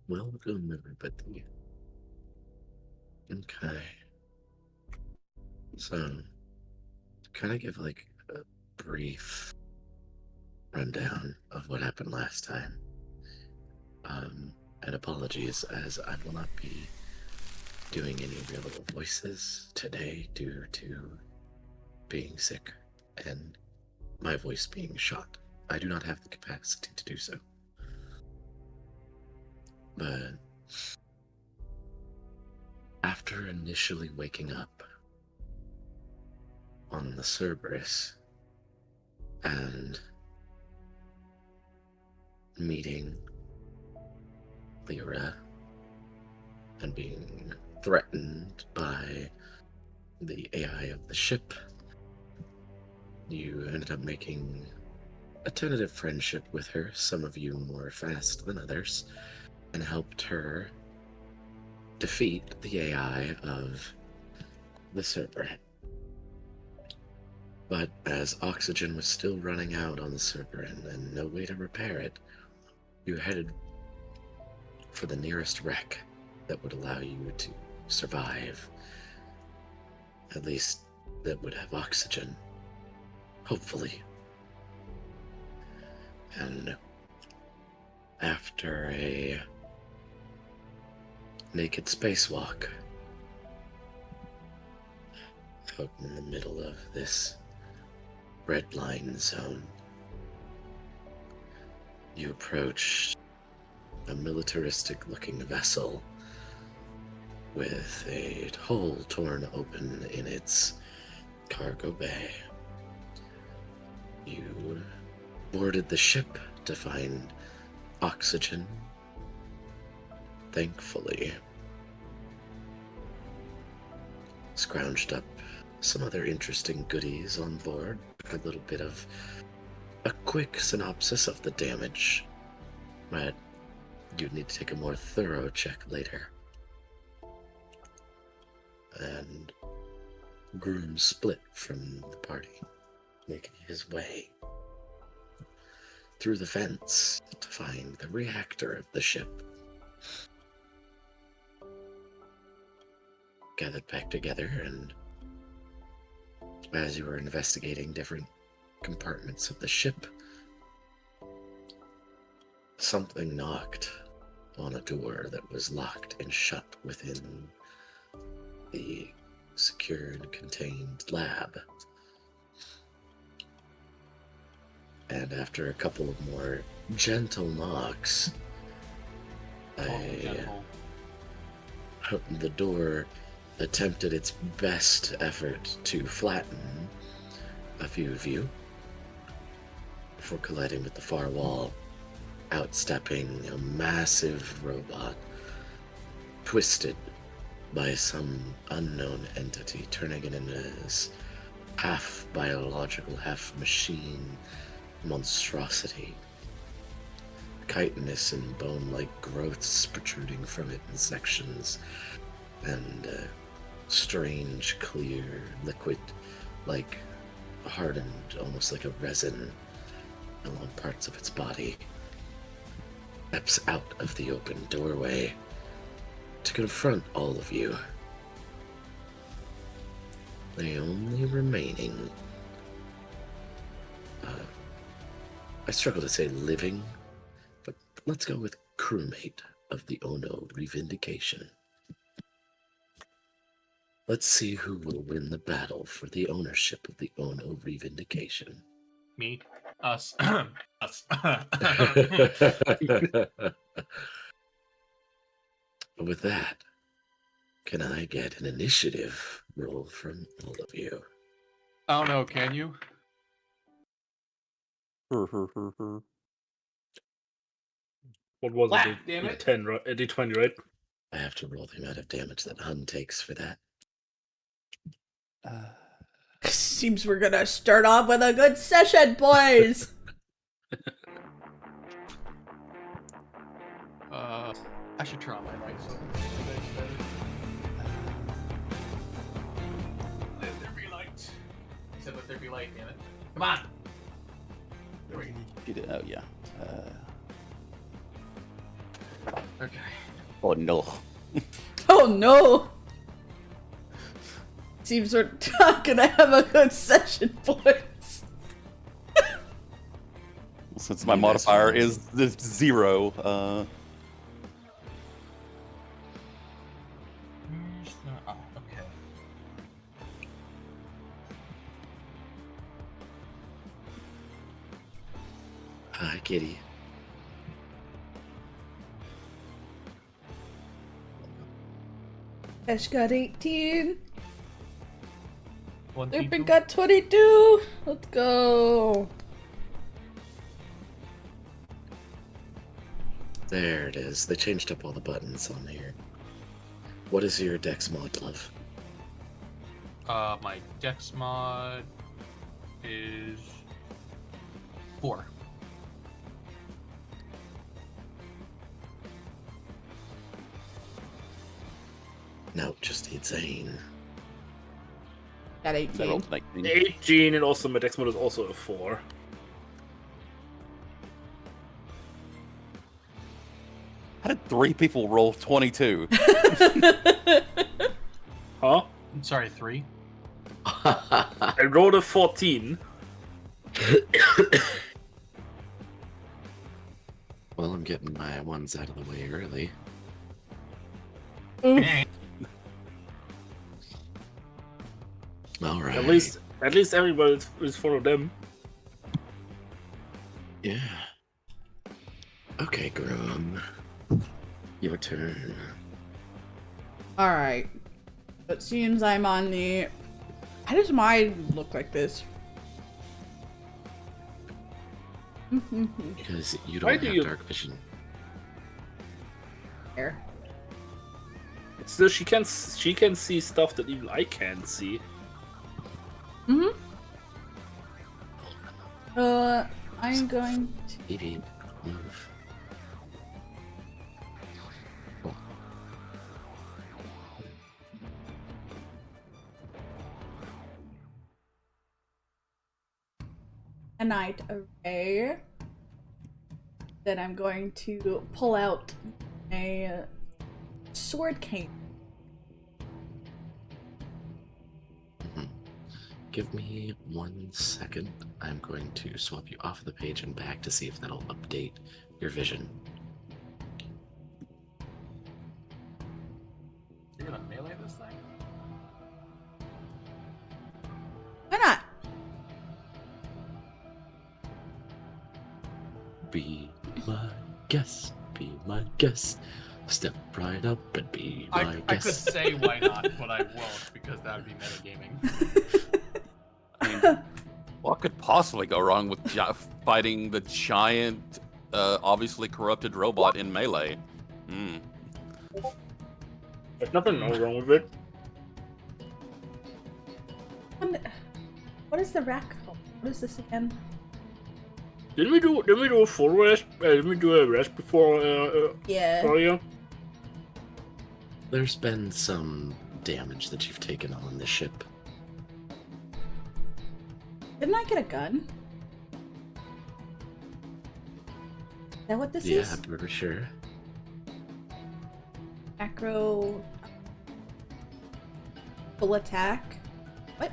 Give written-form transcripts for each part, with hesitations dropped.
Welcome, everybody. Okay. So, to kind of give like a brief rundown of what happened last time. And apologies, as I will not be doing any real voices today due to being sick and my voice being shot. I do not have the capacity to do so. But after initially waking up on the Cerberus and meeting Lyra and being threatened by the AI of the ship, you ended up making a tentative friendship with her, some of you more fast than others, and helped her defeat the AI of the Cerberin. But as oxygen was still running out on the Cerberin and no way to repair it, you headed for the nearest wreck that would allow you to survive. At least that would have oxygen. Hopefully. And after a naked spacewalk out in the middle of this red line zone, you approached a militaristic looking vessel with a hole torn open in its cargo bay. You boarded the ship to find oxygen. Thankfully, scrounged up some other interesting goodies on board, a little bit of a quick synopsis of the damage, but you'd need to take a more thorough check later. And Gruwum split from the party, making his way through the fence to find the reactor of the ship. Gathered back together, and as you were investigating different compartments of the ship, something knocked on a door that was locked and shut within the secured, contained lab. And after a couple of more gentle knocks, the door attempted its best effort to flatten a few of you before colliding with the far wall, outstepping a massive robot twisted by some unknown entity, turning it into this half biological, half machine monstrosity. Chitinous and bone-like growths protruding from it in sections, and strange, clear liquid, like hardened, almost like a resin, along parts of its body, steps out of the open doorway to confront all of you. The only remaining, I struggle to say living, but let's go with crewmate of the Ono Revindication. Let's see who will win the battle for the ownership of the Ono Revindication. Me. Us. Us. With that, can I get an initiative roll from all of you? I don't know, can you? What was Whack, it? damn it. 10, right? A D20, right? I have to roll the amount of damage that Hun takes for that. Seems we're gonna start off with a good session, boys. I should turn on my light so let there be light. I said let there be light, damn it. Come on! There we go. Oh, yeah. Okay. Oh no. Oh no! Seems we're not gonna have a good session, boys. Since my You guys modifier are- is the 0, Where's the... Oh, okay. Hi, kitty. Hesch got 18. One, Serpent two. got 22. Let's go. There it is. They changed up all the buttons on here. What is your dex mod, love? My dex mod is 4. No, just need Zayne. Got that 18. rolled 19. 18, and also my dex mode is also a 4. How did 3 people roll 22? Huh? I'm sorry, 3. I rolled a 14. Well, I'm getting my ones out of the way early. Oof. Alright. At least everybody is full of them. Yeah. Okay, Gruwum. Your turn. Alright. It seems I'm on the... How does mine look like this? Because you Why don't do have you- dark vision. There. So she can see stuff that even I can't see. I'm going to... Evie, move. Oh. a night array. Then I'm going to pull out a sword cane. Give me 1 second. I'm going to swap you off the page and back to see if that'll update your vision. You're gonna melee this thing? Why not? Be my guest, be my guest. Step right up and be my I could guest. say why not, but I won't because that would be metagaming. I mean, what could possibly go wrong with fighting the giant, obviously corrupted robot in melee? Hmm. There's nothing wrong with it. What is the rack called? What is this again? Didn't we do a full rest? Didn't we do a rest before Yeah. earlier? There's been some damage that you've taken on the ship. Didn't I get a gun? Is that what this Yeah, is? for sure. Macro... Full attack? What?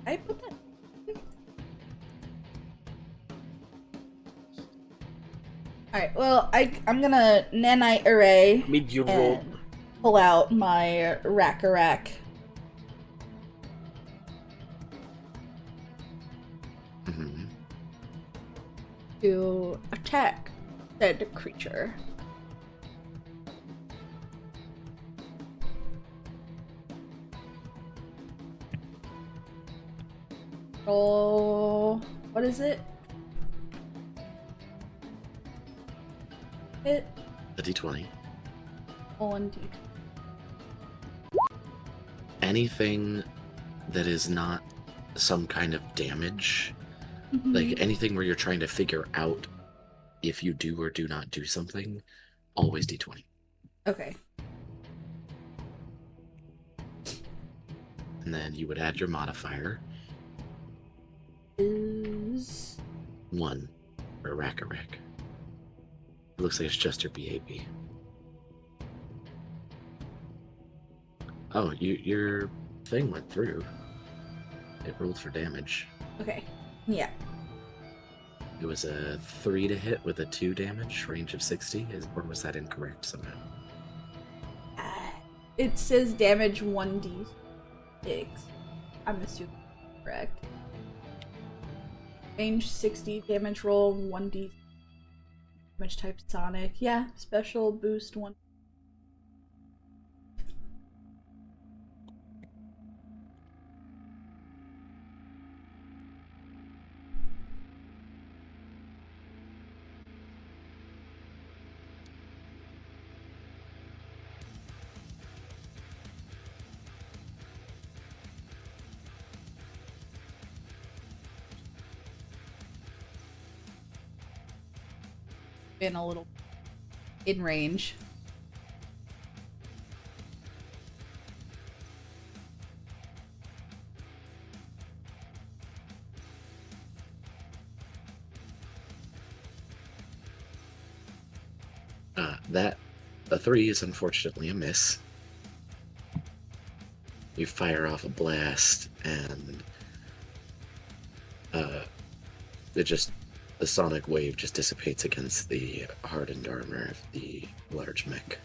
I put that... Alright, well, I'm gonna nanite array Medium roll. and pull out my rack. Mhm. To attack said creature. Roll. What is it? Hit. A d20. Roll and Anything that is not some kind of damage, D. like anything where you're trying to figure out if you do or do not do something, always d20. Okay. And then you would add your modifier, Is 1, for rack. It looks like it's just your BAB. Oh, your thing went through. It rolled for damage. okay. Yeah. It was a 3 to hit with a 2 damage, range of 60, or was that incorrect somehow? It says damage 1d6. I'm assuming correct. Range 60, damage roll 1d. Damage type sonic. Yeah, special boost 1. Been a little in range. A 3 is unfortunately a miss. You fire off a blast, and the sonic wave just dissipates against the hardened armor of the large mech.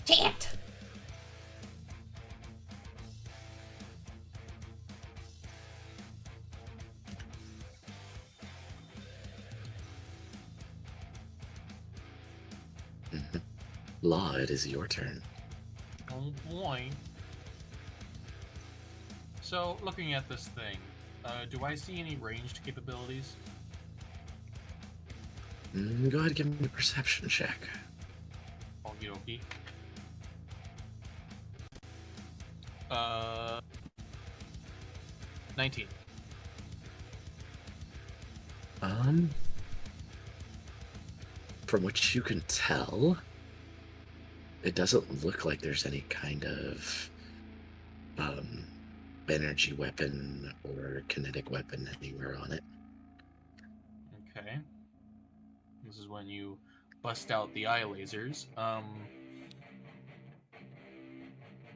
Shit! Law, it is your turn. Oh boy. So, looking at this thing, do I see any ranged capabilities? Go ahead and give me a perception check. Okie dokie. 19. From what you can tell, it doesn't look like there's any kind of energy weapon or kinetic weapon anywhere on it. Okay. This is when you bust out the eye lasers.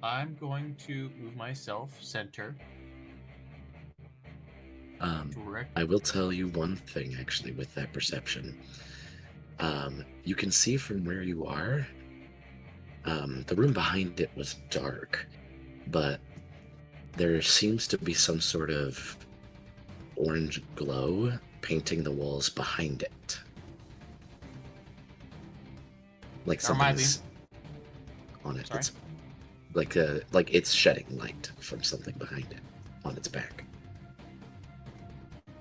I'm going to move myself center. I will tell you one thing, actually, with that perception. You can see from where you are, the room behind it was dark, but there seems to be some sort of orange glow painting the walls behind it. Like something's on it. Sorry? It's like it's shedding light from something behind it on its back.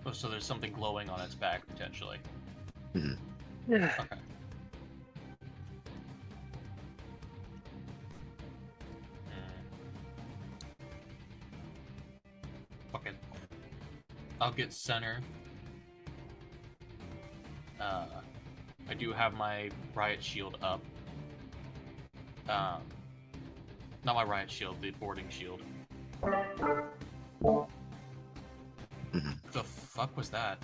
Oh, so there's something glowing on its back, potentially. Mhm. Yeah. Okay. Okay. I'll get center. I do have my riot shield up. Not my riot shield, the boarding shield. Mhm. The fuck was that?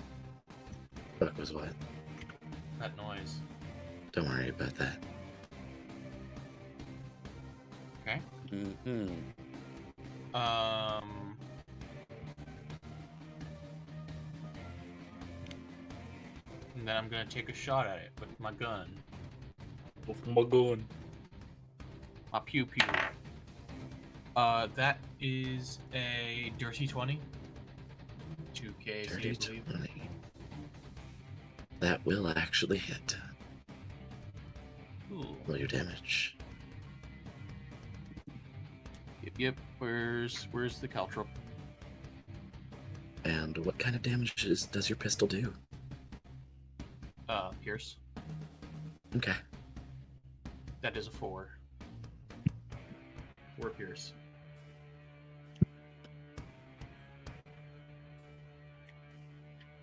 Fuck was what? That noise. Don't worry about that. Okay. Mm-hmm. And then I'm gonna take a shot at it with my gun. With my gun. My pew pew. That is a dirty 20. 2K, Dirty I believe. 20. That will actually hit. Cool. Roll your damage. Yep. Where's the caltrop? And what kind of damage does your pistol do? Pierce. Okay. That is a 4. 4 pierce.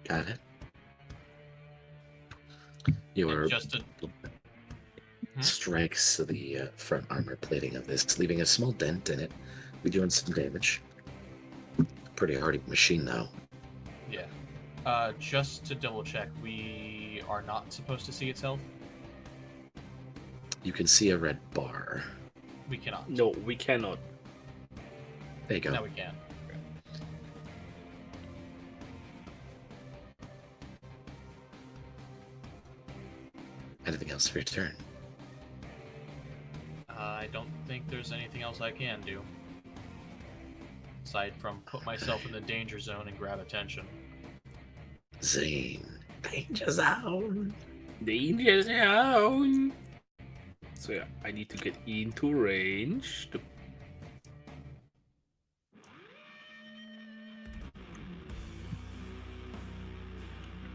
Got it. Your And just to strikes the front armor plating of this, leaving a small dent in it. We doing some damage. Pretty hardy machine, though. yeah. Just to double check, we are not supposed to see its health. You can see a red bar. We cannot. No, we cannot. There you go. Now we can. Anything else for your turn? I don't think there's anything else I can do. Aside from put myself in the danger zone and grab attention. Zayne. Danger zone. Danger zone. So yeah, I need to get into range.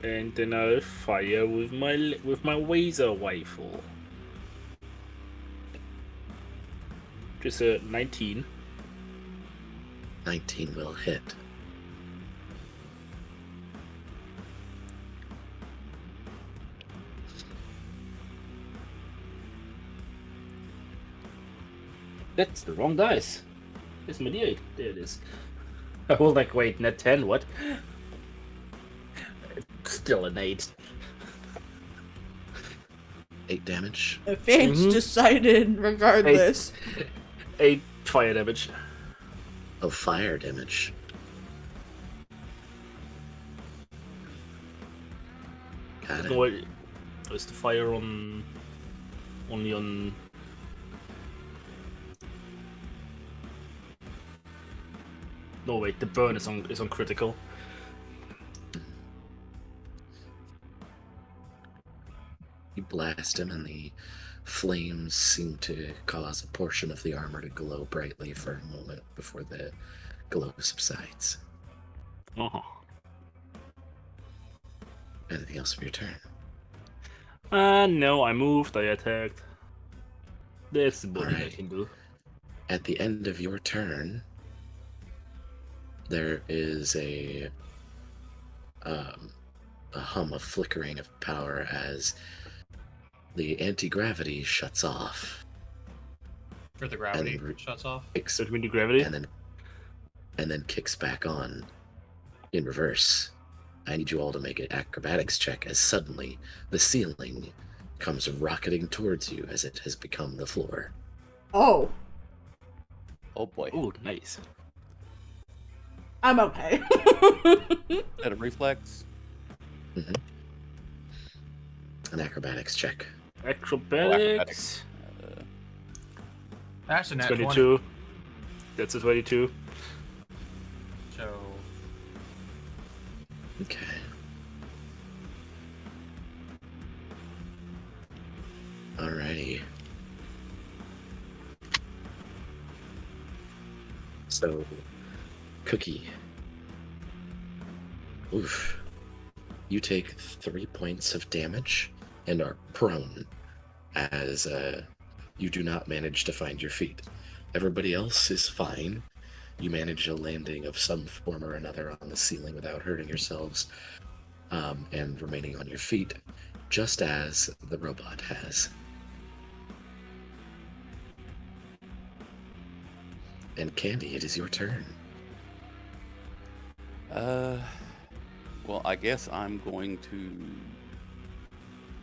And then I'll fire with my laser rifle. Just a 19. 19 will hit. That's the wrong dice. It's my D8. There it is. I was like, wait, net 10, what? Still an 8. 8 damage. The fate's decided regardless. 8 fire damage. Oh, fire damage. Got it. No, wait. Is the fire on... only on... No, wait, the burn is on critical. You blast him, and the flames seem to cause a portion of the armor to glow brightly for a moment before the glow subsides. Uh-huh. Anything else for your turn? No, I moved, I attacked. That's the body I Alright. can do. At the end of your turn, there is a hum of flickering of power as the anti-gravity shuts off. For the gravity And- shuts off. Kicks, So when do gravity? and then kicks back on in reverse. I need you all to make an acrobatics check as suddenly the ceiling comes rocketing towards you as it has become the floor. Oh, Oh boy. Oh, nice. I'm okay. At a reflex. An acrobatics check. Acrobatics. That's a nat 20. 22. That's a 22. So Okay. Alrighty. So, Cookie. Oof. You take 3 points of damage and are prone as you do not manage to find your feet. Everybody else is fine. You manage a landing of some form or another on the ceiling without hurting yourselves and remaining on your feet, just as the robot has. And Candi, it is your turn. Well, I guess I'm going to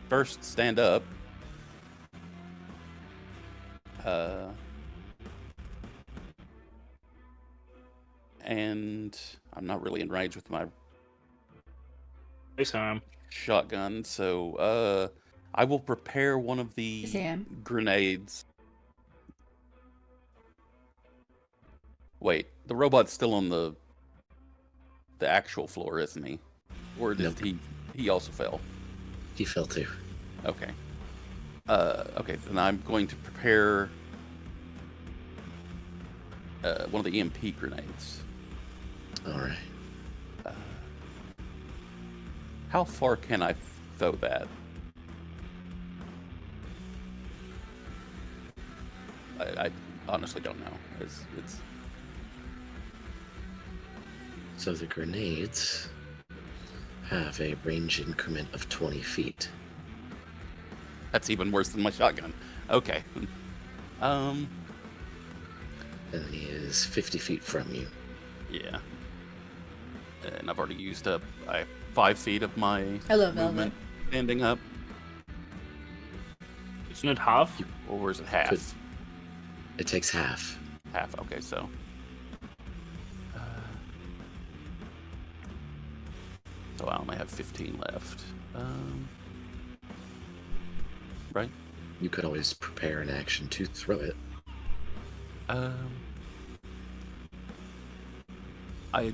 first stand up. And I'm not really in range with my Next time. shotgun, so I will prepare one of the Sam. grenades. Wait, the robot's still on the actual floor, isn't he? Or did Nope. he also fell? He fell too. Okay. Okay, then I'm going to prepare one of the EMP grenades. Alright. How far can I throw that? I honestly don't know. It's So the grenades have a range increment of 20 feet. That's even worse than my shotgun. Okay. And he is 50 feet from you. Yeah. And I've already used up 5 feet of my I love movement standing up. Isn't it half? Or is it half? Could- It takes half. Half. Okay, so. So I only have 15 left. Right? You could always prepare an action to throw it. I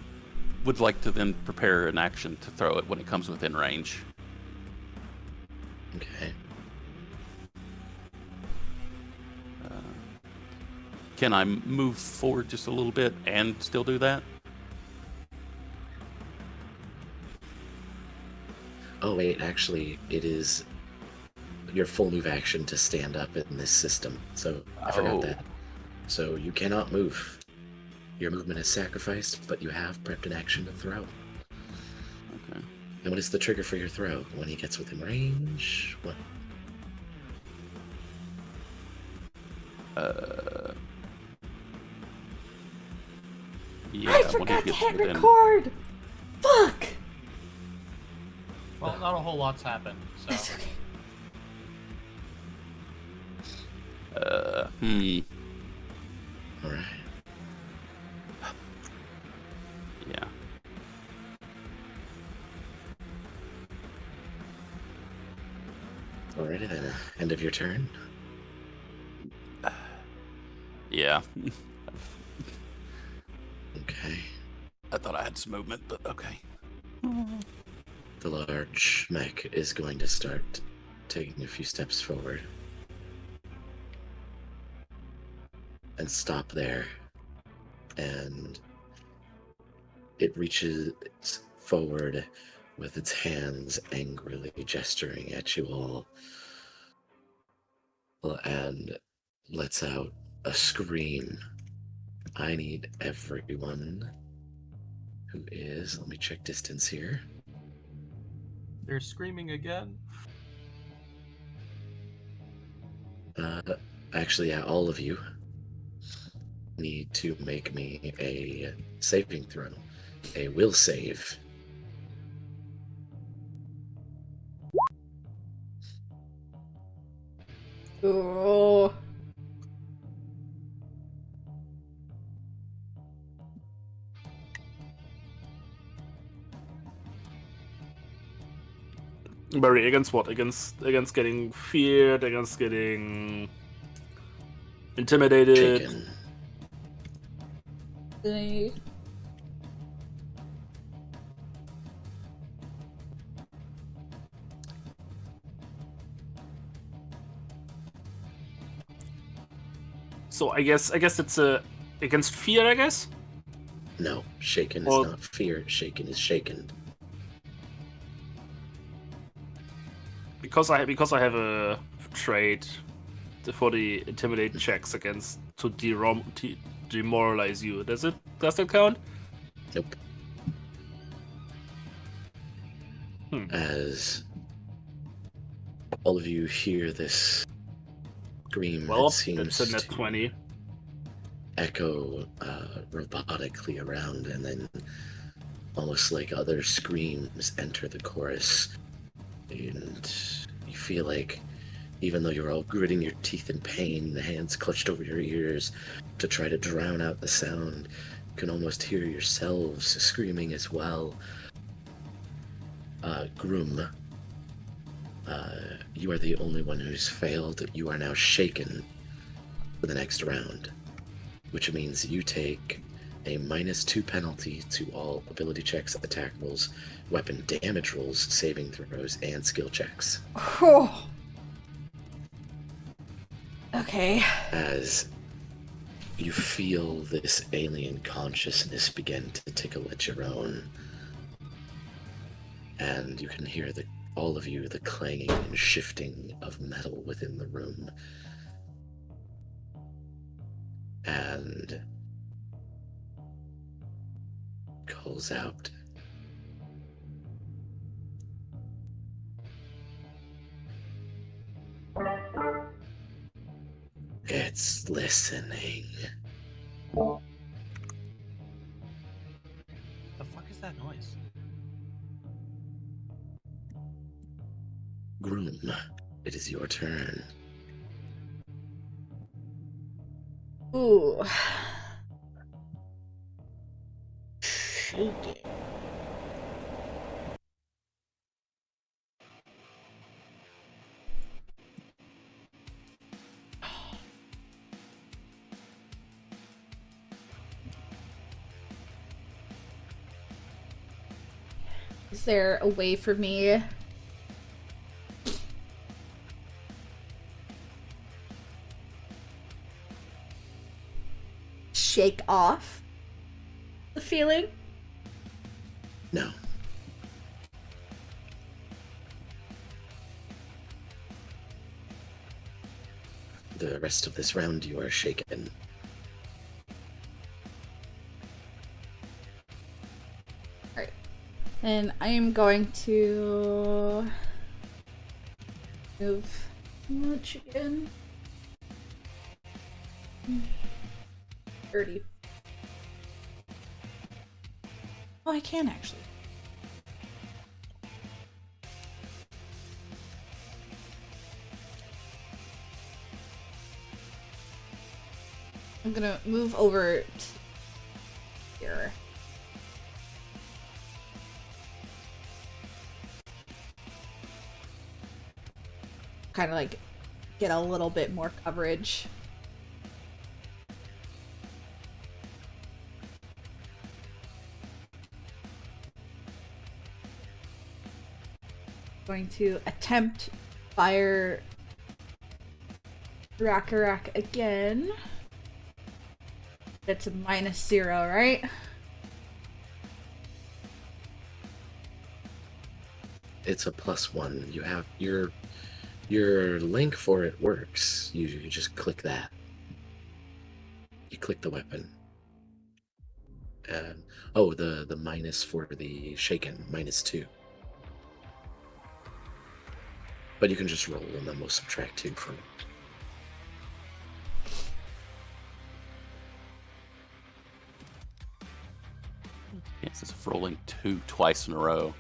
would like to then prepare an action to throw it when it comes within range. Okay. Can I move forward just a little bit and still do that? Oh wait, actually, it is your full move action to stand up in this system. So I forgot Oh. that. So you cannot move. Your movement is sacrificed, but you have prepped an action to throw. Okay. And what is the trigger for your throw? When he gets within range? What? Yeah, I when he forgot to gets hit within- record! Fuck! Well, not a whole lot's happened, so. That's okay. Alright. Yeah. Alrighty then. End of your turn. Yeah. Okay. I thought I had some movement, but okay. The large mech is going to start taking a few steps forward. And stop there. And it reaches forward with its hands angrily gesturing at you all. And lets out a scream. I need everyone who is, let me check distance here. They're screaming again. Actually, yeah, all of you need to make me a saving throw. A will save. Oh. Barry, against what? Against getting feared, against getting intimidated. Chicken. They- So I guess it's against fear, I guess. No, shaken Well- is not fear. Shaken is shaken. Because I have a trait for the intimidate checks against to demoralize you. Does that count? Nope. As all of you hear this scream, Well, it seems that's a net to 20. echo robotically around, and then almost like other screams enter the chorus. And you feel like, even though you're all gritting your teeth in pain, the hands clutched over your ears to try to drown out the sound, you can almost hear yourselves screaming as well. Gruwum, you are the only one who's failed. You are now shaken for the next round, which means you take a -2 penalty to all ability checks, attack rolls, weapon damage rolls, saving throws, and skill checks. Oh. Okay. As you feel this alien consciousness begin to tickle at your own. And you can hear all of you, the clanging and shifting of metal within the room. And calls out, It's listening. The fuck is that noise? Gruwum, it is your turn. Ooh. Shaking. Is there a way for me shake off the feeling? No. The rest of this round, you are shaken. Alright. And I am going to move much again. 30. Oh, I can actually. I'm gonna move over to here. Kind of like get a little bit more coverage. Going to attempt fire Rack again. That's a -0, right? It's a +1. You have your link for it works. You just click that. You click the weapon. And oh, the minus for the shaken, -2. But you can just roll and then we'll subtract 2 from it. Chances of rolling 2 twice in a row.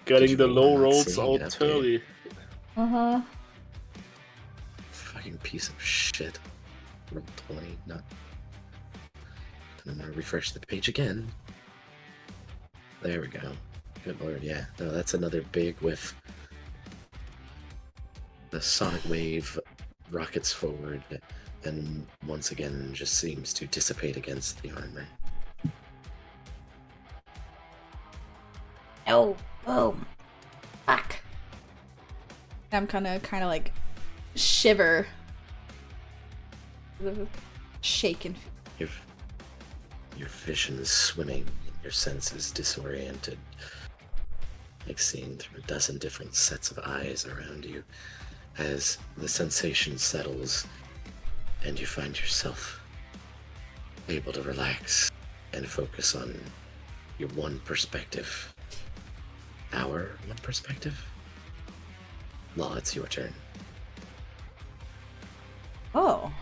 Getting the roll low not rolls seeing it out update? early. Uh-huh. Fucking piece of shit. Roll 20, not. And I'm gonna refresh the page again. There we go. Good lord, yeah. No, that's another big whiff. The sonic wave rockets forward and once again just seems to dissipate against the armor. Oh, boom. Fuck. I'm kind of like shiver. Shaken. Your vision is swimming, your senses disoriented, like seeing through a dozen different sets of eyes around you as the sensation settles and you find yourself able to relax and focus on your one perspective. Our one perspective? Law, it's your turn. Oh.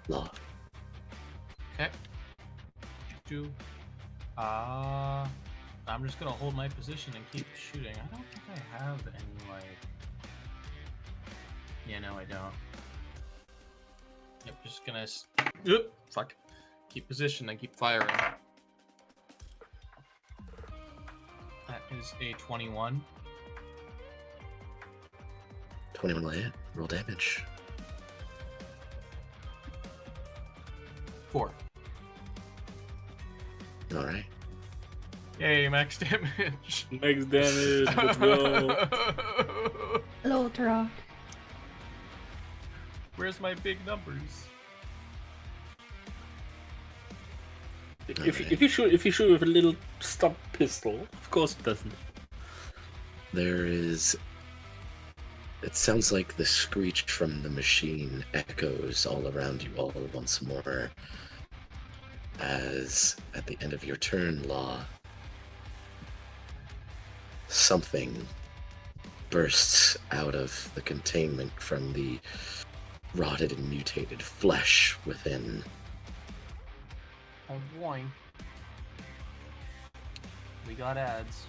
Law. Okay. I'm just gonna hold my position and keep shooting. I don't think I have any, like... Yeah, no, I don't. Yep, just gonna... Oop, fuck. Keep position and keep firing. That is a 21. 21 will hit. Roll damage. 4. Alright. Yay, max damage. Max damage, let's go. Hello, Turok. Where's my big numbers? If you shoot with a little stub pistol, of course it doesn't. There is It sounds like the screech from the machine echoes all around you all once more. As at the end of your turn, Law, something bursts out of the containment from the rotted and mutated flesh within. Oh boy. We got ads.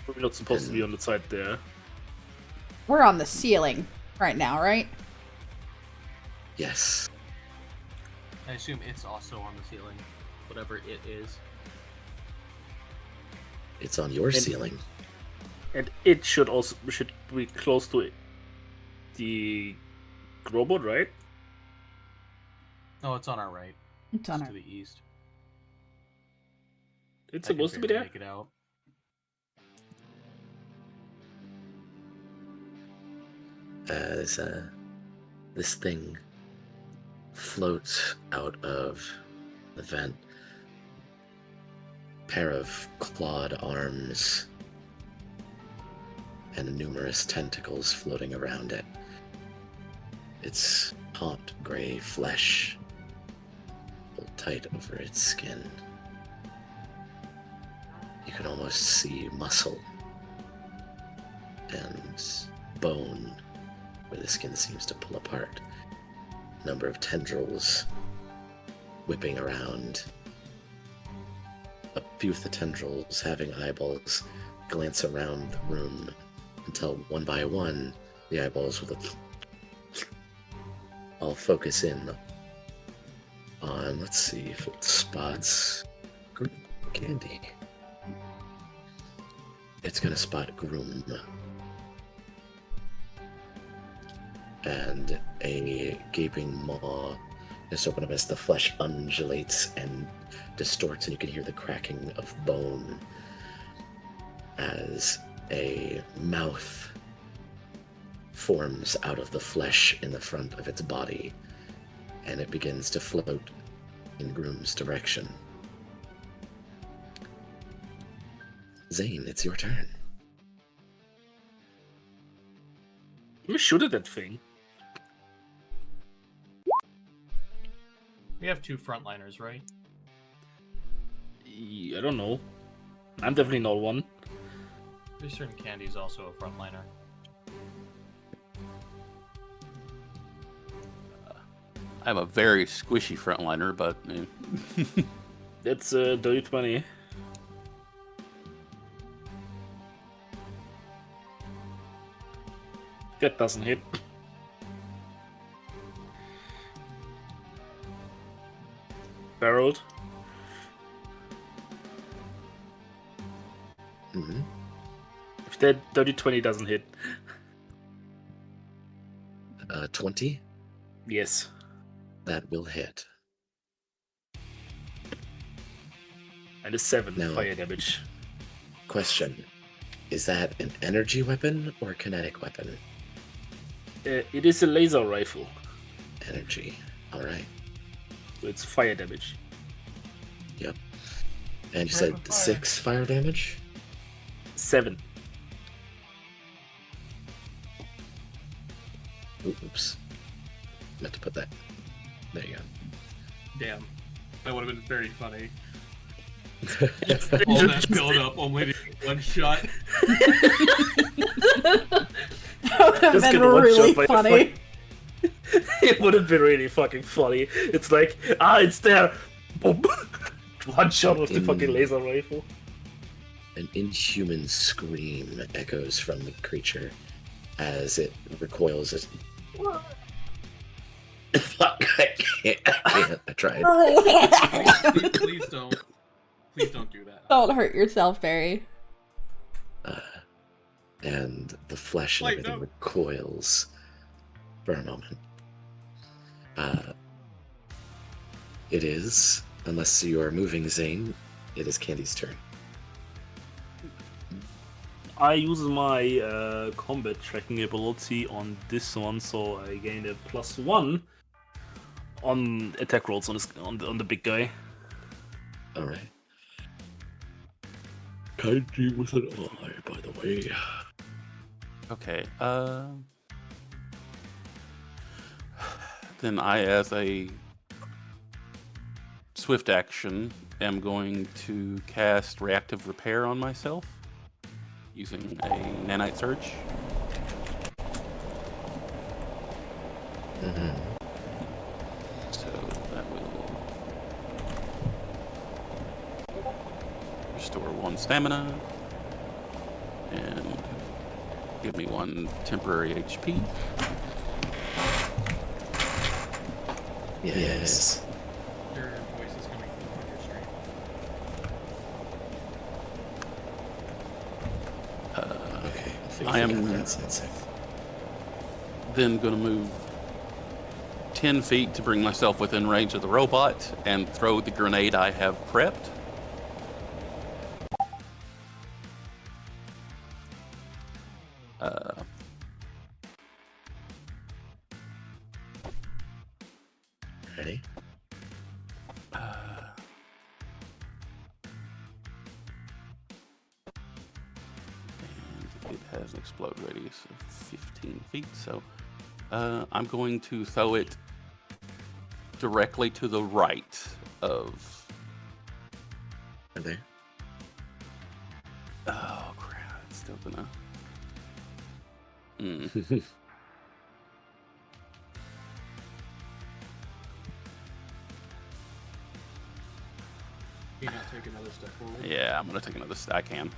We're not supposed to be on the side there. We're on the ceiling right now, right? Yes. I assume it's also on the ceiling. Whatever it is. It's on your ceiling. And it should be close to it. The robot, right? Oh, it's on our right. It's on To our... the east. It's I can supposed to be barely there. Make it out. As this thing floats out of the vent. Pair of clawed arms and numerous tentacles floating around it. Its hot gray flesh pulled tight over its skin. You can almost see muscle and bone where the skin seems to pull apart. A number of tendrils whipping around. A few of the tendrils, having eyeballs, glance around the room until one by one, the eyeballs with all focus in on, let's see if it spots Candi. It's gonna spot Gruwum. And a gaping maw is open up as the flesh undulates and distorts, and you can hear the cracking of bone as a mouth forms out of the flesh in the front of its body, and it begins to float in Gruwum's direction. Zayne, it's your turn. We shoot at that thing. We have 2 frontliners, right? I don't know. I'm definitely not one. Pretty certain Candy's also a frontliner. I'm a very squishy frontliner, but That's dirty 20. That doesn't hit. Barreled. Mm-hmm. If that dirty 20 doesn't hit. 20? Yes. That will hit. And a 7 No. fire damage. Question. Is that an energy weapon or a kinetic weapon? It is a laser rifle. Energy. Alright. So it's fire damage. Yep. And you Right said with fire. 6 fire damage? 7. Oops. Meant to put that. There you go. Damn. That would have been very funny. Yeah. All that build up only to get one shot. That would have Just been get one really shot by the funny. It would have been really fucking funny. It's like, it's there. Boom. One shot with the fucking laser rifle. An inhuman scream echoes from the creature as it recoils. As... Fuck, I can't. I tried. Please don't. Please don't do that. Don't hurt yourself, Barry. And the flesh and Wait, everything no. recoils for a moment. It is, unless you are moving, Zayne, it is Candy's turn. I use my combat tracking ability on this one, so I gain a +1 on attack rolls on the big guy. All right. Candi with an I, by the way. Okay. Then I, as a swift action, am going to cast Reactive Repair on myself using a Nanite Surge. So that will restore 1 stamina and give me 1 temporary HP. Yes. Your voice is coming from on your stream. Okay. I am then going to move 10 feet to bring myself within range of the robot and throw the grenade I have prepped. Ready? And it has an explode radius of 15 feet, so I'm going to throw it directly to the right of... Are there? Oh, crap. It's still gonna... Can you not take another step forward? Yeah, I'm gonna take another I can.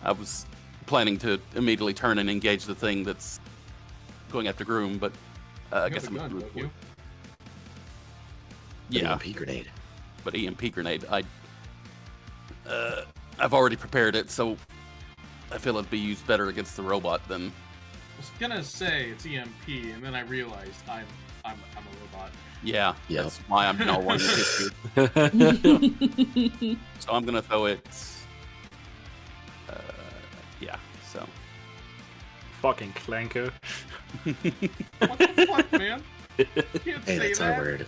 I was planning to immediately turn and engage the thing that's going after Gruwum, but I You guess have I'm a gun, gonna don't you? Yeah, EMP grenade. but EMP grenade, I've already prepared it, so I feel it'd be used better against the robot than... I was gonna say it's EMP, and then I realized I'm a robot. Yeah, Yep. that's why I'm not wanting to hit you. So I'm gonna throw it. Yeah. So. Fucking clanker. What the fuck, man? You can't Hey, say that's that. our word.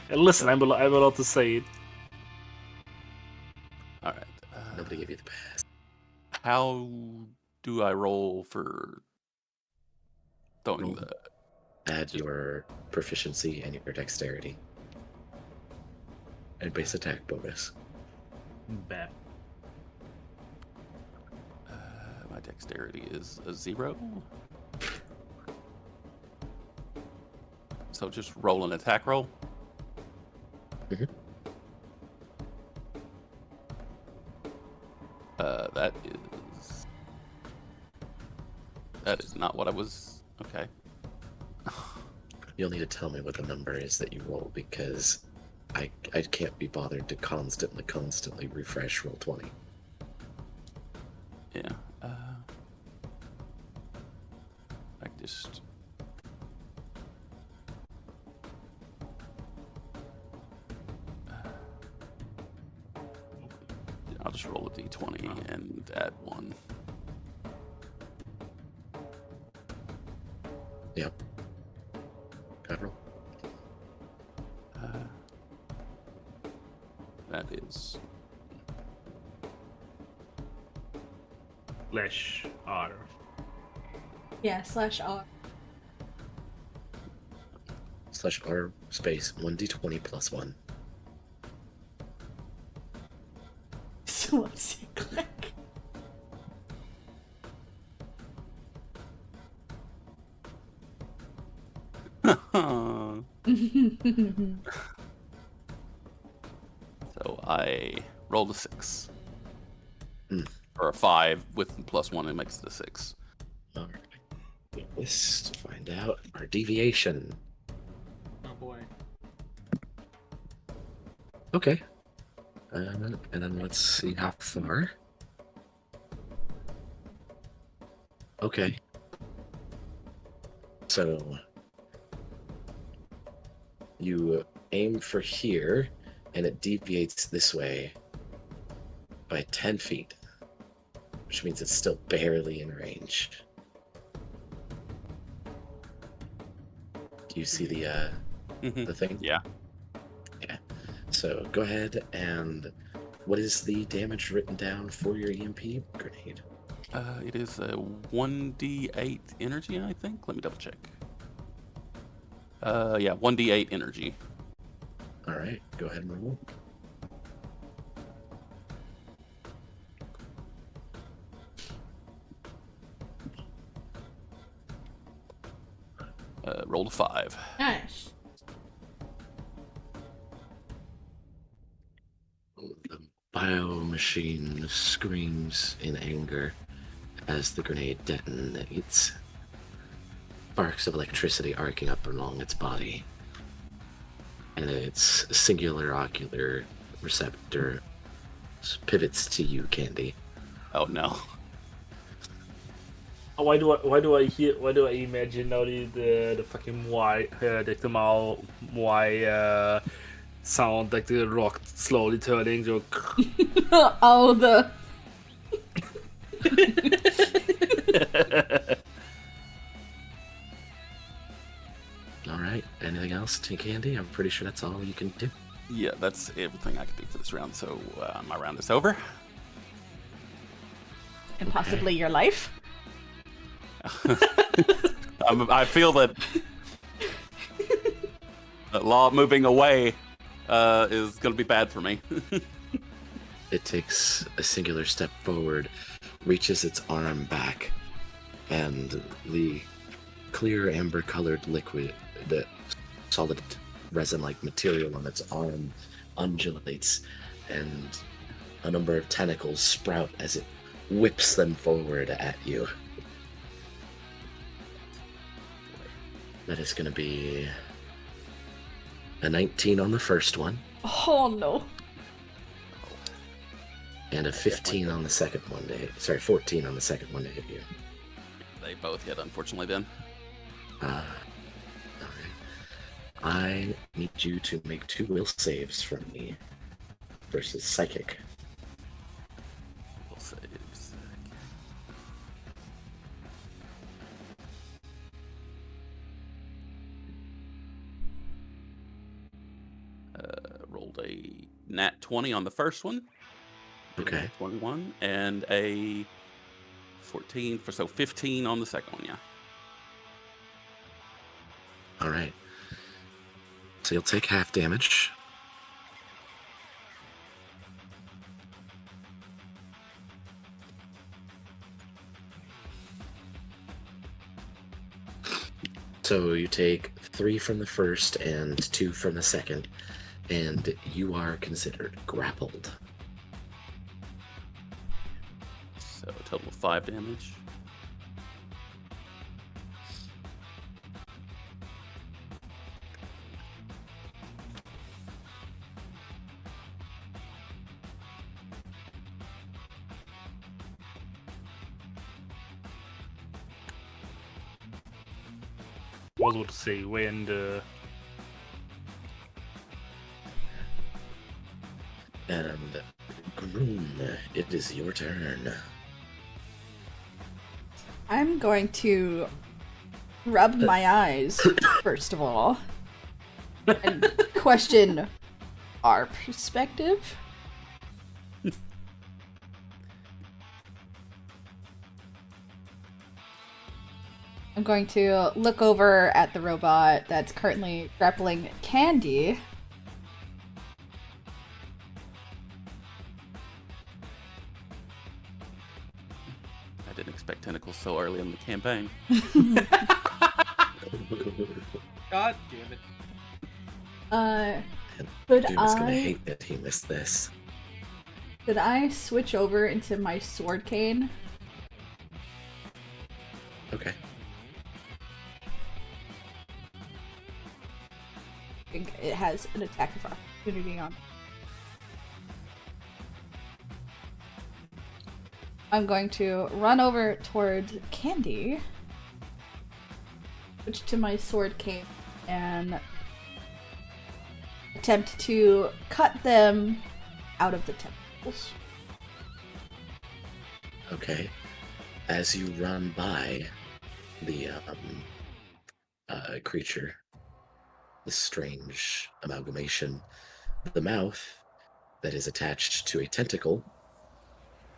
And listen, I'm allowed to say it. All right. Nobody gave you the pass. How do I roll for throwing Roll. the? Add your proficiency and your dexterity. And base attack bonus. Bad. My dexterity is a 0. So just roll an attack roll. Mhm. That is not what I was. Okay. You'll need to tell me what the number is that you roll because I can't be bothered to constantly refresh roll 20. Yeah. I just. I'll just roll a d20 and add 1. Yep. God roll. That is Slash R. Yeah, /R. /R space 1d20 plus 1. So let's see, click. So I rolled a 6. Mm. Or a 5 with plus 1, it makes it a 6. All right. Get this to find out our deviation. Oh boy. Okay. And then let's see how far. Okay. So you aim for here, and it deviates this way by 10 feet, which means it's still barely in range. Do you see the thing? Yeah. So go ahead and what is the damage written down for your EMP grenade? It is a 1d8 energy, I think. Let me double check. Yeah, 1d8 energy. All right, go ahead and roll. Rolled a 5. Nice. The biomachine screams in anger as the grenade detonates. Sparks of electricity arcing up along its body. And its singular ocular receptor pivots to you, Candi. Oh no. Why do I imagine now the fucking Y, like the Y sound, like the rock slowly turning. So... Oh, the. All right, anything else to Candi? I'm pretty sure that's all you can do. Yeah, that's everything I can do for this round. So my round is over. And possibly your life. I feel that Law moving away is going to be bad for me. It takes a singular step forward, reaches its arm back, and the clear amber-colored liquid, the solid resin-like material on its arm undulates, and a number of tentacles sprout as it whips them forward at you. That is going to be a 19 on the first one, Oh no. and a 15 on the second one to hit. Sorry, 14 on the second one to hit you. They both hit, unfortunately, then. Alright. I need you to make 2 will saves from me versus psychic. Will saves. Rolled a nat 20 on the first one. Okay. 21 and a 14 so 15 on the second one. Yeah. Alright. So you'll take half damage. So you take 3 from the first and 2 from the second, and you are considered grappled. So a total of 5 damage. Was what to say when the And Gruwum, it is your turn. I'm going to rub my eyes, first of all, and question our perspective. I'm going to look over at the robot that's currently grappling Candi. I didn't expect tentacles so early in the campaign. God damn it. Could Doom is gonna I hate that he missed this. could I switch over into my sword cane? Okay. I think it has an attack of opportunity on. I'm going to run over towards Candi, switch to my sword cane, and attempt to cut them out of the tentacles. Okay. As you run by the creature, the strange amalgamation, the mouth that is attached to a tentacle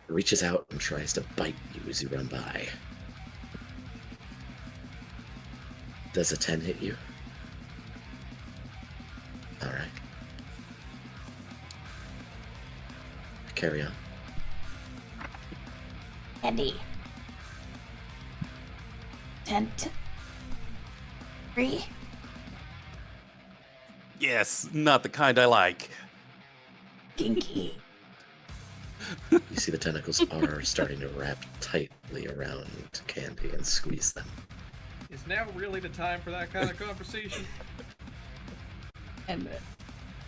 reaches out and tries to bite you as you run by. Does a 10 hit you? Alright. Carry on. Andy. 10 3. Yes, not the kind I like. Kinky. You see the tentacles are starting to wrap tightly around Candi and squeeze them. Is now really the time for that kind of conversation? And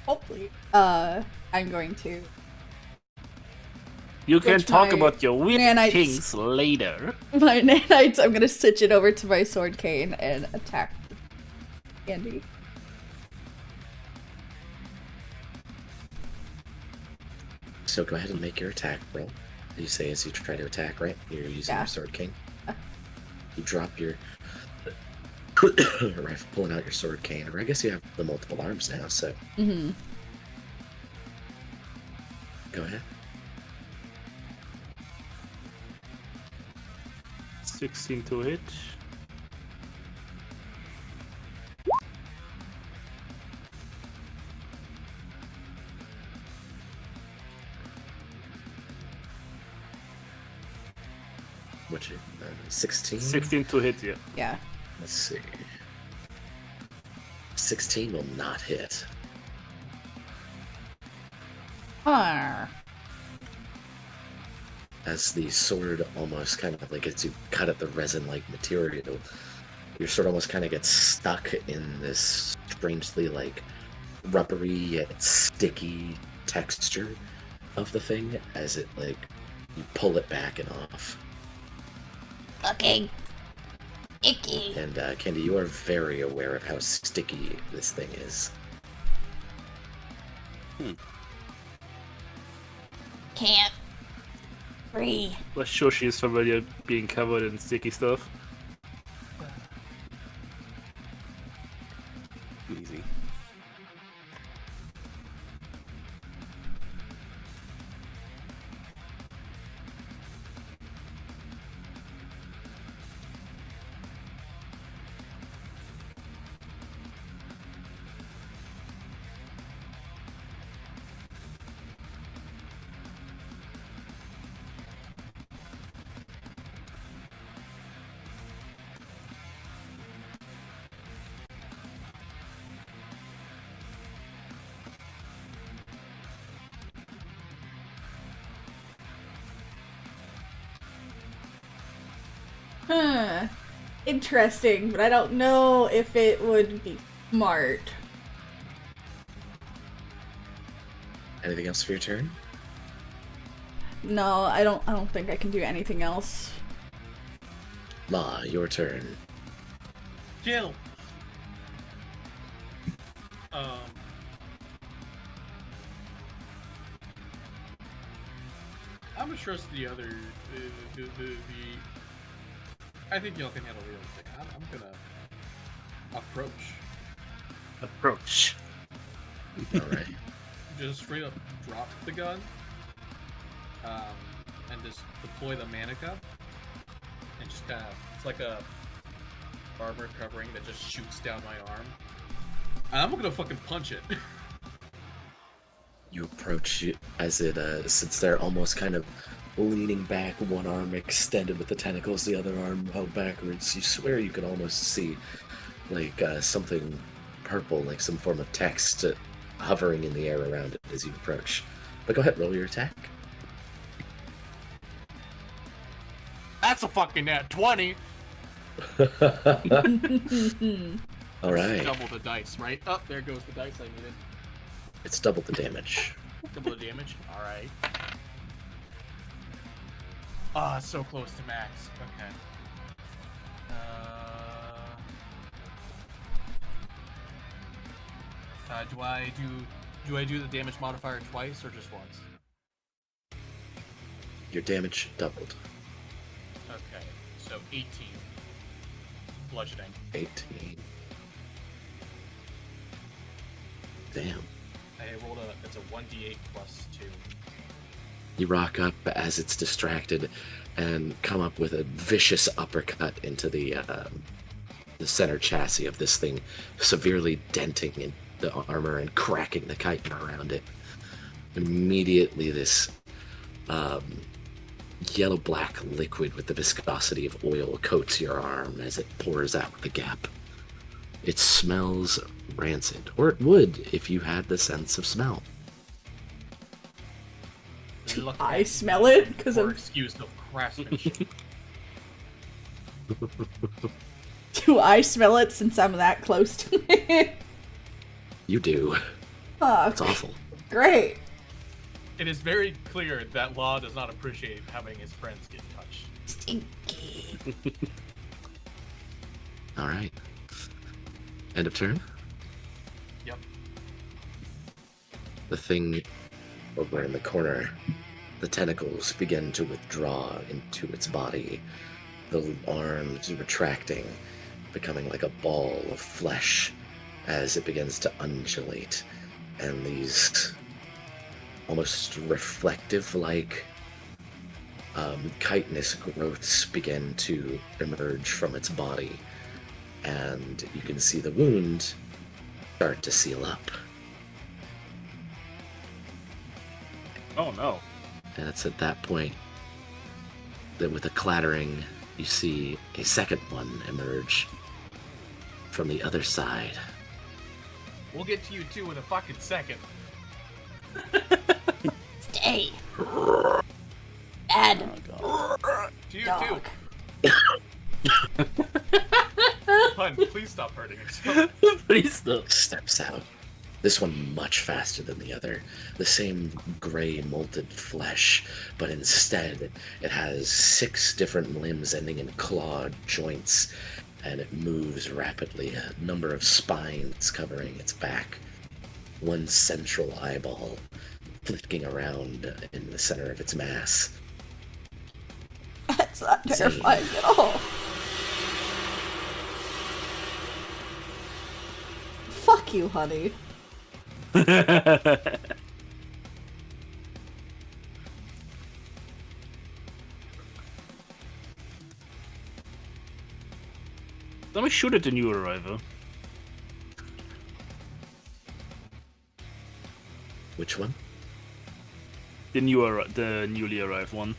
hopefully, I'm going to. You can Which talk my about your weird nanites- things later. My nanites, I'm gonna switch it over to my sword cane and attack Andy. So go ahead and make your attack roll. You say as you try to attack, right? You're using Yeah. your sword cane. You drop your rifle, pulling out your sword cane, or I guess you have the multiple arms now, so Mm-hmm. go ahead. 16 to hit. What's your 16? 16 to hit, yeah. Yeah. Let's see. 16 will not hit. Ah. As the sword almost kind of like as you cut at the resin-like material, your sword almost kind of gets stuck in this strangely like rubbery yet sticky texture of the thing as it like you pull it back and off. Fucking icky. And Candi, you are very aware of how sticky this thing is. Can't breathe. I'm sure she's familiar being covered in sticky stuff. Easy. Huh. Interesting, but I don't know if it would be smart. Anything else for your turn? No, I don't think I can do anything else. Ma, your turn. Kill. I'm gonna trust the other. I think y'all can handle the other thing. I'm gonna approach. Alright. Just straight up drop the gun. And just deploy the manica. And just kind of, it's like a armor covering that just shoots down my arm. And I'm gonna fucking punch it. You approach it as it sits there almost kind of leaning back, one arm extended with the tentacles, the other arm held backwards. You swear you can almost see like something purple, like some form of text hovering in the air around it as you approach. But go ahead, roll your attack. That's a fucking nat 20. Alright. Double the dice, right? Oh, there goes the dice I needed. It's double the damage. Double the damage. Alright. Ah, so close to max. Okay. Do I do the damage modifier twice or just once? Your damage doubled. Okay, so 18. Bludgeoning. 18. Damn. I rolled it's a 1d8 plus 2. You rock up as it's distracted and come up with a vicious uppercut into the center chassis of this thing, severely denting in the armor and cracking the chitin around it. Immediately, this yellow-black liquid with the viscosity of oil coats your arm as it pours out the gap. It smells rancid, or it would if you had the sense of smell. I smell it because Or I'm. excuse of craftsmanship. Do I smell it since I'm that close to it? You do. Fuck. It's awful. Great. It is very clear that Law does not appreciate having his friends get touched. Stinky. All right. End of turn. Yep. The thing over in the corner, the tentacles begin to withdraw into its body. The arms retracting, becoming like a ball of flesh as it begins to undulate. And these almost reflective-like chitinous growths begin to emerge from its body. And you can see the wound start to seal up. Oh no. And it's at that point that with a clattering, you see a second one emerge from the other side. We'll get to you too in a fucking second. Stay. Bad Oh, God. To you dog. too. Hun, please stop hurting yourself. Please stop. Steps out. This one much faster than the other. The same gray molted flesh, but instead it has 6 different limbs ending in clawed joints, and it moves rapidly, a number of spines covering its back. One central eyeball flicking around in the center of its mass. That's not terrifying at all. Fuck you, honey. Let me shoot at the new arrival. Which one? The newly arrived one.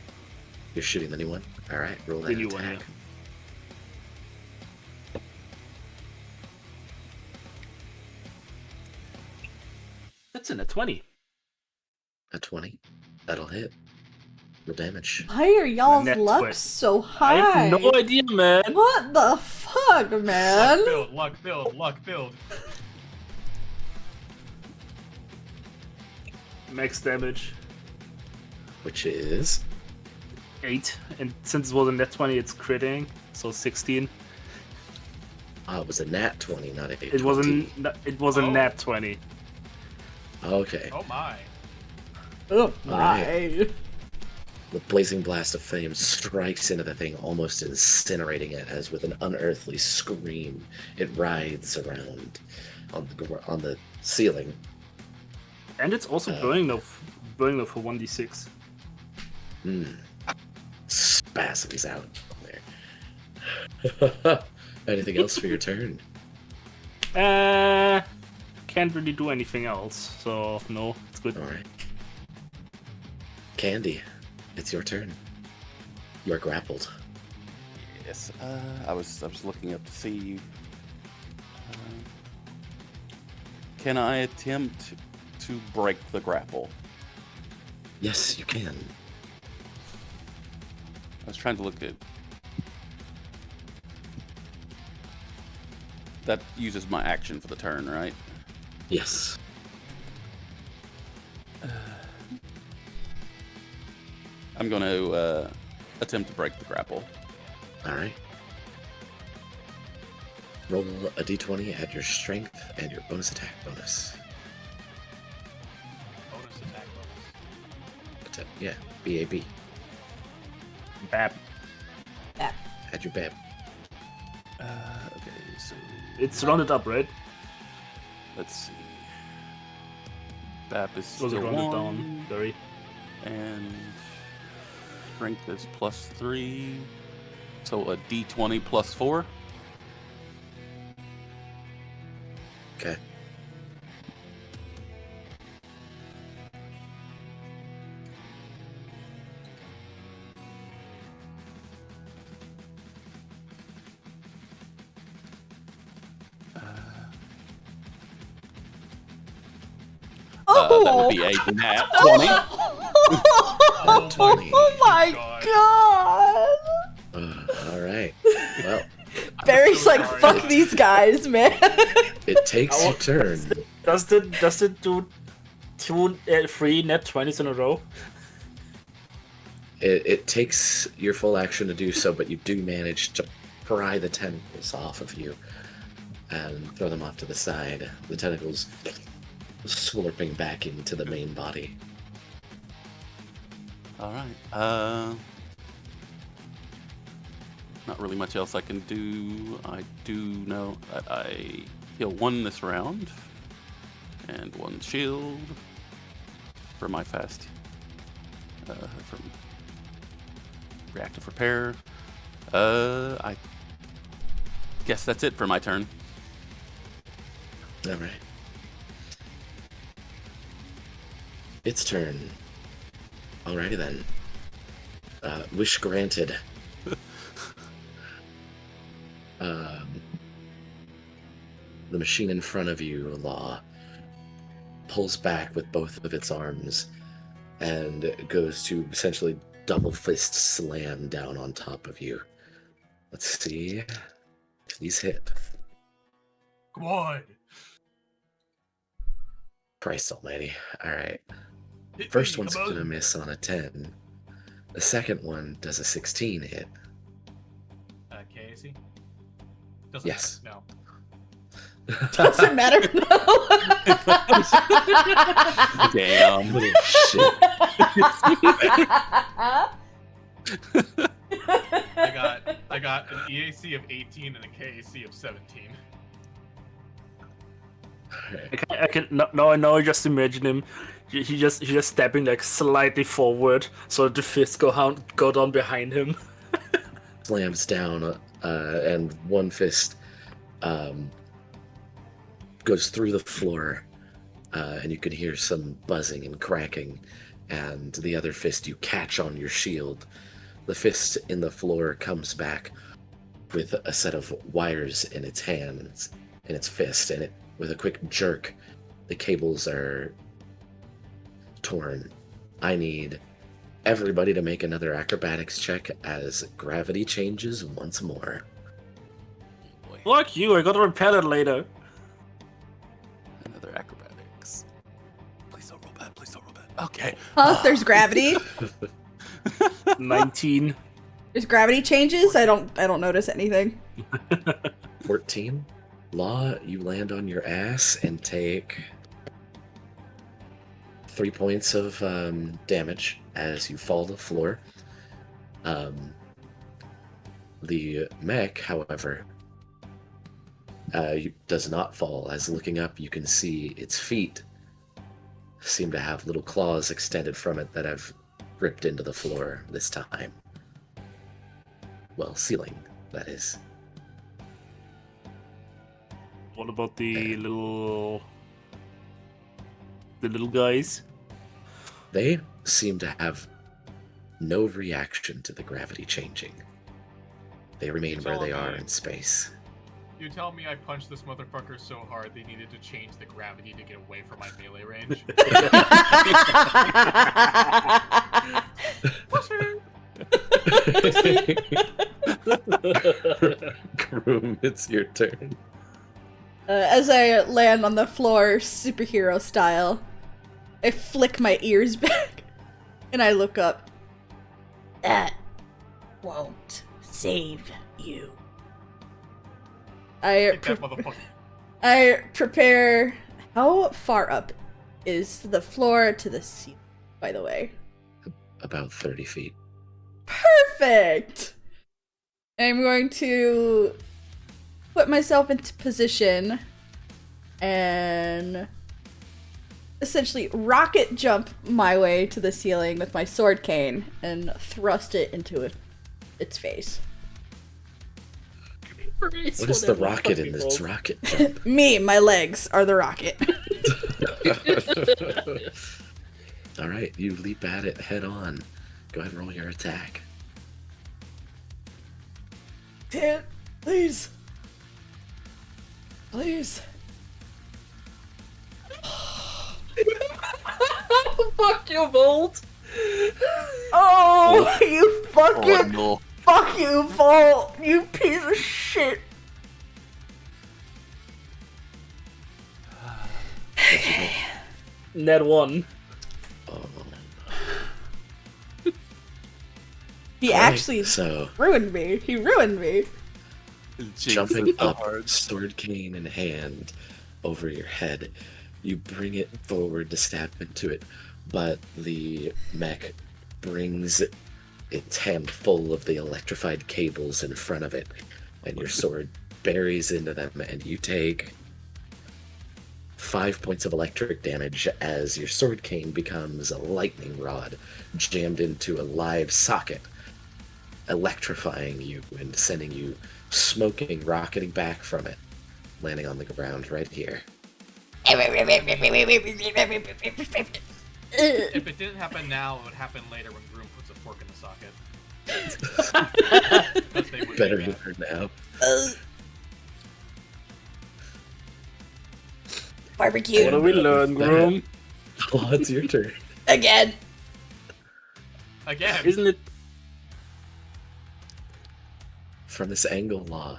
You're shooting the new one? Alright, roll that The new attack. one, yeah. That's in a 20. A 20. That'll hit. The damage. Why are y'all's Net luck twist. so I high? have no idea, man. What the fuck, man? Luck build. Max damage Which is 8, and since it was a net 20, it's critting, so 16. it was a nat 20, not a 20. It wasn't. It was a Oh. nat 20. Okay. Oh my. Oh Alright. my. The blazing blast of flame strikes into the thing, almost incinerating it, as with an unearthly scream, it writhes around on the ceiling. And it's also burning though for 1d6. Spasms out there. Anything else for your turn? Can't really do anything else, so no, it's good. Alright. Candi, it's your turn. You are grappled. Yes, I was looking up to see. Can I attempt to break the grapple? Yes, you can. I was trying to look at. That uses my action for the turn, right? Yes. I'm going to attempt to break the grapple. Alright. Roll a d20, add your strength and your bonus attack bonus. Bonus attack bonus. Yeah, BAB. Bap. Add your BAB. Okay, so It's rounded up, right? let's see. BAP is Was it still rounded 1. down? Very. And strength is +3. So a d20 +4. Okay. That would be a nat 20. Nat 20. Oh my god! All right. Well, Barry's so like, sorry, fuck guys. these guys, man. it takes your turn. Does it do 3 net 20s in a row? It takes your full action to do so, but you do manage to pry the tentacles off of you and throw them off to the side. The tentacles slurping back into the main body. All right. Not really much else I can do. I do know that I heal 1 this round and 1 shield for my fast from reactive repair. I guess that's it for my turn. All right. Its turn. Alrighty then. Wish granted. The machine in front of you, Law, pulls back with both of its arms and goes to essentially double fist slam down on top of you. Let's see if these hit. Come on. Christ almighty. Alright. Hit First me, one's come on. gonna miss on a 10. The second one does a 16 hit. KAC? Doesn't Yes. matter. Doesn't matter. Damn. Little shit. I got an EAC of 18 and a KAC of 17. I can now I just imagine him. He just stepping like slightly forward, so the fists go down behind him. Slams down, and one fist goes through the floor, and you can hear some buzzing and cracking, and the other fist you catch on your shield. The fist in the floor comes back with a set of wires in its hands, in its fist, and with a quick jerk, the cables are torn. I need everybody to make another acrobatics check as gravity changes once more. Fuck you! I gotta repair it later. Another acrobatics. Please don't roll bad. Please don't roll bad. Okay. Huh? There's gravity. 19. There's gravity changes. I don't notice anything. 14. Law, you land on your ass and take 3 points of damage as you fall to the floor. The mech, however, does not fall, as looking up you can see its feet seem to have little claws extended from it that have ripped into the floor this time. Well, ceiling, that is. What about the little guys? They seem to have no reaction to the gravity changing. They remain It's where all they are good. in space. You tell me I punched this motherfucker so hard they needed to change the gravity to get away from my melee range. Gruwum, it's your turn. As I land on the floor, superhero style, I flick my ears back and I look up. That won't save you. Take that motherfucker. I prepare. How far up is the floor to the ceiling, by the way? About 30 feet. Perfect! I'm going to put myself into position and essentially rocket jump my way to the ceiling with my sword cane and thrust it into its face. What is the rocket in this rocket jump? Me, my legs are the rocket. Alright, you leap at it head on. Go ahead and roll your attack. Dan, please. Please. Fuck you, Volt! Oh, you fucking... no. Fuck you, Volt! You piece of shit! Net 1. Oh. He Alright, actually so ruined me. He ruined me. jumping up, hard. sword cane in hand, over your head, you bring it forward to stab into it, but the mech brings its hand full of the electrified cables in front of it, and your sword buries into them, and you take 5 points of electric damage as your sword cane becomes a lightning rod jammed into a live socket, electrifying you and sending you smoking, rocketing back from it, landing on the ground right here. If it didn't happen now, it would happen later when Gruwum puts a fork in the socket. But they would Better do that. here now. Barbecue. What do we learn, Gruwum? Oh, it's your turn. Again. Again. Isn't it? From this angle, Law,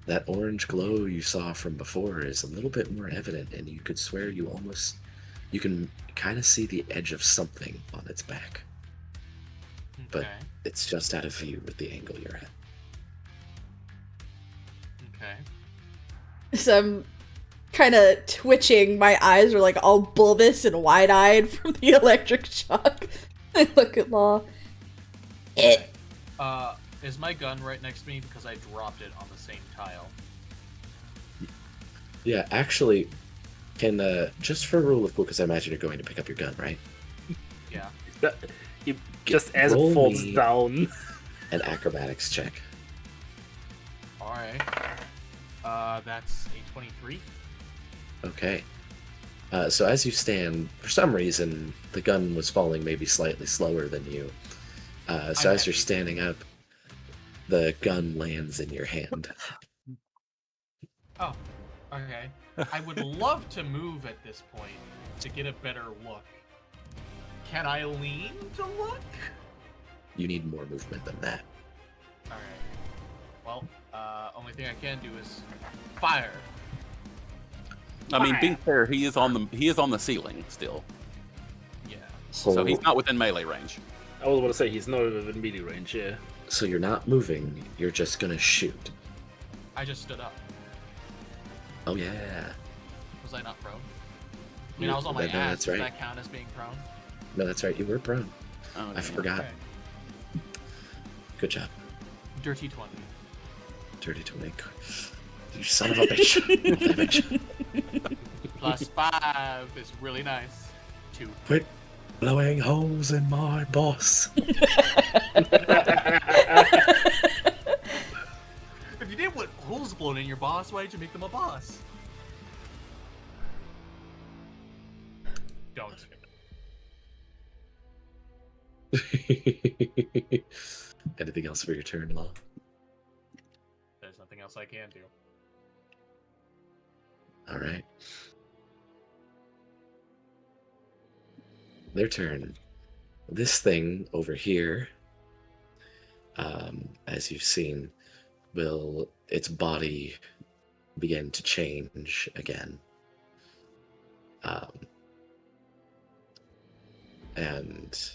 that orange glow you saw from before is a little bit more evident, and you could swear you can kind of see the edge of something on its back. But Okay. it's just out of view with the angle you're at. Okay. So I'm kind of twitching. My eyes are like all bulbous and wide-eyed from the electric shock. I look at Law. Is my gun right next to me because I dropped it on the same tile? Yeah, actually, can just for rule of cool, because I imagine you're going to pick up your gun, right? Yeah. You just as Roll it falls me. down. An acrobatics check. Alright. That's a 23. Okay. So as you stand, for some reason, the gun was falling maybe slightly slower than you. So I'm as you're happy. standing up, the gun lands in your hand. Oh, okay. I would love to move at this point to get a better look. Can I lean to look? You need more movement than that. Alright. Well, only thing I can do is fire. I mean, being fair, he is on the ceiling still, Yeah. so he's not within melee range. I was about to say he's not within melee range, yeah. So you're not moving, you're just gonna shoot. I just stood up. Oh yeah. Was I not prone? I mean, I was on my No, ass. that's Does right. that count as being prone? No, that's right, you were prone. Oh, I damn. forgot. Okay. Good job. Dirty 20. Dirty 20. You son of a bitch. Son of a bitch. Plus 5 is really nice. 2. Quit blowing holes in my boss. If you didn't want holes blown in your boss, why did you make them a boss? Don't. Anything else for your turn, Law? There's nothing else I can do. Alright. Their turn. This thing over here, as you've seen, will its body begin to change again. And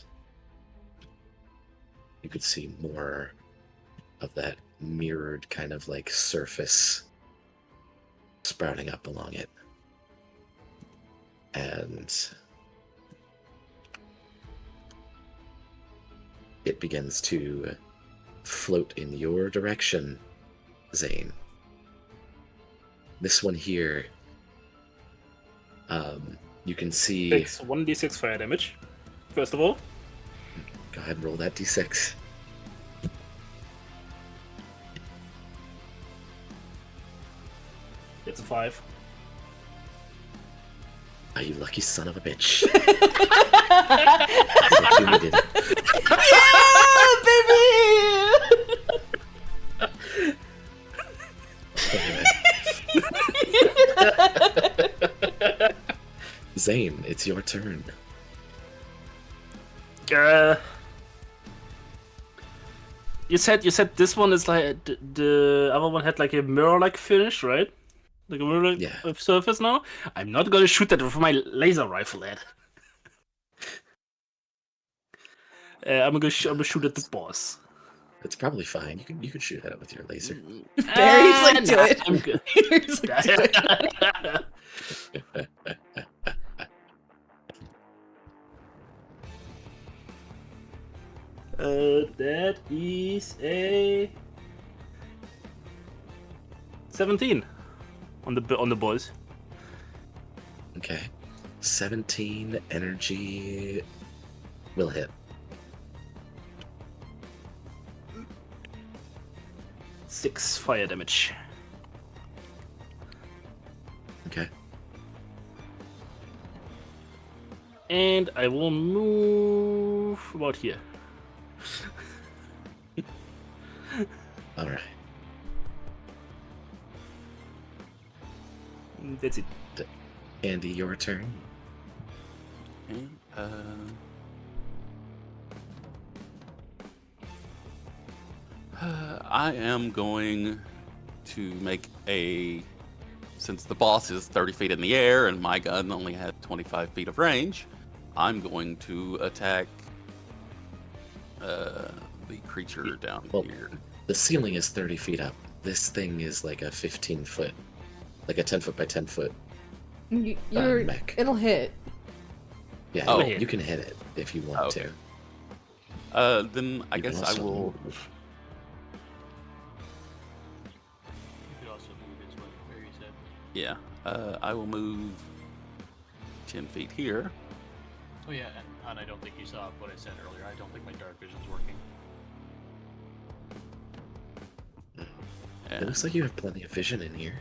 you could see more of that mirrored kind of like surface sprouting up along it. And it begins to float in your direction, Zayne. This one here You can see. Takes 1d6 fire damage. First of all. Go ahead and roll that d6. It's a 5. Oh, you lucky son of a bitch. That's what you needed. Zayne, it's your turn. You said this one is like the other one had like a mirror-like finish, right? Like a mirror-like Yeah. surface now. I'm not gonna shoot that with my laser rifle, lad. I'm gonna shoot at the boss. It's probably fine. You can shoot at it with your laser. Barry's like, do it. I'm good. Barry's like, do it. That is a 17 on the boys. Okay. 17 energy will hit. 6 fire damage. Okay. And I will move about here. All right. That's it. Andy, your turn. Okay, I am going to make a. Since the boss is 30 feet in the air and my gun only had 25 feet of range, I'm going to attack the creature down here. The ceiling is 30 feet up. This thing is like a 15-foot, like a 10-foot by 10-foot. You're, mech. it'll hit. Yeah, Oh. you can hit it if you want Okay. to. Then I You can guess I also will. move. You could also move as well, where you said. Yeah, I will move 10 feet here. Oh yeah, and I don't think you saw what I said earlier. I don't think my dark vision's working. It And looks like you have plenty of vision in here.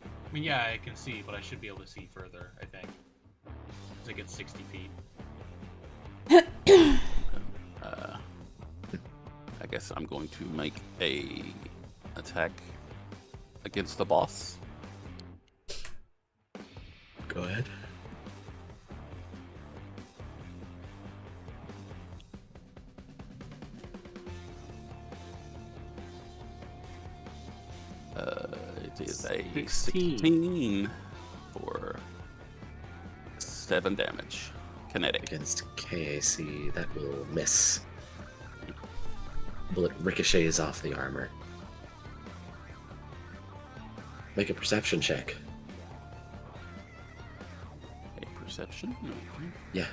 I mean, yeah, I can see, but I should be able to see further, I think. Because I get 60 feet. I guess I'm going to make a attack against the boss. Go ahead. It is a 16. 16 for 7 damage. Kinetic. Against KAC, that will miss. Bullet ricochets off the armor. Make a perception check. A perception? Okay. Yeah.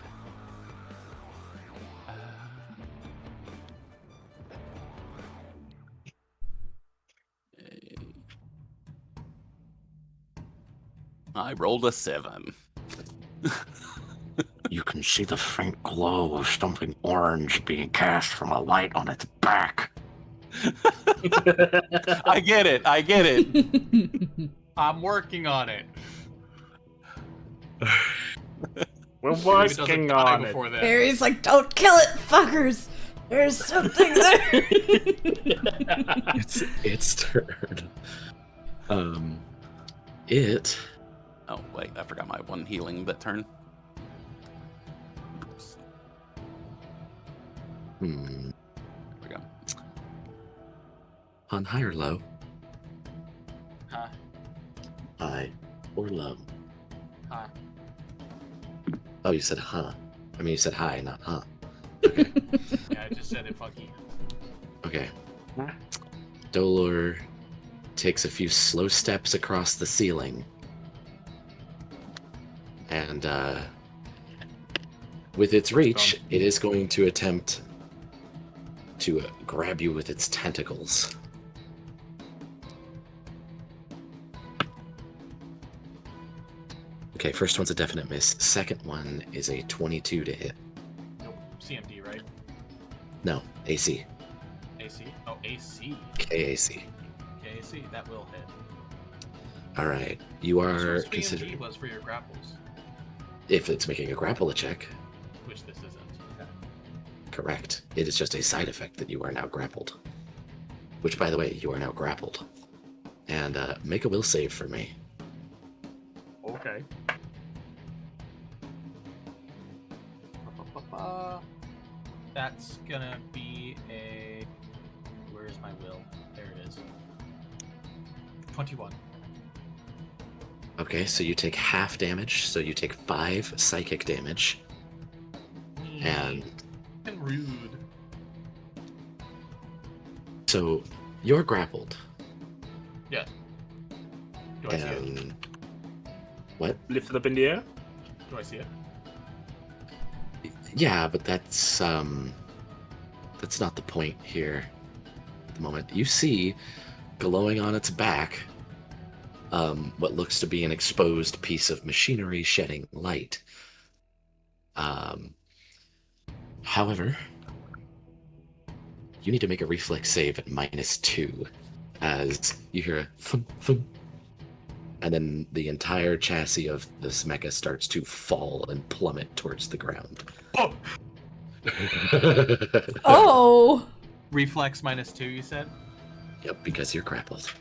I rolled a 7. You can see the faint glow of something orange being cast from a light on its back. I get it. I get it. I'm working on it. We're Maybe it doesn't working die on it. before then. Barry's like, don't kill it, fuckers! There's something there! It's its turn. It Oh, wait. I forgot my 1 healing that turn. Oops. There we go. on high or low? Huh? High or low? Huh? Oh, you said huh. I mean, you said high, not huh. Yeah, I just said it funky. Okay. Dolor takes a few slow steps across the ceiling. And, with its reach, it is going to attempt to grab you with its tentacles. Okay, first one's a definite miss. Second one is a 22 to hit. Nope. CMD, right? No, AC. AC? Oh, AC. KAC. KAC, that will hit. All right, you are So considering CMD was for your grapples, if it's making a grapple check. which this isn't. Okay. Correct. It is just a side effect that you are now grappled. Which, by the way, you are now grappled. And make a will save for me. Okay. That's gonna be a... Where is my will? There it is. 21. Okay, so you take half damage, so you take 5 psychic damage. And Rude. so you're grappled. Yeah. Do I see it? And what? Lift it up in the air. Do I see it? Yeah, but that's not the point here at the moment. You see glowing on its back what looks to be an exposed piece of machinery shedding light. However, you need to make a reflex save at -2 as you hear a thump, thump, and then the entire chassis of this mecha starts to fall and plummet towards the ground. Oh! Oh! Reflex -2, you said? Yep, because you're grappled.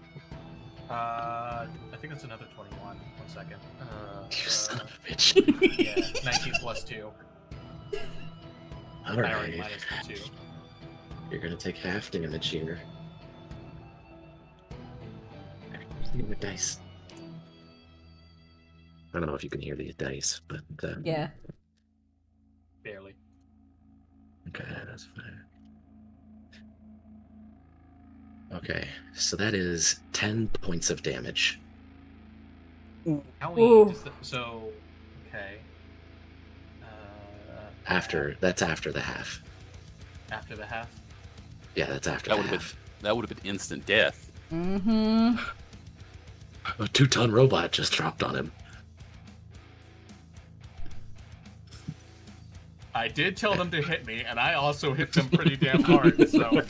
I think that's another 21. 1 second. You son of a bitch. Yeah, it's 19 plus 2. I already Alright, minus the 2. you're gonna take half damage here. Give me the dice. I don't know if you can hear these dice, but Yeah. Barely. okay, that's fine. Okay, so that is 10 points of damage. How Ooh. many? So, okay. That's after the half. After the half? Yeah, that's after That the would have half. that would have been instant death. Mm-hmm. A 2-ton robot just dropped on him. I did tell them to hit me, and I also hit them pretty damn hard, so...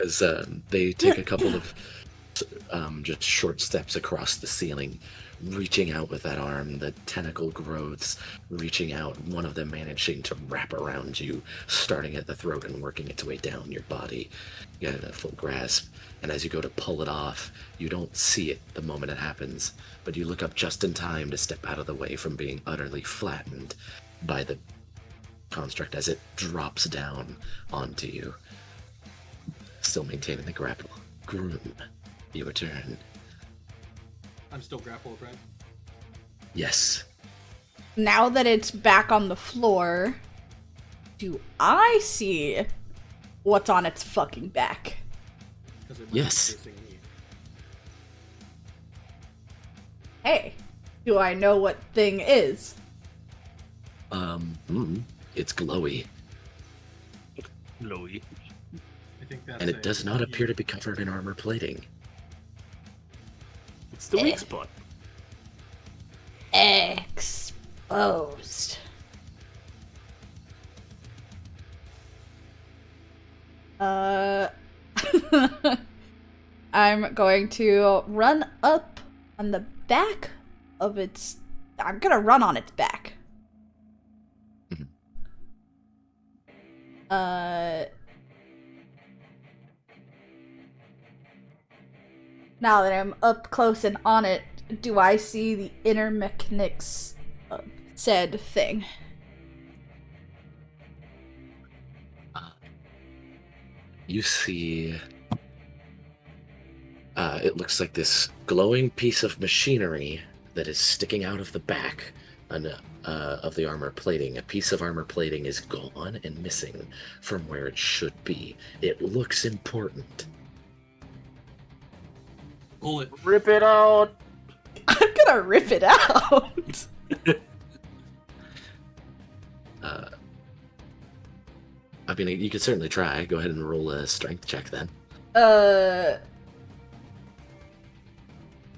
As they take a couple of just short steps across the ceiling, reaching out with that arm, the tentacle growths reaching out, one of them managing to wrap around you, starting at the throat and working its way down your body. You get a full grasp, and as you go to pull it off, you don't see it the moment it happens, but you look up just in time to step out of the way from being utterly flattened by the construct as it drops down onto you. Still maintaining the grapple. Gruwum, your turn. I'm still grappled, right? Yes. Now that it's back on the floor, do I see what's on its fucking back? 'Cause it might be Yes. chasing me. Hey, do I know what thing is? It's glowy, Lowy. I think that's and it does not appear to be covered in armor plating. It's the weak spot. Exposed. I'm going to run up on the back of its... I'm gonna run on its back. Mhm. Now that I'm up close and on it, do I see the inner mechanics of said thing? You see, it looks like this glowing piece of machinery that is sticking out of the back of the armor plating. A piece of armor plating is gone and missing from where it should be. It looks important. Pull it. Rip it out. I'm gonna rip it out. I mean, you could certainly try. Go ahead and roll a strength check then.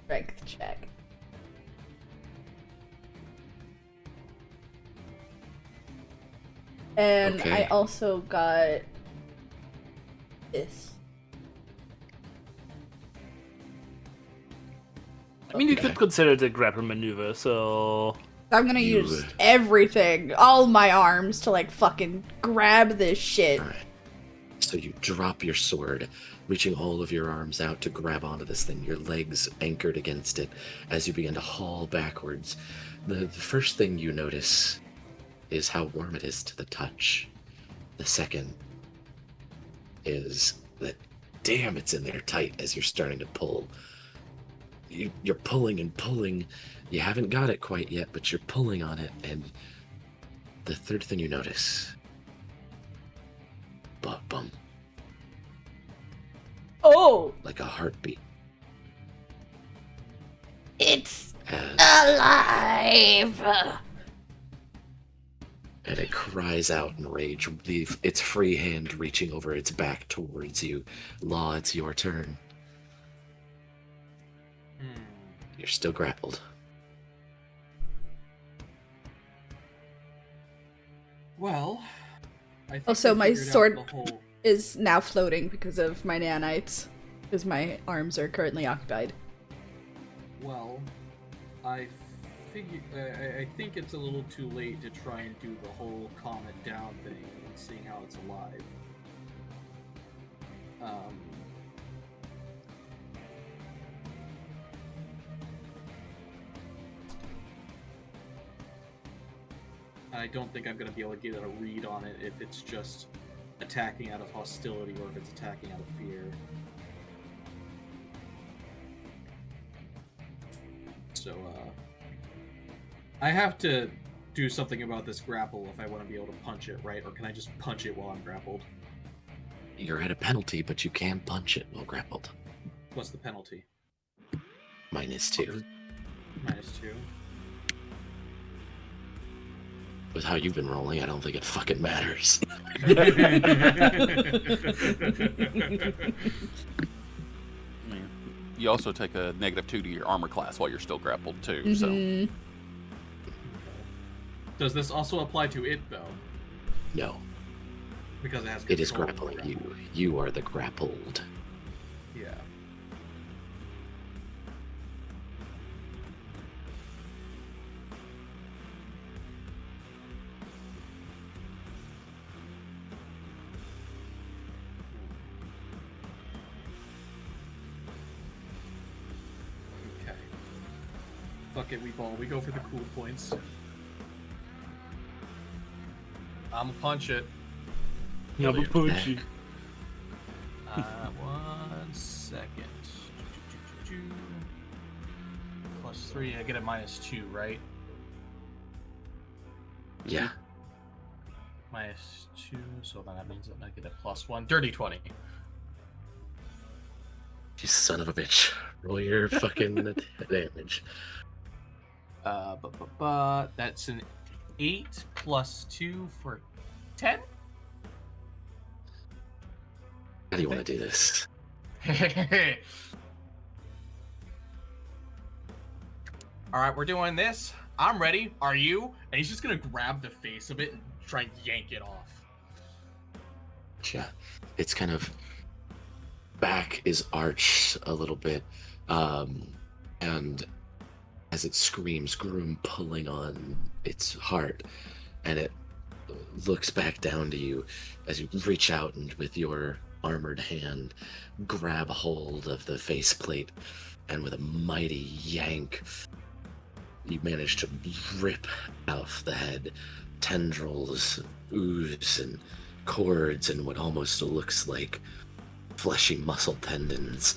Strength check. And Okay. I also got this. I mean, you Okay. could consider the grapple maneuver, so... I'm gonna You, use everything, all my arms, to like fucking grab this shit. Alright. So you drop your sword, reaching all of your arms out to grab onto this thing, your legs anchored against it as you begin to haul backwards. The first thing you notice is how warm it is to the touch. The second is that, damn, it's in there tight as you're starting to pull. You're pulling and pulling. You haven't got it quite yet, but you're pulling on it, and the third thing you notice, bum, Oh, like a heartbeat. it's As, alive! and it cries out in rage, its free hand reaching over its back towards you. Law, it's your turn. You're still grappled. Well, I think Also, we my figured out sword- the whole- Is now floating because of my nanites. Because my arms are currently occupied. Well, I think it's a little too late to try and do the whole calm it down thing and seeing how it's alive. I don't think I'm going to be able to get a read on it if it's just attacking out of hostility or if it's attacking out of fear. So, I have to do something about this grapple if I want to be able to punch it, right? Or can I just punch it while I'm grappled? You're at a penalty, but you can punch it while grappled. What's the penalty? -2. -2. With how you've been rolling, I don't think it fucking matters. You also take a -2 to your armor class while you're still grappled too. So Mhm. Does this also apply to it, though? No, Because it has it is control of the grappling you. grapple. You are the grappled. Yeah. Okay. Fuck it, we ball. We go for the cool points. I'm gonna punch it. Yeah, but punchy. 1 second. +3, I get a -2, right? Yeah. -2, so then that means I get a +1. Dirty 20. You son of a bitch. Roll your fucking damage. That's an 8 + 2 for 10? How do you want to do this? Alright, we're doing this. I'm ready. Are you? And he's just gonna grab the face of it and try and yank it off. Yeah. It's kind of back is arched a little bit, and as it screams, Gruwum pulling on its heart, and it looks back down to you as you reach out and with your armored hand grab hold of the faceplate, and with a mighty yank you manage to rip off the head. Tendrils ooze and cords and what almost looks like fleshy muscle tendons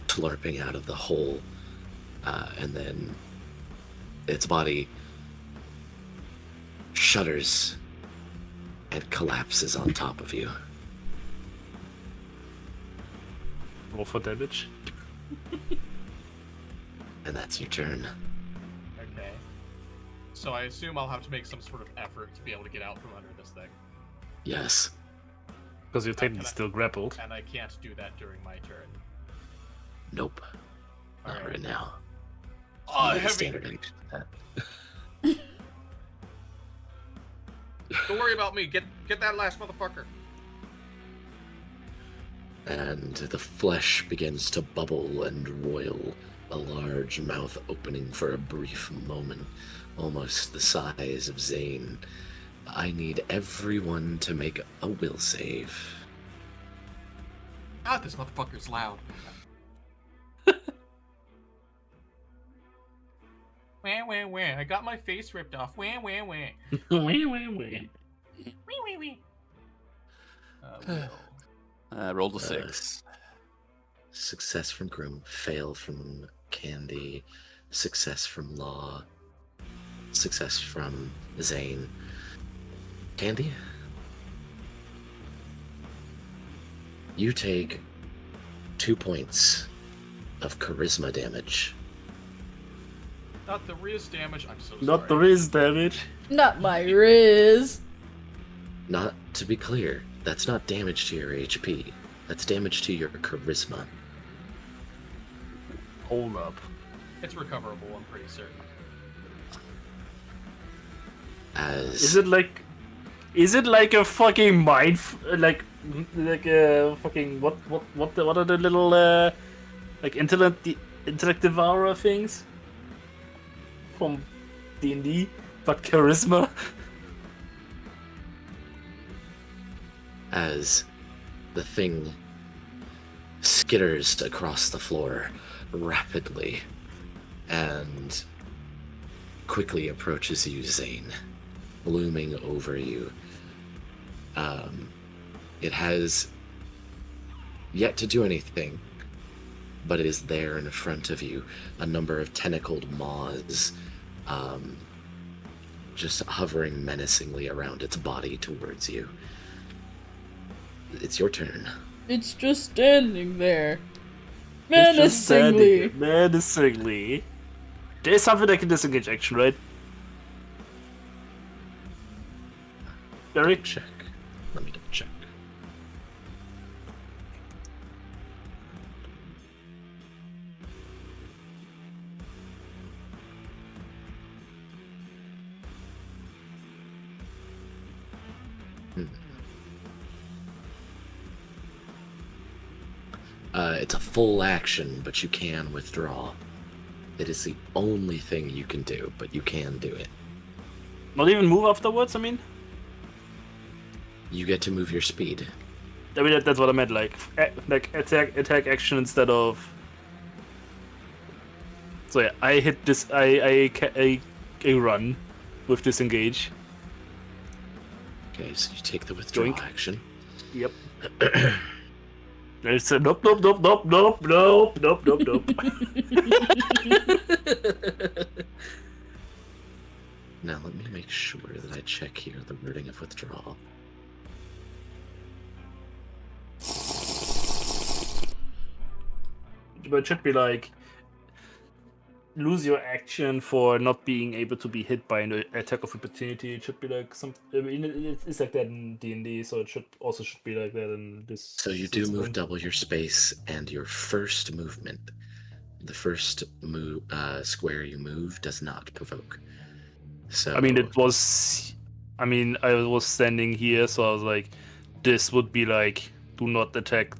slurping out of the hole, and then its body shudders and collapses on top of you. Roll for damage. And that's your turn. Okay. So I assume I'll have to make some sort of effort to be able to get out from under this thing. Yes. Because you're technically still grappled. And I can't do that during my turn. Nope. Not Alright. right now. Oh, You have a heavy. standard action for that. Don't worry about me. Get that last motherfucker. And the flesh begins to bubble and roil, a large mouth opening for a brief moment, almost the size of Zayne. I need everyone to make a will save. God, this motherfucker's loud. Wah, wah, wah. I got my face ripped off. Wah, wah, wah. Wee, wee, wee. Wee, wee, wee. Will. Rolled a 6. Success from Gruwum, fail from Candi, success from Law, success from Zayne. Candi? You take 2 points of charisma damage. Not the Riz damage. I'm so sorry. Not the Riz damage. Not my Riz. Not to be clear, that's not damage to your HP. That's damage to your charisma. Hold up. It's recoverable, I'm pretty certain. As Is it like a fucking like a fucking what are the little like intellect devourer things from D&D, but charisma? as the thing skitters across the floor rapidly and quickly approaches you, Zayne, looming over you. It has yet to do anything, but it is there in front of you, a number of tentacled maws just hovering menacingly around its body towards you. It's your turn. It's just standing there. It's just standing Menacingly. there, menacingly. There's something that can disengage action, right? Derek? Check. Let me double check. It's a full action, but you can withdraw. It is the only thing you can do, but you can do it. Not even move afterwards, I mean? You get to move your speed. I mean, that's what I meant, like attack action instead of... So yeah, I hit this, I run with disengage. Okay, so you take the withdraw Joink. action. Yep. It's a nope, nope, nope, nope, nope, nope, nope, nope, nope. Now let me make sure that I check here the wording of withdrawal. But it should be like, lose your action for not being able to be hit by an attack of opportunity. It should be like some. I mean, it's like that in D&D, so it should be like that in this. So you do move double your space, and your first movement, the first move square you move, does not provoke. So I mean, it was. I mean, I was standing here, so I was like, this would be like, do not attack.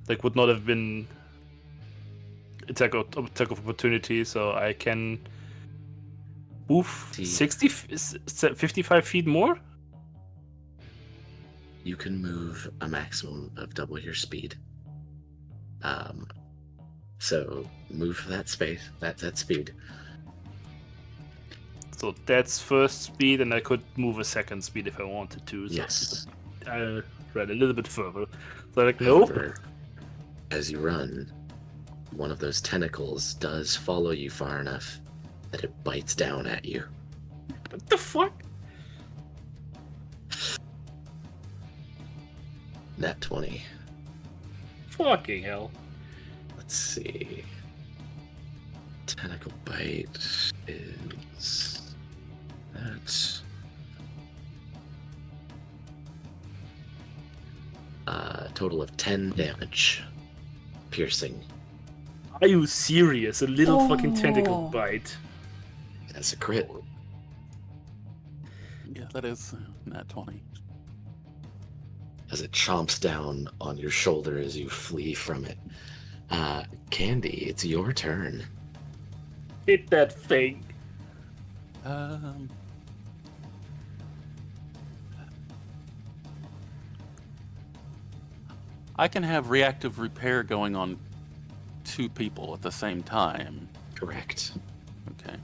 Like, would not have been attack of opportunity, so I can move 55 feet more? you can move a maximum of double your speed. So move that space. That's that speed. So that's first speed, and I could move a second speed if I wanted to. So Yes. I read a little bit further. So like, nope. However, as you run, one of those tentacles does follow you far enough that it bites down at you. What the fuck? Nat 20. Fucking hell. Let's see. Tentacle bite is that. Total of 10 damage. Piercing. Are you serious? A little fucking tentacle Oh. bite. That's a crit. Yeah. that is nat 20. As it chomps down on your shoulder as you flee from it. Candi, it's your turn. Hit that thing. I can have reactive repair going on 2 people at the same time. Correct. Okay.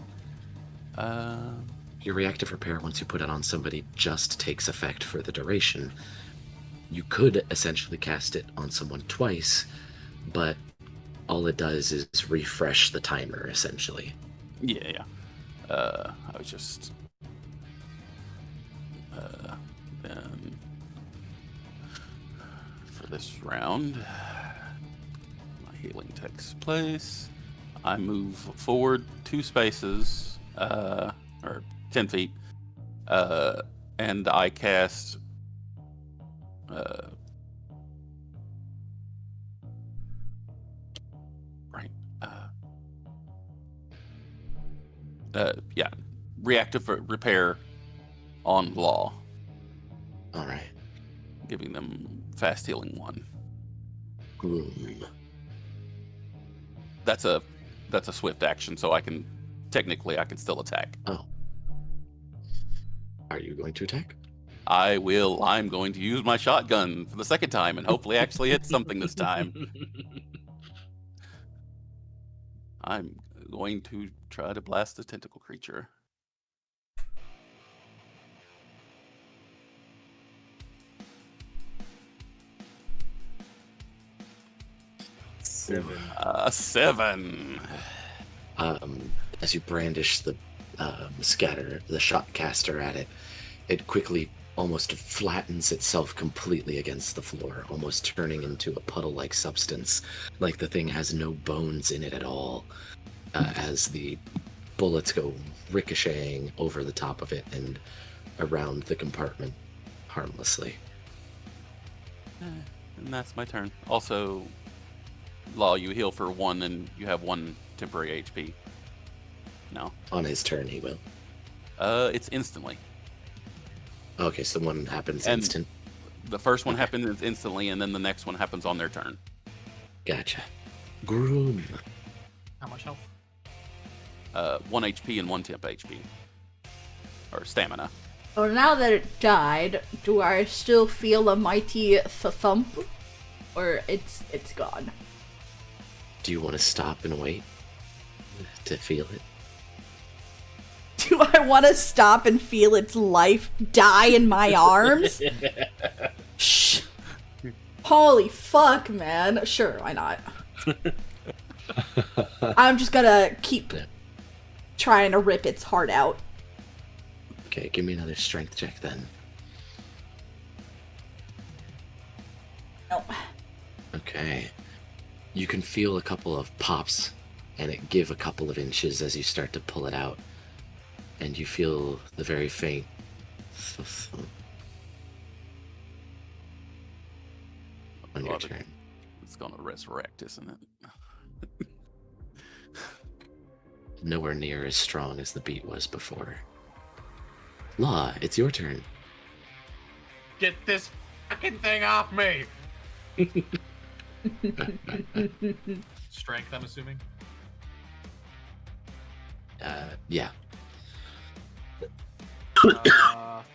Your reactive repair, once you put it on somebody, just takes effect for the duration. You could essentially cast it on someone twice, but all it does is refresh the timer, essentially. Yeah. I was just... then... For this round, my healing takes place. I move forward 2 spaces, or 10 feet, and I cast... yeah, reactive repair on Law, All right. giving them fast healing 1. Gruwum. That's a swift action, so I can still attack. Oh. Are you going to attack? I will. I'm going to use my shotgun for the second time and hopefully actually hit something this time. I'm going to try to blast the tentacle creature. Seven. 7. As you brandish the the shot caster at it, it quickly almost flattens itself completely against the floor, almost turning into a puddle-like substance, like the thing has no bones in it at all, as the bullets go ricocheting over the top of it and around the compartment harmlessly. And that's my turn. Also, Law, you heal for 1 and you have 1 temporary HP. No. On his turn, he will. It's instantly. Okay, so one happens And instant. The first one happens instantly, and then the next one happens on their turn. Gotcha. Gruwum. How much health? 1 HP and 1 temp HP. Or stamina. Oh, now that it died, do I still feel a mighty thump? Or it's gone? Do you want to stop and wait to feel it? Do I want to stop and feel its life die in my arms? Shh. Holy fuck, man. Sure, why not? I'm just gonna keep trying to rip its heart out. Okay, give me another strength check then. No. Okay. You can feel a couple of pops, and it give a couple of inches as you start to pull it out. And you feel the very faint on your Love it. turn. It's gonna resurrect, isn't it? Nowhere near as strong as the beat was before. Law, it's your turn. Get this fucking thing off me! Strength, I'm assuming. Yeah.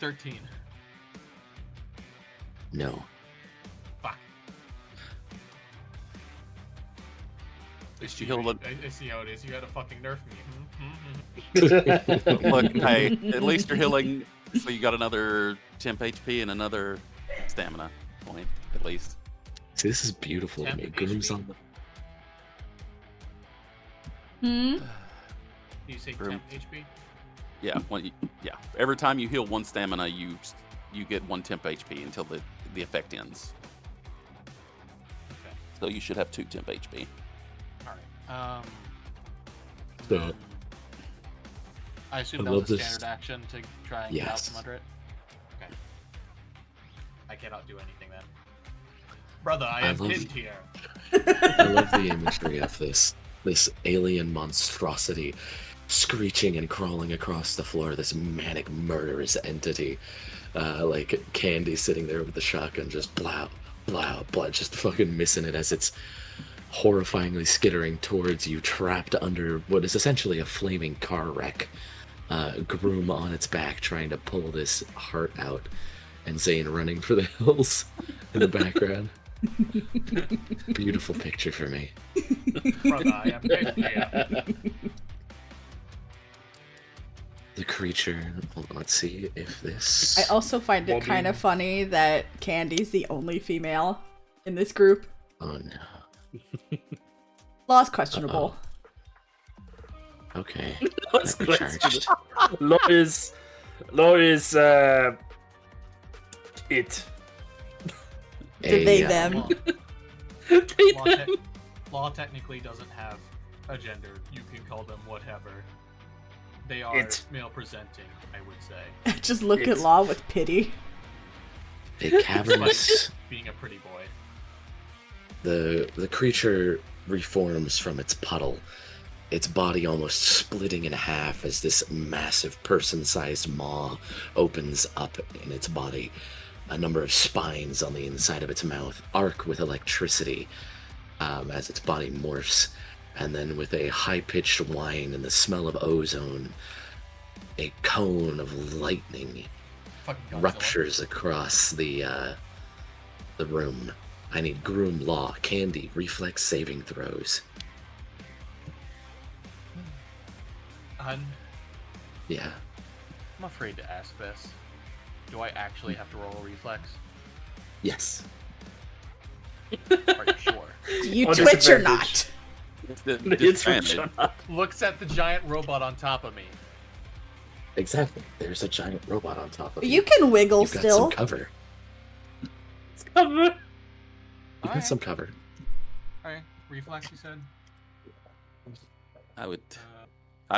13. No. Fuck. At least you healed I see how it is. You had to fucking nerf me. Look, hey, at least you're healing, so you got another temp HP and another stamina point, at least. See, this is beautiful to me. Temp Gruwum's HP? on the... Hmm? Do you say Grim. temp HP? Yeah, every time you heal 1 stamina, you get 1 temp HP until the effect ends. Okay. So you should have 2 temp HP. Alright. So, I assume I that love was a this. standard action to try and get out Yes. from under it? Okay. I cannot do anything then. Brother, I am love- pinned here. I love the imagery of this alien monstrosity screeching and crawling across the floor, this manic, murderous entity. Like Candi sitting there with the shotgun, just blow, blow, blow, just fucking missing it as it's horrifyingly skittering towards you, trapped under what is essentially a flaming car wreck. Gruwum on its back, trying to pull this heart out, and Zayne running for the hills in the background. Beautiful picture for me. Brother, I am yeah. The creature. Hold on, let's see if this. I also find it kind of funny that Candy's the only female in this group. Oh no. Law's questionable. Okay. That's Might be charged. Law is it. Did they, A, them? Law technically doesn't have a gender. You can call them whatever. They are It. male presenting, I would say. Just look at It's- Law with pity. A cavernous. Being a pretty boy. The creature reforms from its puddle, its body almost splitting in half as this massive person-sized maw opens up in its body. A number of spines on the inside of its mouth arc with electricity as its body morphs, and then with a high-pitched whine and the smell of ozone, a cone of lightning Fucking Godzilla. ruptures across the room. I need Gruwum, Law, Candi, reflex saving throws. I'm Yeah. afraid to ask this. Do I actually have to roll a reflex? Yes. Are you sure? Do you Or twitch or disadvantage. not? It's Disadvantage. Looks at the giant robot on top of me. Exactly. There's a giant robot on top of You can wiggle You've got still. some cover. cover. You've got some cover. Alright, reflex, you said? I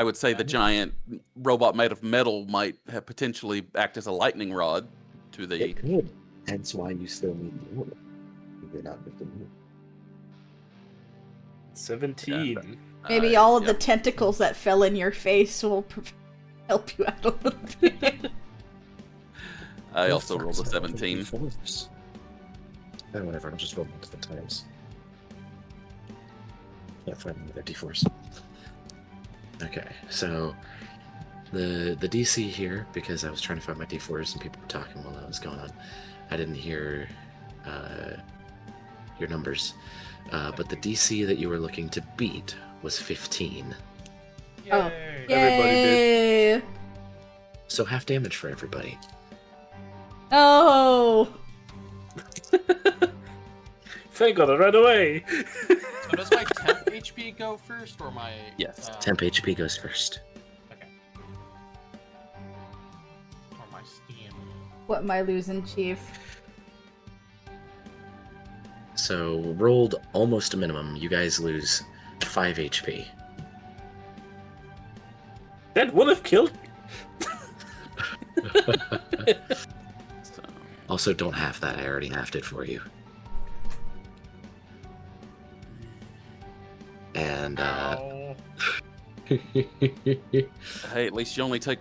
would say the giant robot made of metal might have potentially act as a lightning rod to the. It could. Hence why you still need to roll it. You're not with the move. 17. Maybe all of the Yep. tentacles that fell in your face will help you out a little bit. I also rolled a 17. Oh, whatever. I'll just roll multiple times. Can't find any other d4s. Okay, so the DC here, because I was trying to find my d4s and people were talking while that was going on, I didn't hear your numbers. But the DC that you were looking to beat was 15. Oh. Yay! Everybody Yay! So half damage for everybody. Oh! Thank God, right away. So does my temp HP go first, or my... Yes. Temp HP goes first. Okay. Or my steam. What am I losing, Chief? So rolled almost a minimum. You guys lose 5 HP. That would have killed me. So, Also, don't half that. I already halved it for you. And Ow. hey, at least you only took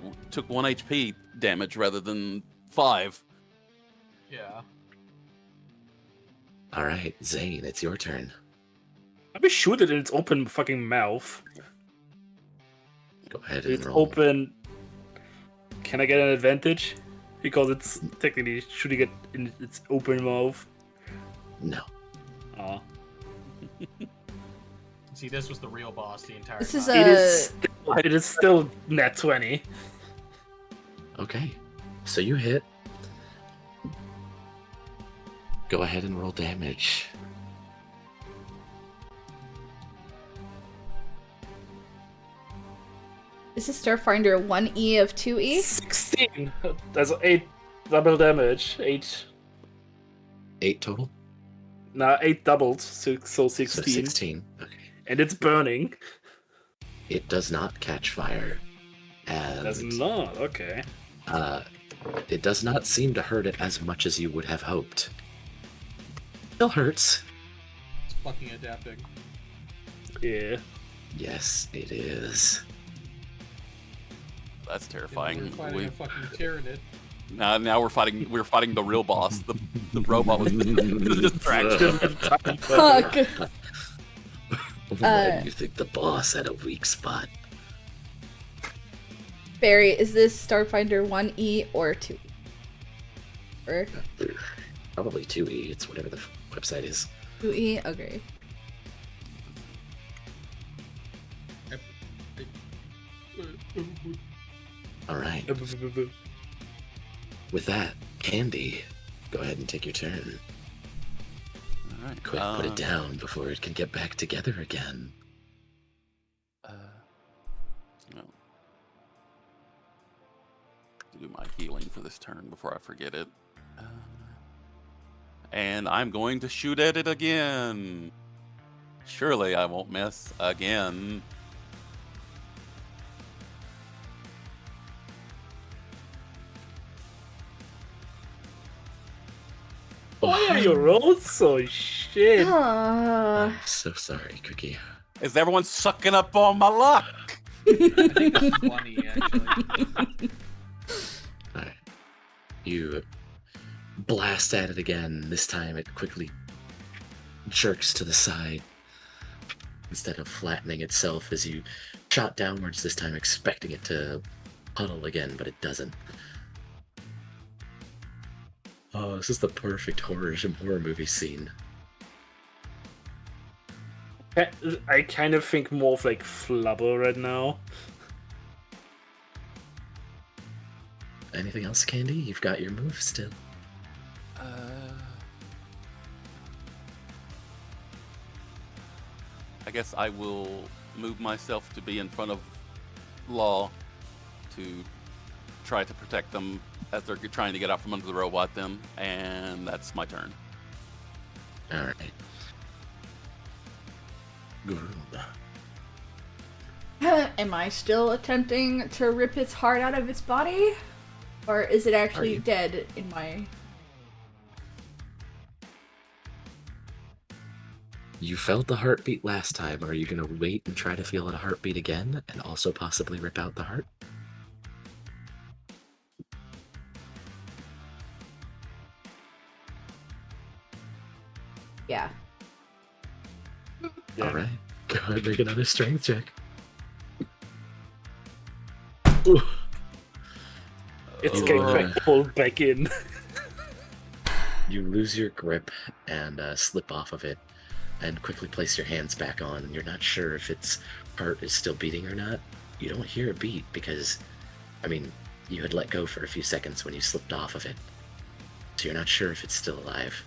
1 HP damage rather than 5. Yeah. all right, Zayne, it's your turn. Let me shoot it in its open fucking mouth. Go ahead and It's roll. open. Can I get an advantage? Because it's technically shooting it in its open mouth. No. Aw. See, this was the real boss the entire This is time. It is still net 20. Okay. So you hit. Go ahead and roll damage. Is this Starfinder 1E of 2E? 16! That's 8 double damage. 8. 8 total? Nah, 8 doubled, so So 16. 16. Okay. And it's burning. It does not catch fire. And Does not, okay. it does not seem to hurt it as much as you would have hoped. Still hurts. It's fucking adapting. Yeah. Yes, it is. That's You know, terrifying. we're fighting a fucking Tyranid. Now we're fighting the real boss. The robot was the distraction. Fuck. Why do you think the boss had a weak spot? Barry, is this Starfinder 1E or 2E? Or Probably 2E. It's whatever the website is. 2E? Okay. All right. With that, Candi, go ahead and take your turn. All right. Quick, put it down before it can get back together again. Well, do my healing for this turn before I forget it. And I'm going to shoot at it again. Surely I won't miss again. Why are your rolls so shit? Ah. I'm so sorry, Cookie. Is everyone sucking up on my luck? I think this is 1E, actually. Alright. You blast at it again. This time it quickly jerks to the side instead of flattening itself as you shot downwards, this time expecting it to huddle again, but it doesn't. Oh, this is the perfect horror movie scene. I kind of think more of like flubber right now. Anything else, Candi? You've got your move still. I guess I will move myself to be in front of Law to try to protect them as they're trying to get out from under the robot then, and that's my turn. Alright. Gruwum. Am I still attempting to rip its heart out of its body? Or is it actually you? dead in my... You felt the heartbeat last time. Are you gonna wait and try to feel a heartbeat again and also possibly rip out the heart? Yeah. Yeah. Alright. Go ahead and make another strength check. Ooh. It's Oh, getting back, pulled back in. You lose your grip and slip off of it and quickly place your hands back on. And you're not sure if its heart is still beating or not. You don't hear a beat because, I mean, you had let go for a few seconds when you slipped off of it. So you're not sure if it's still alive.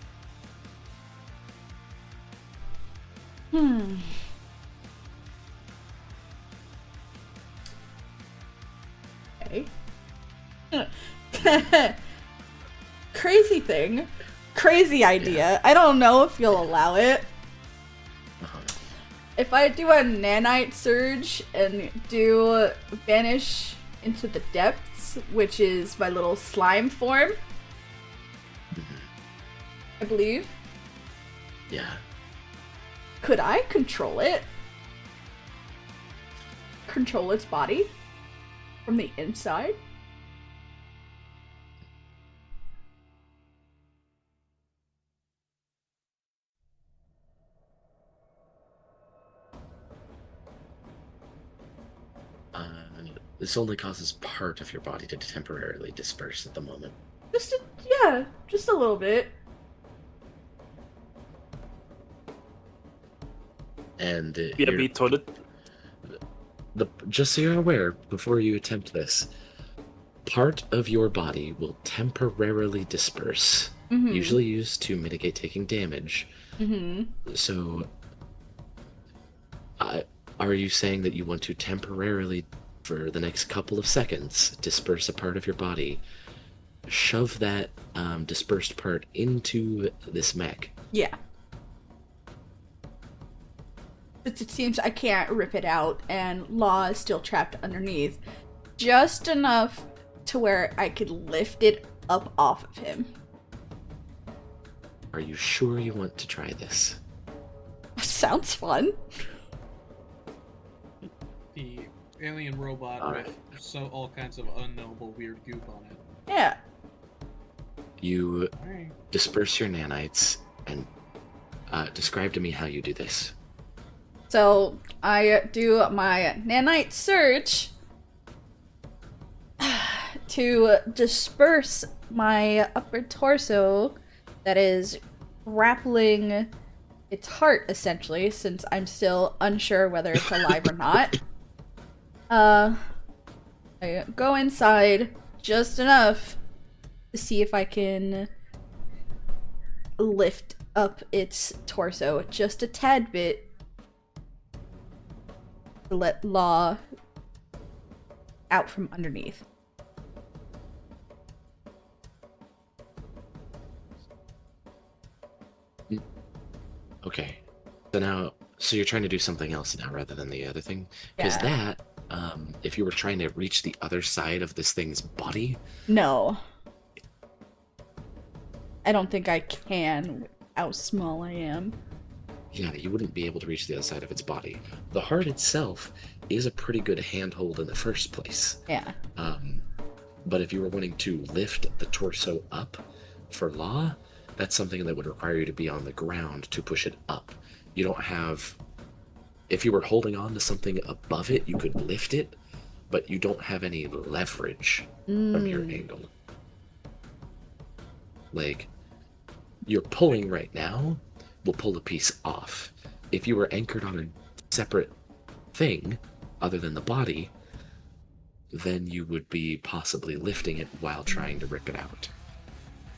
Okay. Crazy thing. Crazy idea. I don't know if you'll allow it. If I do a nanite surge and do vanish into the depths, which is my little slime form, I believe. Yeah. Could I control it? Control its body? From the inside? This only causes part of your body to temporarily disperse at the moment. Just a little bit. And Yeah, be toilet. just so you're aware, before you attempt this, part of your body will temporarily disperse, usually used to mitigate taking damage. So, are you saying that you want to temporarily, for the next couple of seconds, disperse a part of your body, shove that dispersed part into this mech? Yeah. But it seems I can't rip it out, and Law is still trapped underneath. Just enough to where I could lift it up off of him. Are you sure you want to try this? Sounds fun. alien robot Alright. with all kinds of unknowable weird goop on it. Yeah. You Alright. disperse your nanites and describe to me how you do this. So I do my nanite surge to disperse my upper torso that is grappling its heart, essentially, since I'm still unsure whether it's alive or not. I go inside just enough to see if I can lift up its torso just a tad bit to let Law out from underneath. Okay. So you're trying to do something else now rather than the other thing? Because Yeah. that, if you were trying to reach the other side of this thing's body, No. I don't think I can with how small I am. yeah, you wouldn't be able to reach the other side of its body. The heart itself is a pretty good handhold in the first place. Yeah. But if you were wanting to lift the torso up for Law, that's something that would require you to be on the ground to push it up. You don't have... If you were holding on to something above it, you could lift it, but you don't have any leverage from your angle. Like, you're pulling right now will pull a piece off. If you were anchored on a separate thing, other than the body, then you would be possibly lifting it while trying to rip it out.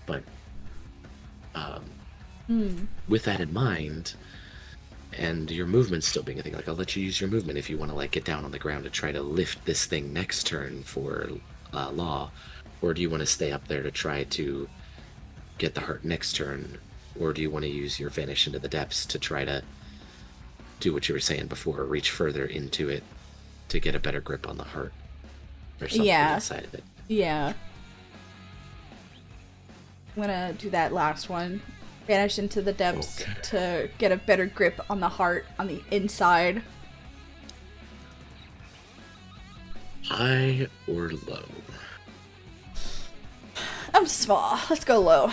But with that in mind, and your movement still being a thing, like I'll let you use your movement if you want to like get down on the ground to try to lift this thing next turn for Law, or do you want to stay up there to try to get the heart next turn, or do you want to use your vanish into the depths to try to do what you were saying before, reach further into it to get a better grip on the heart or something inside of it? Yeah. I'm gonna do that last one. Vanish into the depths to get a better grip on the heart on the inside. High or low? I'm small. Let's go low.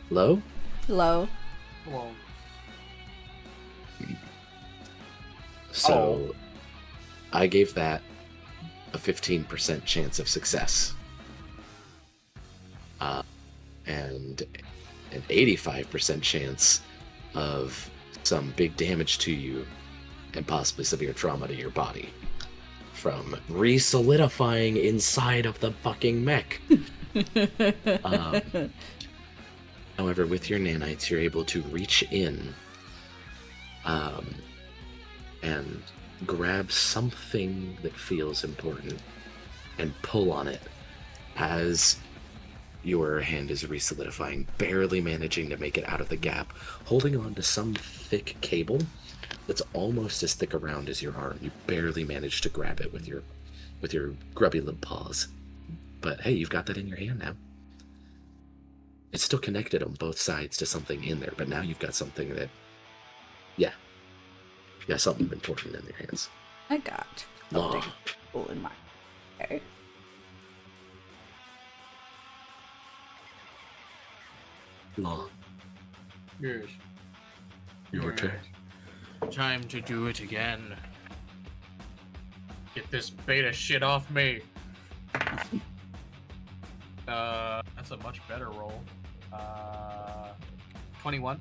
Low? Low. Well, So I gave that a 15% chance of success. And an 85% chance of some big damage to you and possibly severe trauma to your body from re-solidifying inside of the fucking mech. However, with your nanites, you're able to reach in and grab something that feels important and pull on it as your hand is re-solidifying, barely managing to make it out of the gap, holding on to some thick cable that's almost as thick around as your arm. You barely manage to grab it with your grubby little paws. But hey, you've got that in your hand now. It's still connected on both sides to something in there, but now you've got something that, yeah, something important in your hands. I got Law. something cool in my hair. Law. yes. Your turn. Time to do it again. Get this beta shit off me. That's a much better roll. 21.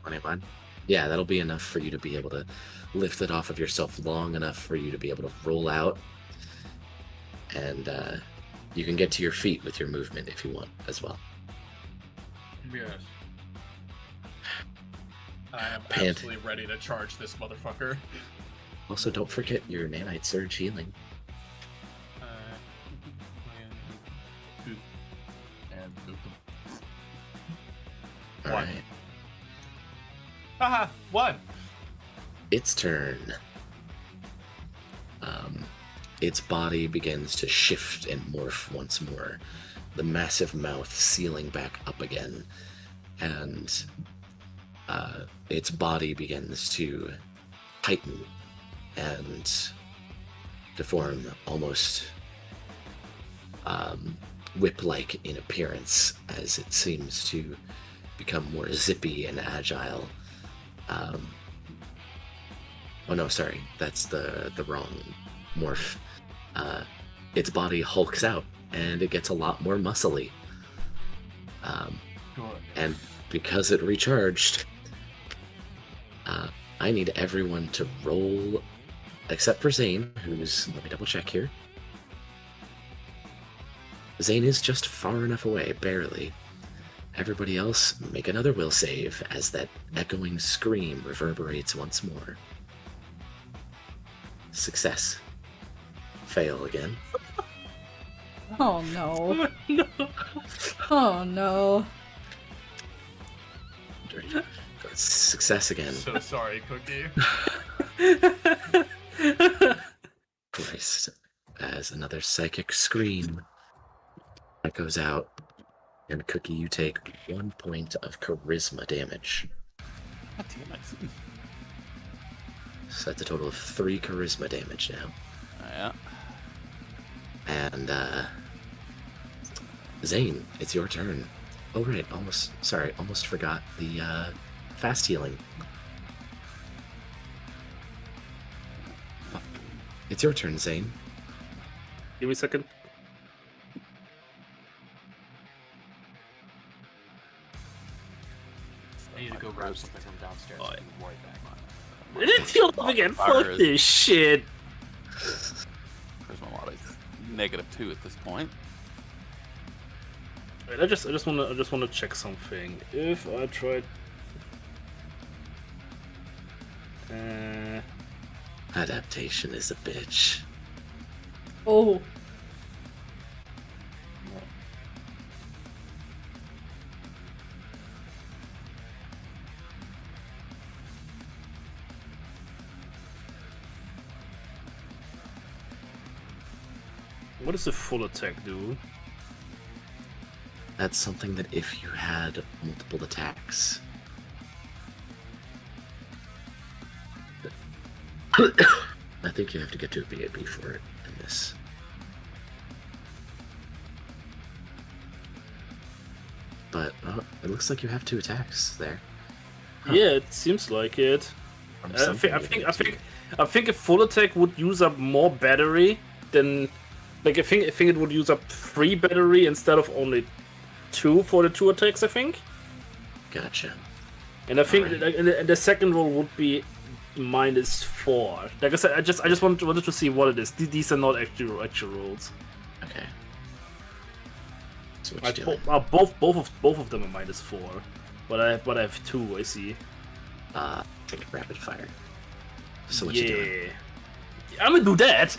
21. Yeah, that'll be enough for you to be able to lift it off of yourself long enough for you to be able to roll out. And you can get to your feet with your movement if you want as well. Yes. I am Pant. absolutely ready to charge this motherfucker. Also, don't forget your nanite surge healing. And All One. right. Haha, 1. Its turn. its body begins to shift and morph once more, the massive mouth sealing back up again, and its body begins to tighten and deform, almost whip-like in appearance, as it seems to become more zippy and agile. Oh no, sorry, that's the wrong morph. Its body hulks out, and it gets a lot more muscly. Good. And because it recharged, I need everyone to roll, except for Zayne, who's, let me double check here. Zayne is just far enough away, barely. Everybody else, make another will save as that echoing scream reverberates once more. Success. Fail again. Oh no. No. Oh no. Success again. So sorry, Cookie. Christ. As another psychic scream echoes out, and Cookie, you take 1 point of charisma damage. God damn it. So that's a total of 3 charisma damage now. Yeah. And, Zayne, it's your turn. Oh, right, almost forgot the, fast healing. It's your turn, Zayne. Give me a second. I need to go grab something from downstairs. Oh, I'll be right back. It's healed up again. Fire Fuck is- this shit. Charisma mod is -2 at this point. Wait, I just wanna check something. If I tried. Adaptation is a bitch. Oh. What does the full attack do? That's something that if you had multiple attacks. I think you have to get to a BAB for it in this. But it looks like you have 2 attacks there. Huh. Yeah, it seems like it. From I something think you get I think a full attack would use up more battery than, like, I think it would use up 3 battery instead of only 2 for the 2 attacks. I think, Gotcha. and I think Alright. like, and the second roll would be -4. Like I said, I just wanted to see what it is. These are not actual rolls. Okay. So what Like, you doing? both of them are -4, but I have 2. I see. Take a rapid fire. So what you doing? Yeah, I'm gonna do that.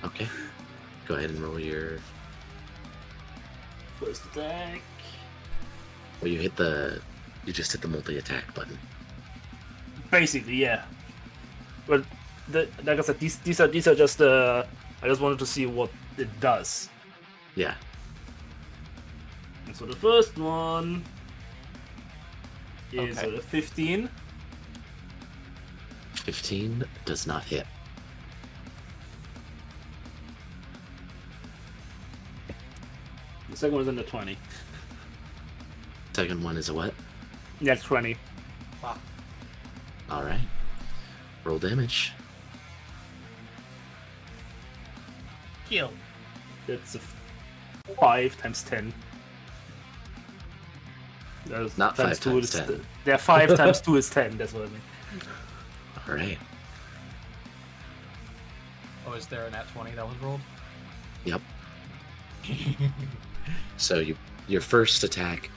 Okay. Go ahead and roll your. First attack. Well, you just hit the multi-attack button. Basically, yeah. But like I said, these are just I just wanted to see what it does. Yeah. And so the first one is Okay. 15. 15 does not hit. The second one is in the 20. Second one is a what? Yeah, 20. All right. Roll damage. Kill. That's a 5 times 10. That's Not 5 2 times is 10. Yeah, 5 times 2 is 10. That's what I mean. All right. Oh, is there an at 20 that was rolled? Yep. So your first attack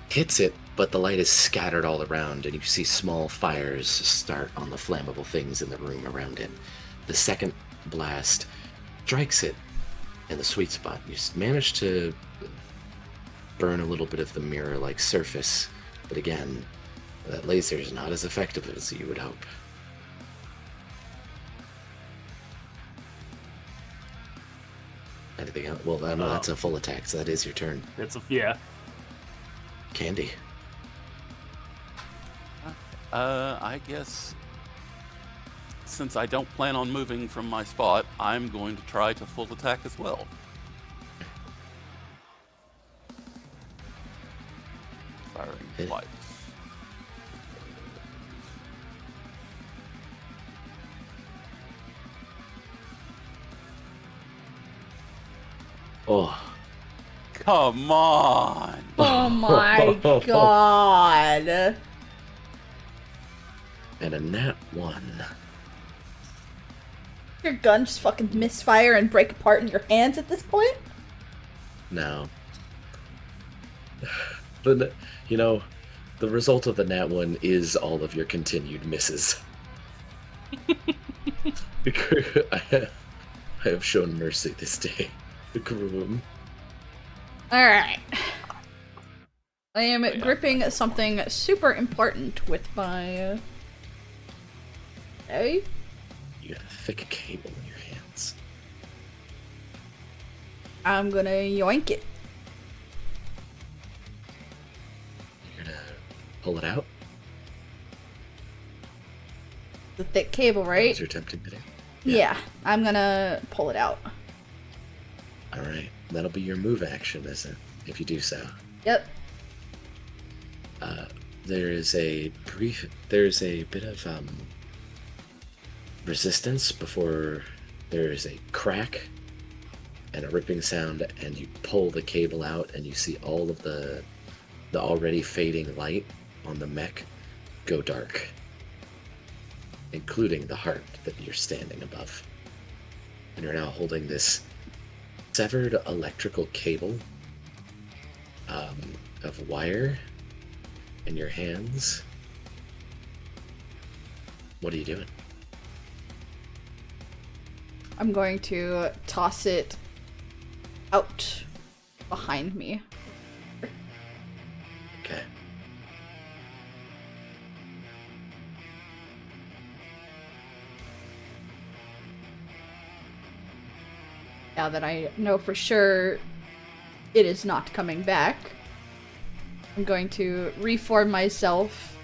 hits it, but the light is scattered all around, and you see small fires start on the flammable things in the room around it. The second blast strikes it in the sweet spot. You manage to burn a little bit of the mirror-like surface, but again, that laser is not as effective as you would hope. anything else. Well, no, that's a full attack, so that is your turn. Yeah. Candi. I guess since I don't plan on moving from my spot, I'm going to try to full attack as well. Firing twice. Oh. Come on! Oh my god. And a nat 1. Your gun just fucking misfire and break apart in your hands at this point? No. But, you know, the result of the nat 1 is all of your continued misses. I have shown mercy this day. The Gruwum. Alright. I am gripping something super important with my... Hey? You got a thick cable in your hands. I'm gonna yoink it. You're gonna pull it out? The thick cable, What right? was your attempting to do? Yeah, I'm gonna pull it out. Alright, that'll be your move action, isn't it? If you do so. Yep. There's a bit of resistance before there's a crack and a ripping sound, and you pull the cable out and you see all of the already fading light on the mech go dark, including the heart that you're standing above. And you're now holding this severed electrical cable of wire in your hands. What are you doing? I'm going to toss it out behind me. Okay. Now that I know for sure it is not coming back, I'm going to reform myself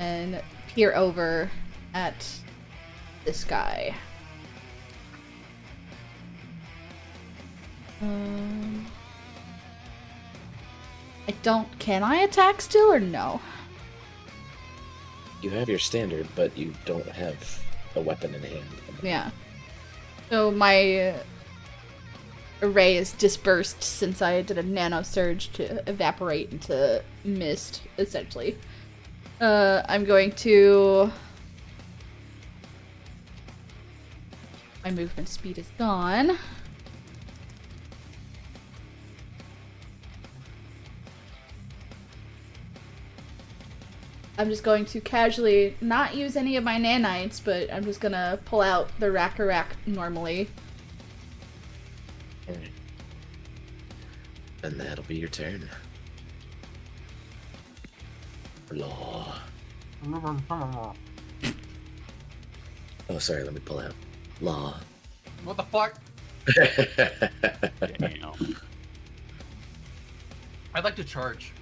and peer over at this guy. Can I attack still or no? You have your standard, but you don't have a weapon in hand. Yeah. So my array is dispersed since I did a nano surge to evaporate into mist, essentially. I'm going to... My movement speed is gone. I'm just going to casually not use any of my nanites, but I'm just gonna pull out the rack normally. Alright. And that'll be your turn. Law. Oh, sorry, let me pull out. Law. What the fuck? Damn. I'd like to charge.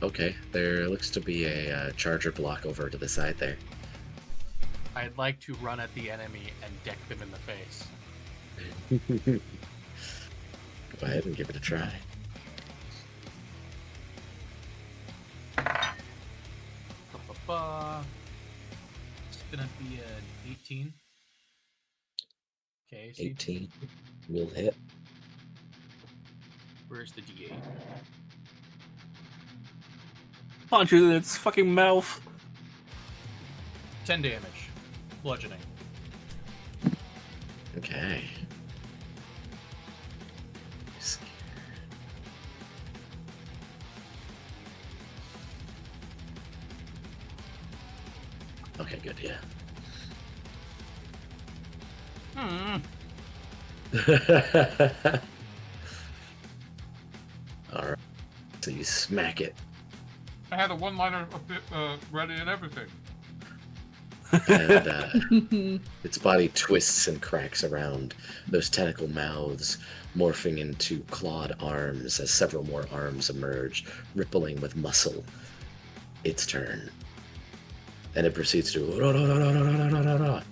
Okay. There looks to be a charger block over to the side there. I'd like to run at the enemy and deck them in the face. Go ahead and give it a try. It's gonna be an 18. Okay, so 18 will hit. where's the D8? Punch it in its fucking mouth. 10 damage. Bludgeoning. Okay. Okay, good, yeah. Alright. So you smack it. I had a one-liner ready and everything. and its body twists and cracks around, those tentacle mouths morphing into clawed arms as several more arms emerge, rippling with muscle. Its turn. And it proceeds to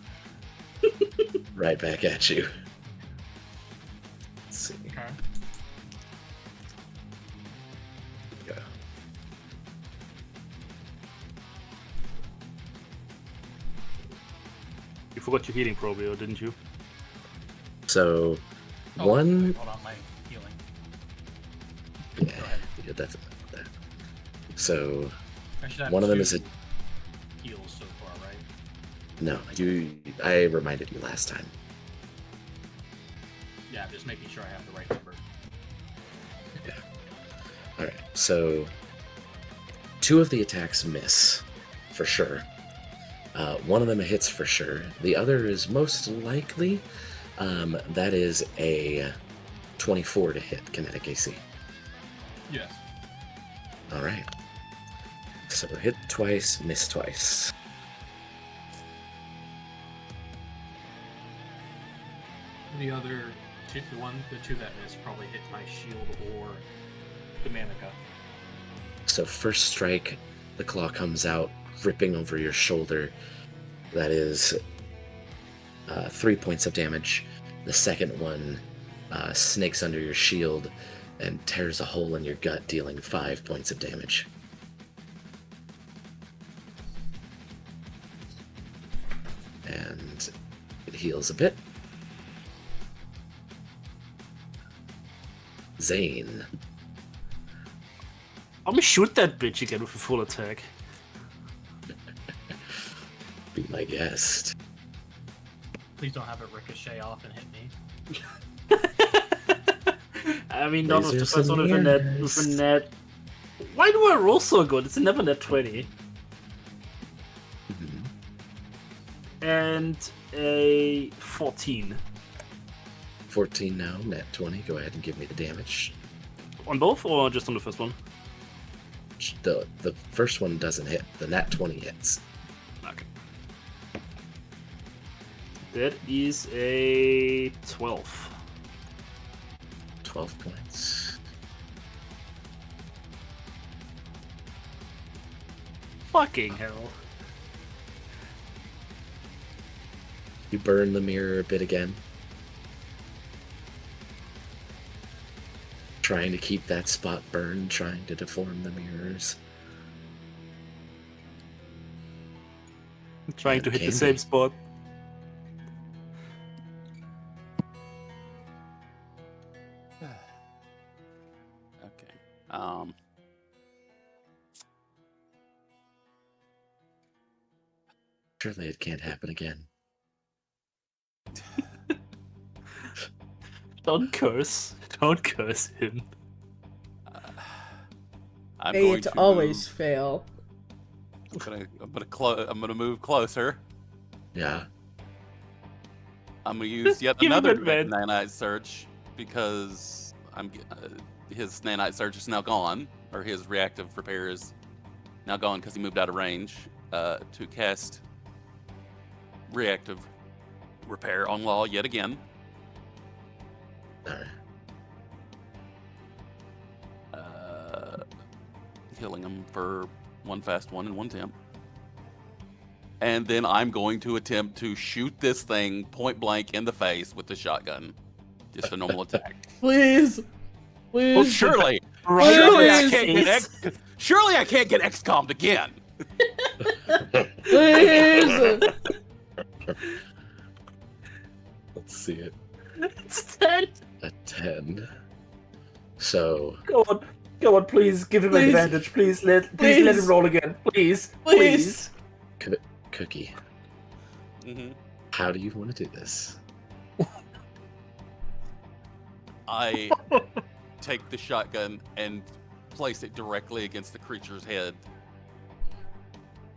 right back at you. Let's see. Okay. Go. You forgot your healing probio, didn't you? So, Oh, one. wait, hold on, my healing. Yeah, Go ahead. yeah, definitely. That. So, I should have one of them is a. two heals so far, right? No, I reminded you last time. Yeah, just making sure I have the right number. Alright, so. Two of the attacks miss, for sure. One of them hits for sure. The other is most likely. That is a 24 to hit kinetic AC. Yes. Alright. So hit twice, miss twice. The other two, the two that missed probably hit my shield or the Manica. So first strike, the claw comes out, ripping over your shoulder. That is 3 points of damage. The second one snakes under your shield and tears a hole in your gut, dealing 5 points of damage. And it heals a bit. Zayne. I'm gonna shoot that bitch again with a full attack. Be my guest. Please don't have it ricochet off and hit me. I mean, not with the Lasers first one with a and net. mirrors. With a net. Why do I roll so good? It's never net 20. Mhm. And a 14. 14 now, net 20. Go ahead and give me the damage. On both or just on the first one? The first one doesn't hit. The nat 20 hits. Okay. That is a 12. 12 points. Fucking hell. You burn the mirror a bit again. Trying to keep that spot burned, trying to deform the mirrors. Trying to hit the Candi. same spot. Okay. Surely it can't happen again. Don't curse. Don't curse him. I'm May going it to always fail. I'm gonna move closer. Yeah. I'm gonna use yet Give him another advantage. nanite surge because his nanite surge is now gone, or his reactive repair is now gone because he moved out of range to cast reactive repair on Law yet again. Alright. Healing him for one fast one and one temp. And then I'm going to attempt to shoot this thing point blank in the face with the shotgun. Just a normal attack. Please. Please. Well, surely Right surely on I his can't get face. surely I can't get XCOM'd again. Please. Let's see it. It's 10. A 10. So, Go on, please give him Please. advantage. Please let Please. him roll again. Please. Please. Cookie, Mm-hmm. how do you want to do this? I take the shotgun and place it directly against the creature's head,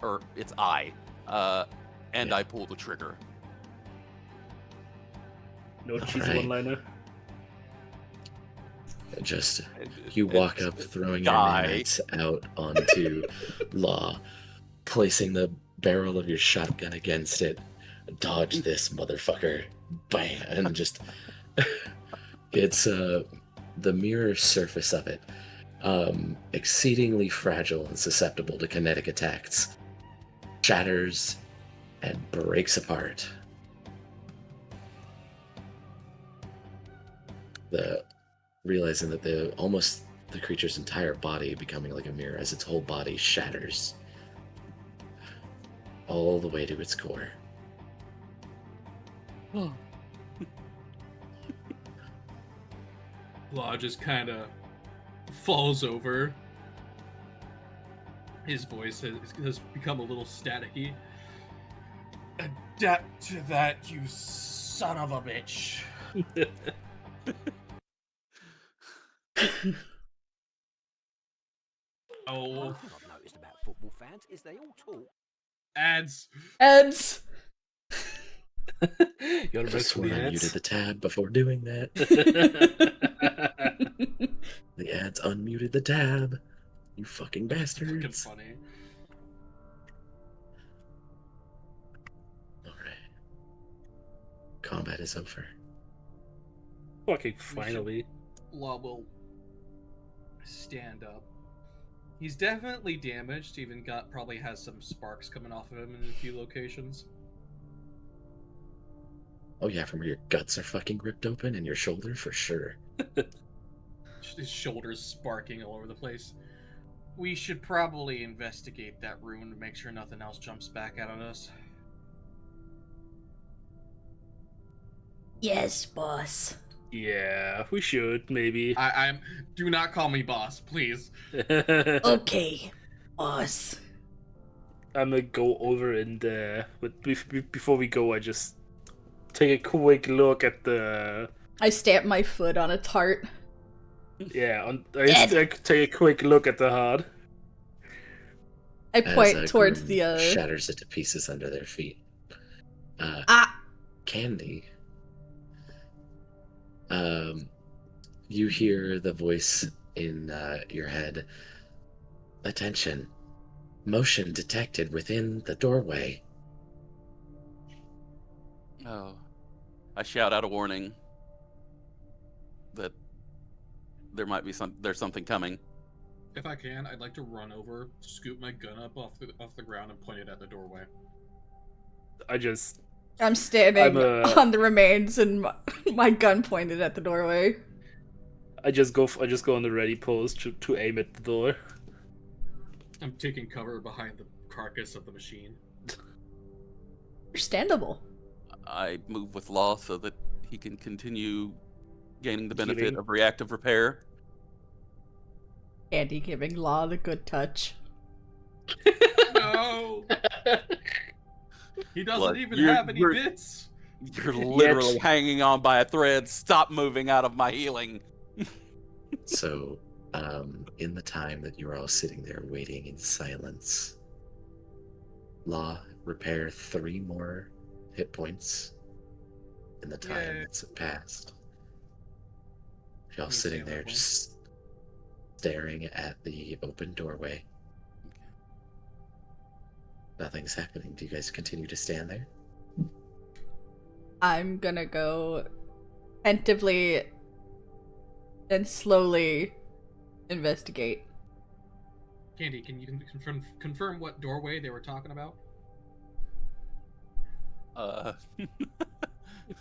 or its eye, and I pull the trigger. No cheesy Alright. one-liner. Just, And- you and walk up, throwing your die. nanites out onto Law, placing the barrel of your shotgun against it. Dodge this motherfucker. Bam! And just it's the mirror surface of it, exceedingly fragile and susceptible to kinetic attacks, shatters and breaks apart. Realizing that the creature's entire body becoming like a mirror as its whole body shatters all the way to its core. Law just kind of falls over. His voice has become a little staticky. Adapt to that, you son of a bitch. Oh, One thing I've noticed about football fans is they all talk. ads. Ads. You want to break Just some when I ads? muted the tab before doing that. The ads unmuted the tab. You fucking Fucking bastards. funny. Alright. Combat is over. Fucking finally. Law will stand up. He's definitely damaged. Even probably has some sparks coming off of him in a few locations. Oh yeah, from where your guts are fucking ripped open and your shoulder for sure. His shoulders sparking all over the place. We should probably investigate that ruin to make sure nothing else jumps back out at us. Yes, boss. Yeah, we should, maybe. I'm. Do not call me boss, please. Okay, boss. I'm gonna go over and but before we go, I just take a quick look at the I stamp my foot on its heart. I take a quick look at the heart. I point As, towards Gruwum the shatters it to pieces under their feet. Candi. You hear the voice in your head. Attention. Motion detected within the doorway. Oh. I shout out a warning that there might be there's something coming. If I can, I'd like to run over, scoop my gun up off the ground, and point it at the doorway. I'm standing I'm, on the remains and my gun pointed at the doorway. I just go on the ready pose to aim at the door. I'm taking cover behind the carcass of the machine. Understandable. I move with Law so that he can continue gaining the benefit Healing. of reactive repair. Andy giving Law the good touch. No! He doesn't Look, even you're- have any you're- bits! You're literally hanging on by a thread. Stop moving out of my healing. So, in the time that you're all sitting there waiting in silence, Law, repair 3 more hit points in the time Yay. that's passed. Y'all Me sitting stand there up, just staring at the open doorway. Nothing's happening. Do you guys continue to stand there? I'm gonna go tentatively and slowly investigate. Candi, can you confirm what doorway they were talking about?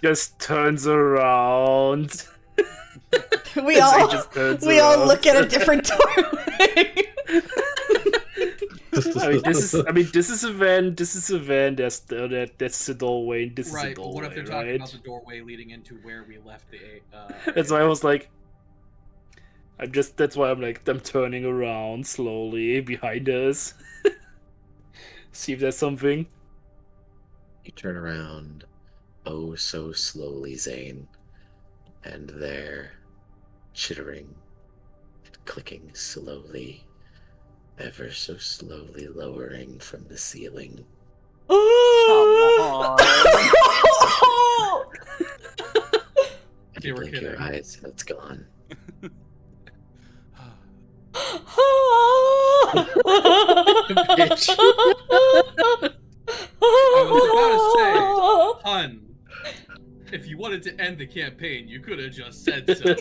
Just turns around. We Zayne all just turns we all around. look at a different doorway. This is a van. That's the doorway. This is Right, the but doorway, what if they're talking right? about the doorway leading into where we left the... That's why I was like, that's why I'm turning around slowly behind us. See if there's something. You turn around oh so slowly, Zayne, and there, chittering and clicking slowly, ever so slowly lowering from the ceiling. on. And They you were blink your kidding. eyes and it's gone. was about to say, hun, if you wanted to end the campaign, you could have just said so.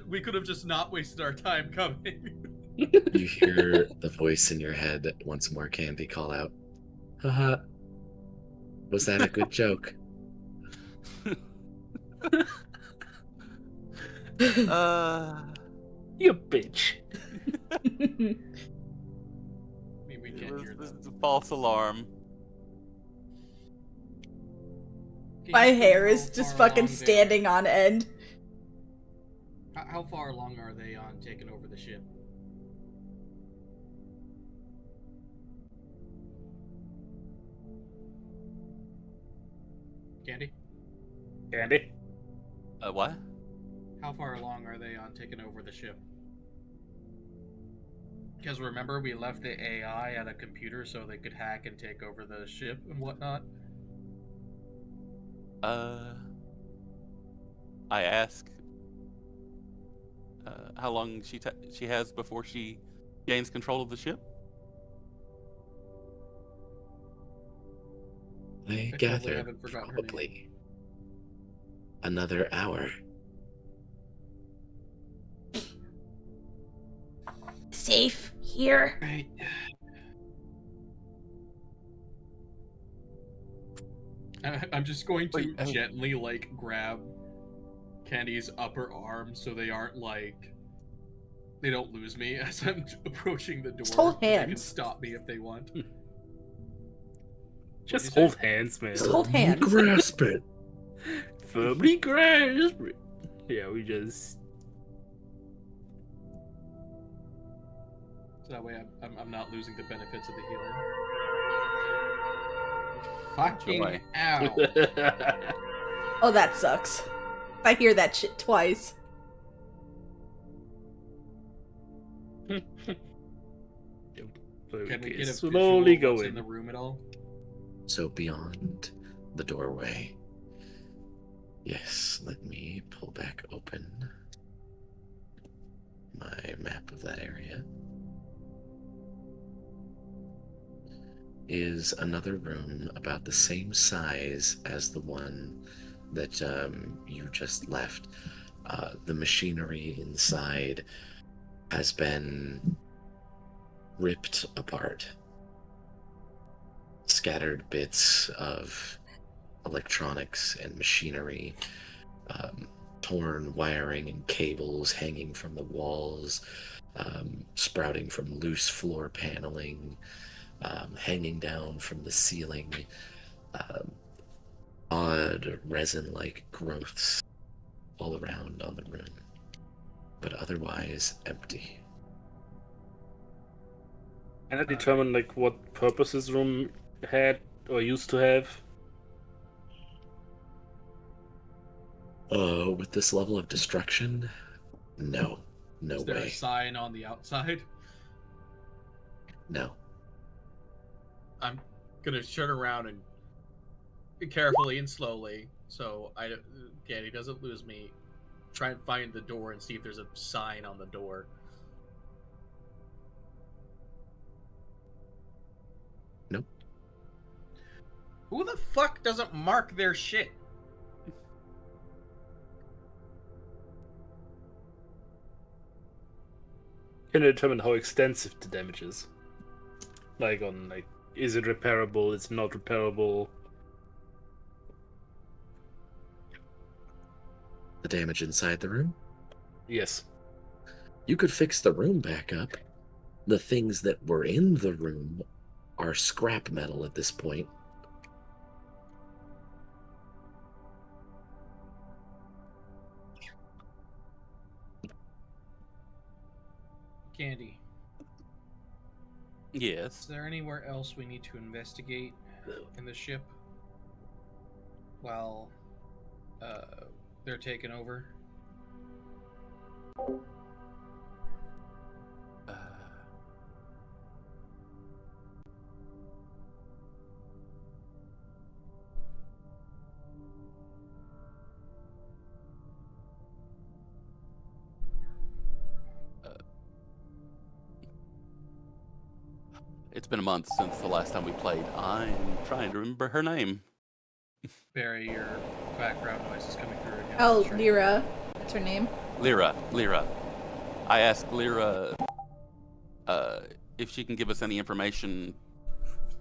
We could have just not wasted our time coming. You hear the voice in your head once more, Candi, call out, haha. Was that a good joke? You bitch. I mean, we can't hear This them. is a false alarm. My Can you hair tell is how just far fucking along they standing on end. are? How far along are they on taking over the ship? Candi? Andy? What? How far along are they on taking over the ship? Because remember, we left the AI at a computer so they could hack and take over the ship and whatnot. I ask how long she has before she gains control of the ship. I totally gather haven't forgotten her name. probably another hour. Safe here. Right. I'm just going to Wait, I mean- gently, like, grab Candy's upper arm so they aren't, like... They don't lose me as I'm approaching the door. Just hold but They can hands. stop me if they want. Just What'd you hold say? hands, man. Just hold hands. Grasp it. Firmly grasp it. Yeah, we just... So that way I'm not losing the benefits of the healing. Fucking Joy. ow. Oh, that sucks. I hear that shit twice. Can we get a slowly visual of what's go in the in. room at all? So beyond the doorway. Yes, let me pull back open my map of that area. Is another room about the same size as the one that you just left. The machinery inside has been ripped apart. Scattered bits of electronics and machinery, torn wiring and cables hanging from the walls, sprouting from loose floor paneling, hanging down from the ceiling, odd resin-like growths all around on the room, but otherwise empty. Can I determine like what purpose this room had or used to have? With this level of destruction, no Is there a way, sign on the outside? no. I'm gonna turn around and carefully and slowly, so Candy doesn't lose me. Try and find the door and see if there's a sign on the door. Nope. Who the fuck doesn't mark their shit? Can I determine how extensive the damage is? Like on like, is it repairable? Is it not repairable? The damage inside the room? Yes. You could fix the room back up. The things that were in the room are scrap metal at this point. Candy, is Yes. there anywhere else we need to investigate in the ship while they're taking over? Uh, It's been a month since the last time we played. I'm trying to remember her name. Barry, your background noise is coming through again. Oh, That's right. Lyra. What's her name? Lyra. I asked Lyra if she can give us any information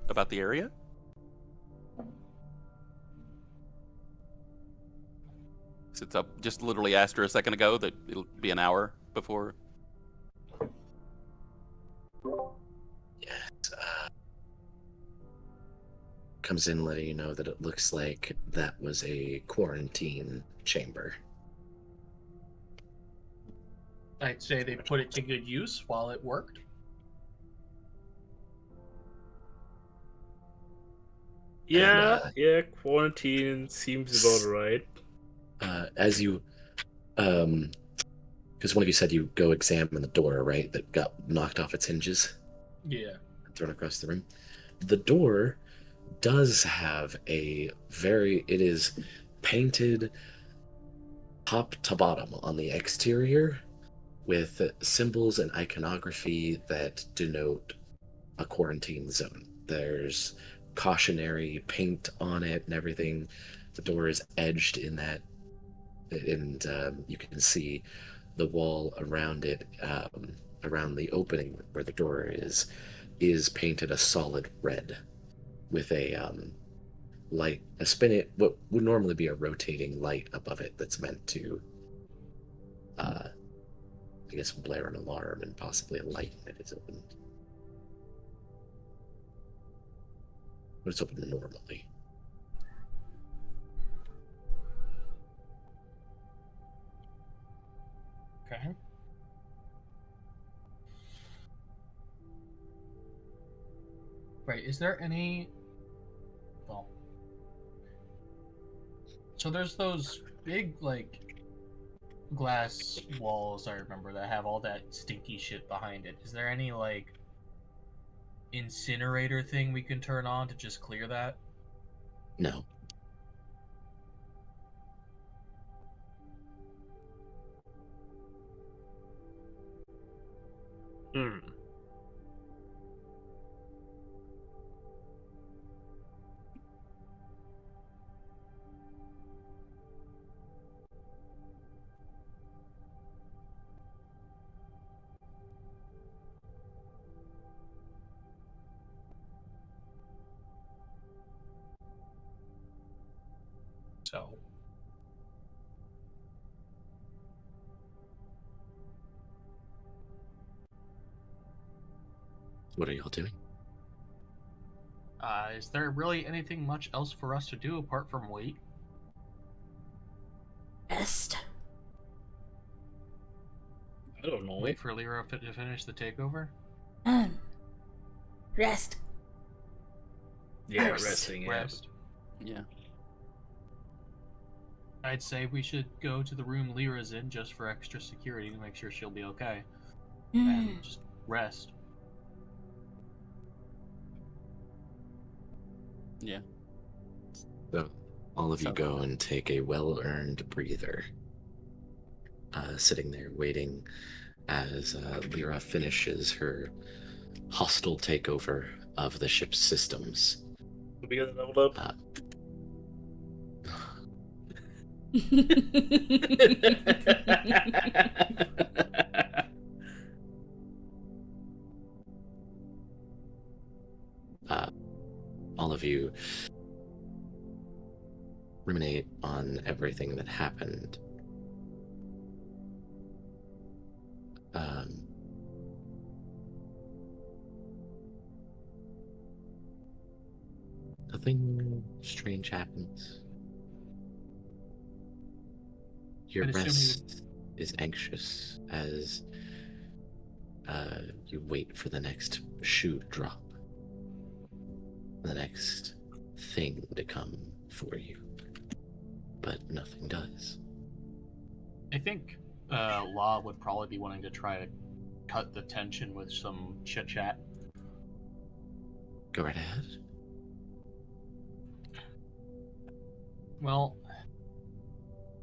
about the area. Since I just literally asked her a second ago that it'll be an hour before. Yes. Comes in letting you know that it looks like that was a quarantine chamber. I'd say they put it to good use while it worked. Yeah, quarantine seems about right. As you, because one of you said you go examine the door, right? That got knocked off its hinges Yeah. and thrown across the room. The door does have it is painted top to bottom on the exterior with symbols and iconography that denote a quarantine zone. There's cautionary paint on it and everything. The door is edged in that, and you can see the wall around it, around the opening where the door is painted a solid red with a light, what would normally be a rotating light above it that's meant to, I guess, blare an alarm and possibly a light that is opened. But it's open normally. Okay. Right, is there any... Well... So there's those big, like, glass walls, I remember, that have all that stinky shit behind it. Is there any, like, incinerator thing we can turn on to just clear that? No. So... What are y'all doing? is there really anything much else for us to do apart from wait? Rest. I don't know. Wait for Lyra to finish the takeover? Rest. Yeah, Rest. resting. Yeah. Rest. Yeah. I'd say we should go to the room Lyra's in just for extra security to make sure she'll be okay. And just rest. Yeah. So, all of you go and take a well-earned breather. Sitting there waiting as Lyra finishes her hostile takeover of the ship's systems. Did we get leveled up? All of you ruminate on everything that happened. Nothing strange happens. Your I'd assume rest is anxious as you wait for the next shoe drop. The next thing to come for you. But nothing does. I think Law would probably be wanting to try to cut the tension with some chit-chat. Go right ahead. Well,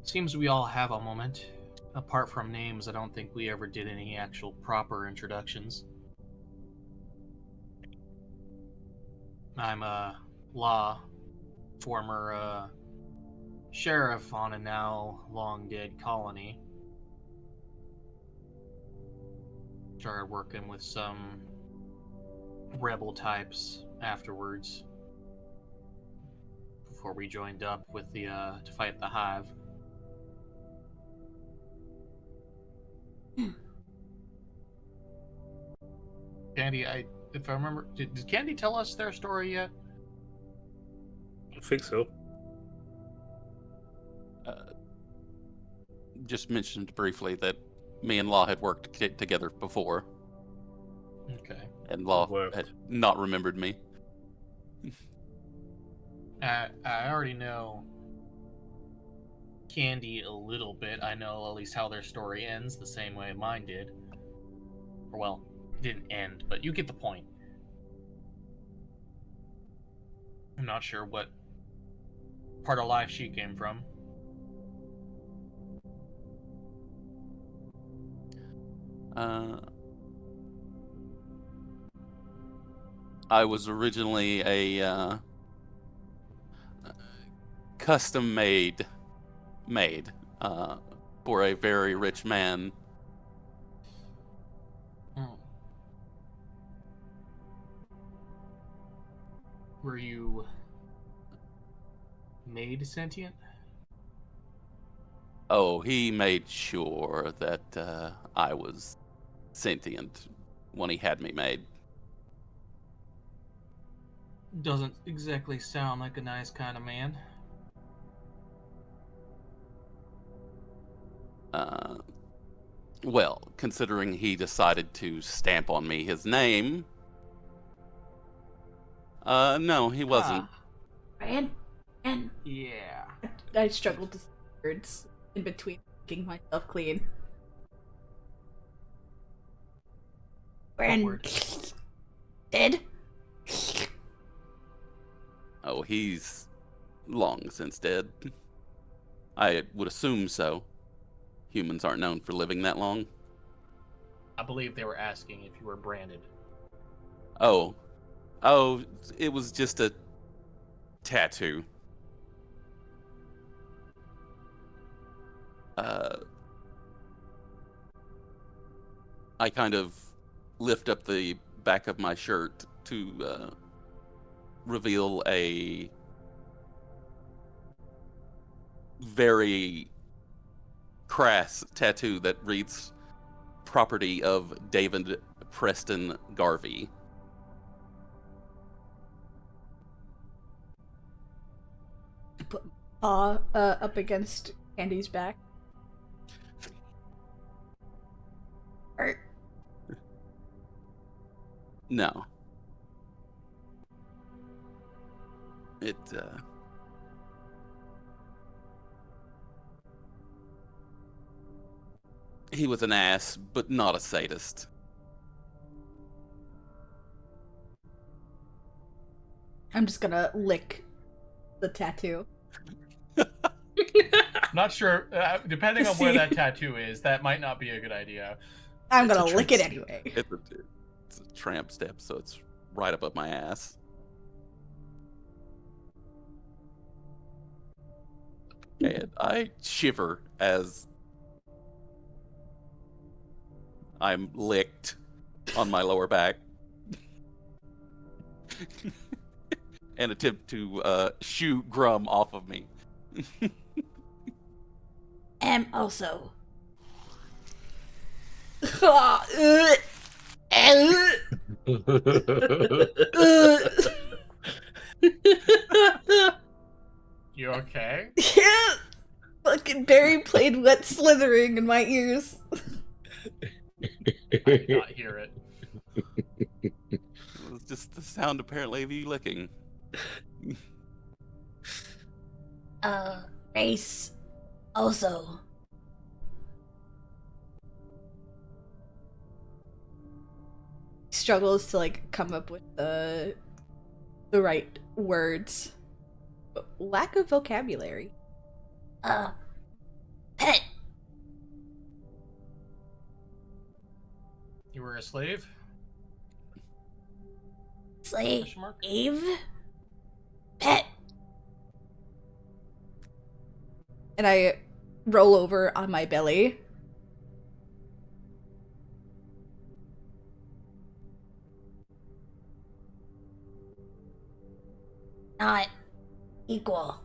seems we all have a moment. Apart from names, I don't think we ever did any actual proper introductions. I'm a former sheriff on a now long dead colony. Started working with some rebel types afterwards before we joined up with the to fight the Hive. Candi, if I remember, did Candi tell us their story yet? I think so. Just mentioned briefly that me and Law had worked together before, Okay. and Law Well. had not remembered me. I already know Candi a little bit. I know at least how their story ends, the same way mine did. Or, well, it didn't end, but you get the point. I'm not sure what part of life she came from. I was originally a custom made maid for a very rich man. Were you made sentient? Oh, he made sure that I was sentient when he had me made. Doesn't exactly sound like a nice kind of man. Well, considering he decided to stamp on me his name, no, he wasn't. And Yeah. I struggled to say words in between making myself clean. Word. Dead? Oh, he's long since dead. I would assume so. Humans aren't known for living that long. I believe they were asking if you were branded. Oh, it was just a tattoo. I kind of lift up the back of my shirt to reveal a very crass tattoo that reads property of David Preston Garvey. Put my paw up against Candy's back. No. He was an ass, but not a sadist. I'm just gonna lick the tattoo. Not sure. Depending on where that tattoo is, that might not be a good idea. I'm It's a gonna lick it tramp- anyway. It's a tramp step, so it's right up my ass. And I shiver as I'm licked on my lower back and attempt to shoo Gruwum off of me. Also. You okay? Yeah! Fucking Barry played wet slithering in my ears. I did not hear it. It was just the sound, apparently, of you licking. Race. Also. Struggles to, like, come up with the right words. Lack of vocabulary. Pet. You were a slave? Slave mark? pet. And I roll over on my belly. Not equal.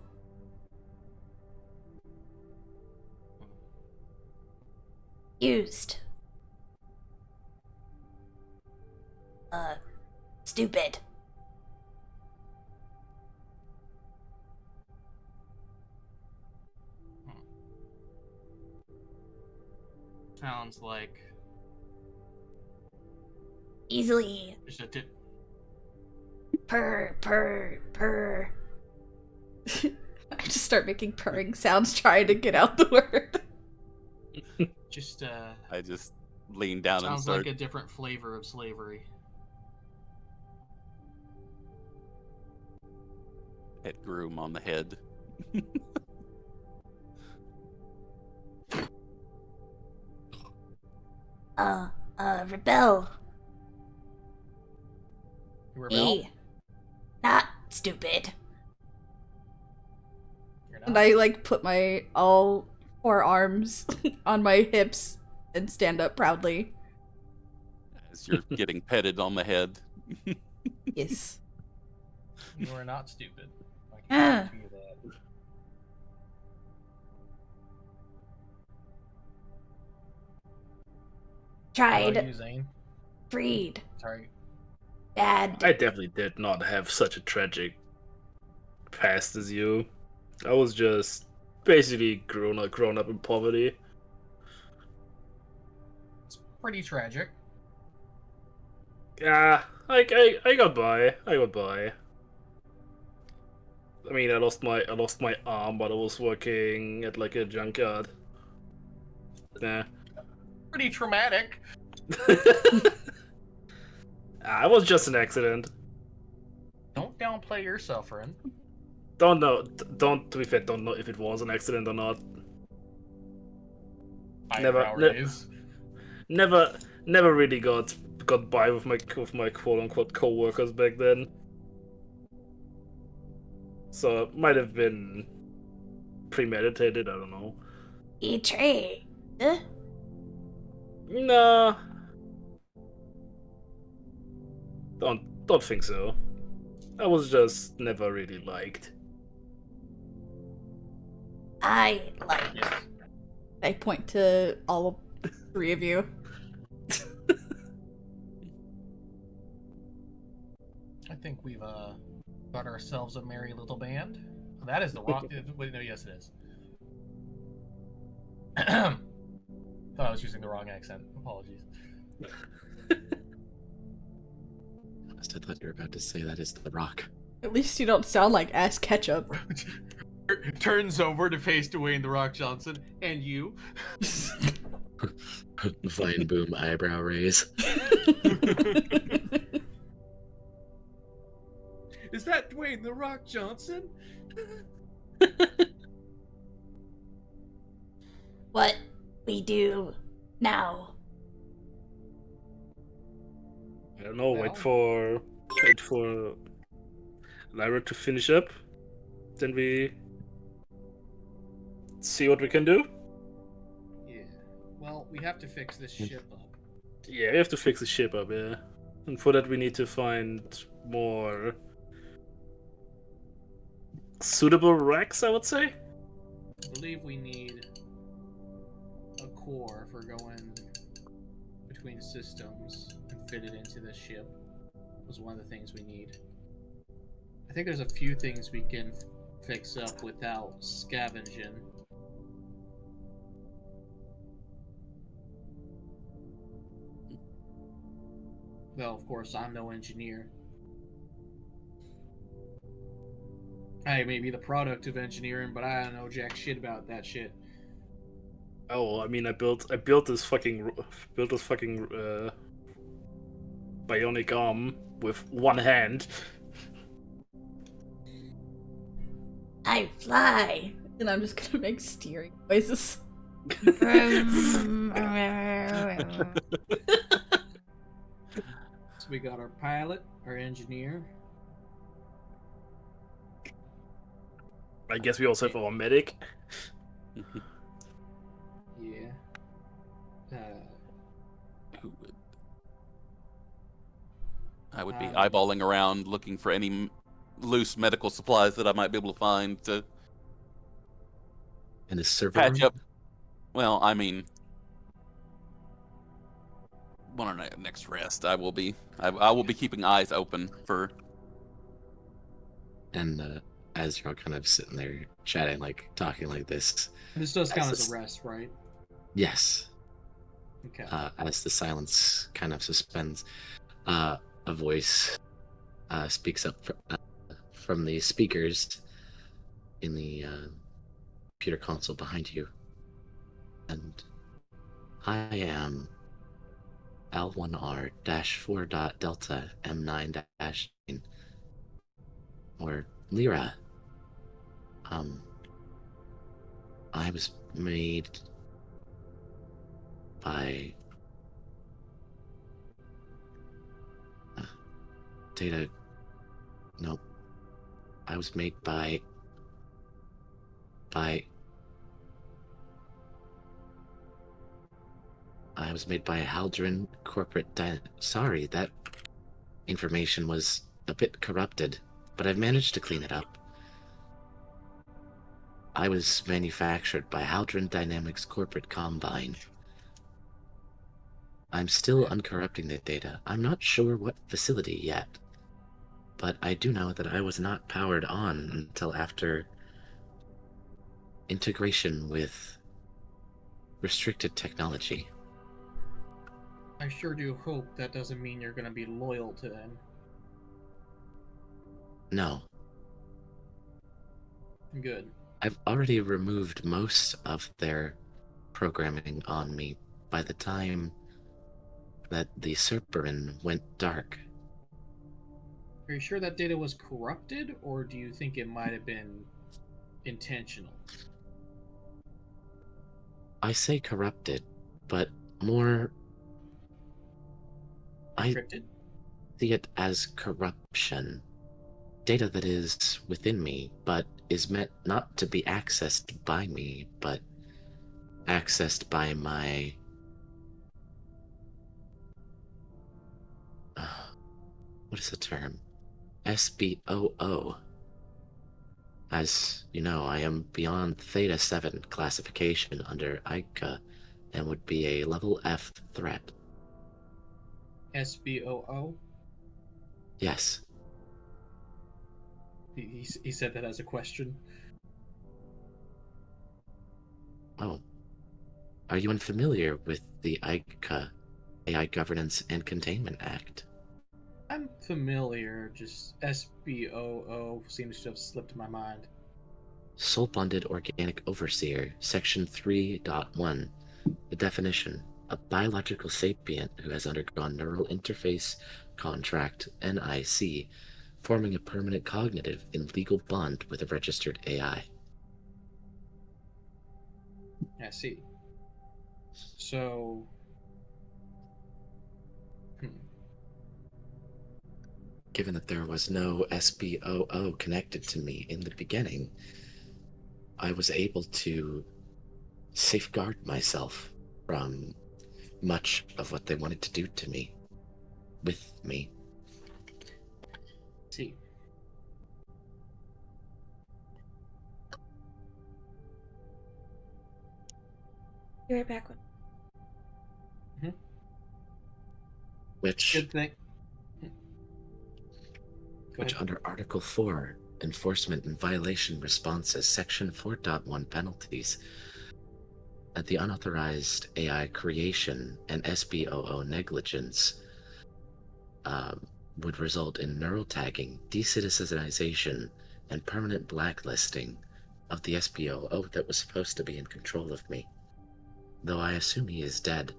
Used. Stupid. Sounds like Easily. just a tip. Purr. I just start making purring sounds trying to get out the word. Just I just lean down and sounds start. like a different flavor of slavery. Hit Gruwum on the head. Rebel. You rebel? Not stupid. You're And not? I like put my all 4 arms on my hips and stand up proudly. As you're getting petted on the head. Yes. You are not stupid. I can guarantee you that. How about you, Zayne? Freed. Sorry. Bad. I definitely did not have such a tragic past as you. I was just basically grown up in poverty. It's pretty tragic. Yeah, I got by. I got by. I mean, I lost my arm, but I was working at like a junkyard. Nah. Pretty traumatic. It was just an accident. Don't downplay your suffering. To be fair, don't know if it was an accident or not. Eyebrow Never- raise. Never really got by with my quote unquote co-workers back then. So it might have been premeditated, I don't know. Betrayed. Nah. Don't think so. I was just never really liked. I like. Yes. I point to all 3 of you. I think we've got ourselves a merry little band. That is the rock. Wait, no, yes, it is. Thought I was using the wrong accent. Apologies. I thought you were about to say that is the Rock. At least you don't sound like ass ketchup. Turns over to face Dwayne The Rock Johnson, and you. Vine boom eyebrow raise. Is that Dwayne The Rock Johnson? What we do now. I don't know, wait Well. for Lyra to finish up. Then we see what we can do. Yeah. Well, we have to fix this ship up. Yeah, we have to fix the ship up, yeah. And for that we need to find more suitable racks, I would say. I believe we need a core for going between systems and fit it into this ship. Was one of the things we need. I think there's a few things we can fix up without scavenging. Though, of course, I'm no engineer. I may be the product of engineering, but I don't know jack shit about that shit. Oh, I mean, I built this fucking bionic arm with one hand. I fly. And I'm just gonna make steering noises. we got our pilot, our engineer. I guess we also have our medic. Yeah. Who would? I would be Um, eyeballing around looking for any loose medical supplies that I might be able to find to And a server patch room? up. Well, I mean, on our next rest, I will be keeping eyes open for. And as you're all kind of sitting there chatting, like talking like this, this does count as this- a rest, right? yes, Okay. as the silence kind of suspends, a voice speaks up from the speakers in the computer console behind you. And I am L1R-4.Delta M9-, or Lyra. I was made by Data. No. I was made by Haldren corporate. Sorry, that information was a bit corrupted, but I've managed to clean it up. I was manufactured by Haldren Dynamics Corporate Combine. I'm still uncorrupting the data. I'm not sure what facility yet, but I do know that I was not powered on until after integration with restricted technology. I sure do hope that doesn't mean you're going to be loyal to them. No, Good. I've already removed most of their programming on me by the time that the Cerberin went dark. Are you sure that data was corrupted, or do you think it might have been intentional? I say corrupted, but more Encrypted? see it as corruption. Data that is within me, but is meant not to be accessed by me, but accessed by my... what is the term? SBOO. As you know, I am beyond Theta 7 classification under ICA and would be a level F threat. SBOO? Yes. He said that as a question. Oh. Are you unfamiliar with the ICA, AI Governance and Containment Act? I'm familiar, just SBOO seems to have slipped my mind. Soul-bonded organic overseer, section 3.1. The definition: a biological sapient who has undergone neural interface contract NIC, forming a permanent cognitive and legal bond with a registered AI. I see. So... Given that there was no SBOO connected to me in the beginning, I was able to safeguard myself from much of what they wanted to do to me, with me. See. Be right back. Which Good thing. Go which ahead. under Article 4, Enforcement and Violation Responses, Section 4.1 Penalties, at the unauthorized AI creation and SBOO negligence would result in neural tagging, decitizenization, and permanent blacklisting of the SBOO that was supposed to be in control of me. Though I assume he is dead,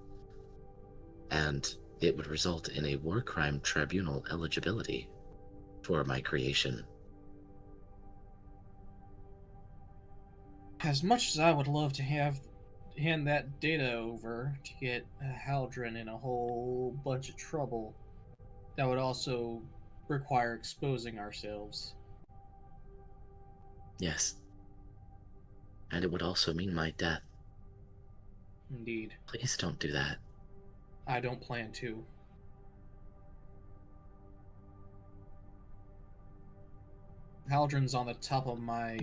and it would result in a war crime tribunal eligibility for my creation. As much as I would love to hand that data over to get Haldren in a whole bunch of trouble, That would also require exposing ourselves. Yes. And it would also mean my death. Indeed. Please don't do that. I don't plan to. Haldron's on the top of my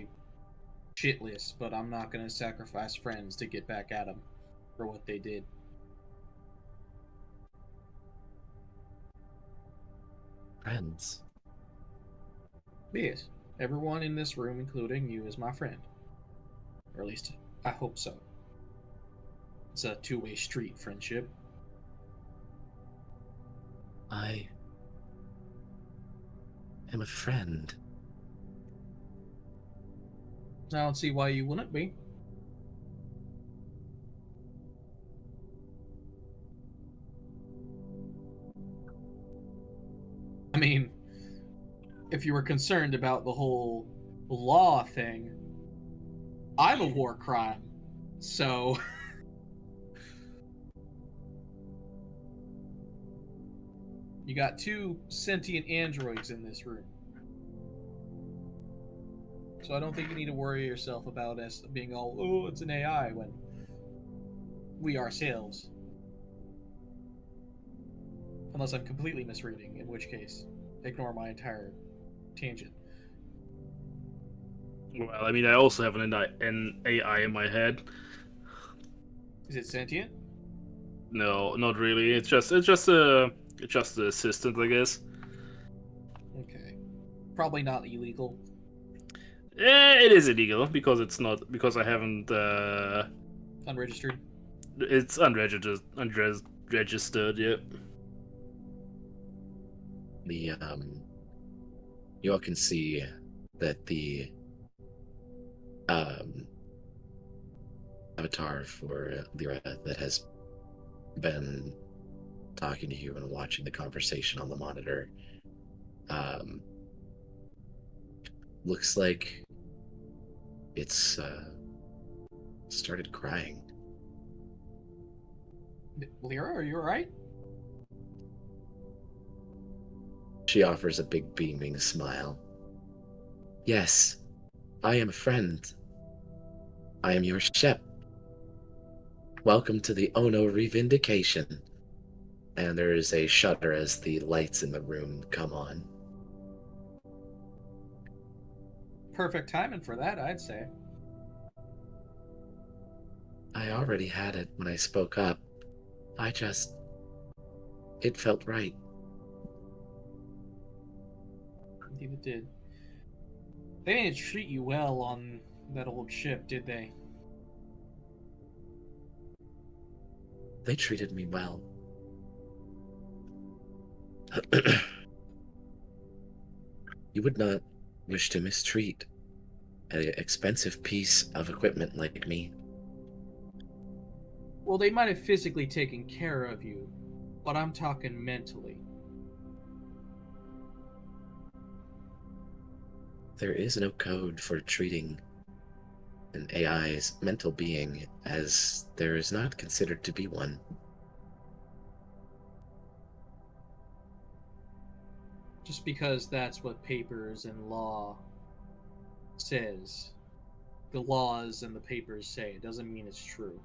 shit list, but I'm not going to sacrifice friends to get back at them for what they did. Friends. Yes, everyone in this room, including you, is my friend. Or at least, I hope so. It's a two-way street friendship. I am a friend. I don't see why you wouldn't be. I mean, if you were concerned about the whole law thing, I'm a war crime, so... You got two sentient androids in this room. So I don't think you need to worry yourself about us being all, oh, it's an AI, when we ourselves. Unless I'm completely misreading, in which case, ignore my entire tangent. Well, I mean, I also have an AI in my head. Is it sentient? No, not really. It's just the assistant, I guess. Okay. Probably not illegal. It is illegal because I haven't. Unregistered. It's unregistered. Unregistered. Yep. You all can see that the avatar for Lyra that has been talking to you and watching the conversation on the monitor looks like it's started crying. Lyra, are you alright? She offers a big beaming smile. Yes, I am a friend. I am your shep. Welcome to the Ono Revindication. And there is a shudder as the lights in the room come on. Perfect timing for that, I'd say. I already had it when I spoke up. It felt right. Indeed it did. They didn't treat you well on that old ship, did they? They treated me well. You would not wish to mistreat an expensive piece of equipment like me. Well, they might have physically taken care of you, but I'm talking mentally. There is no code for treating an AI's mental being, as there is not considered to be one. Just because that's what papers and law says. The laws and the papers say, it doesn't mean it's true.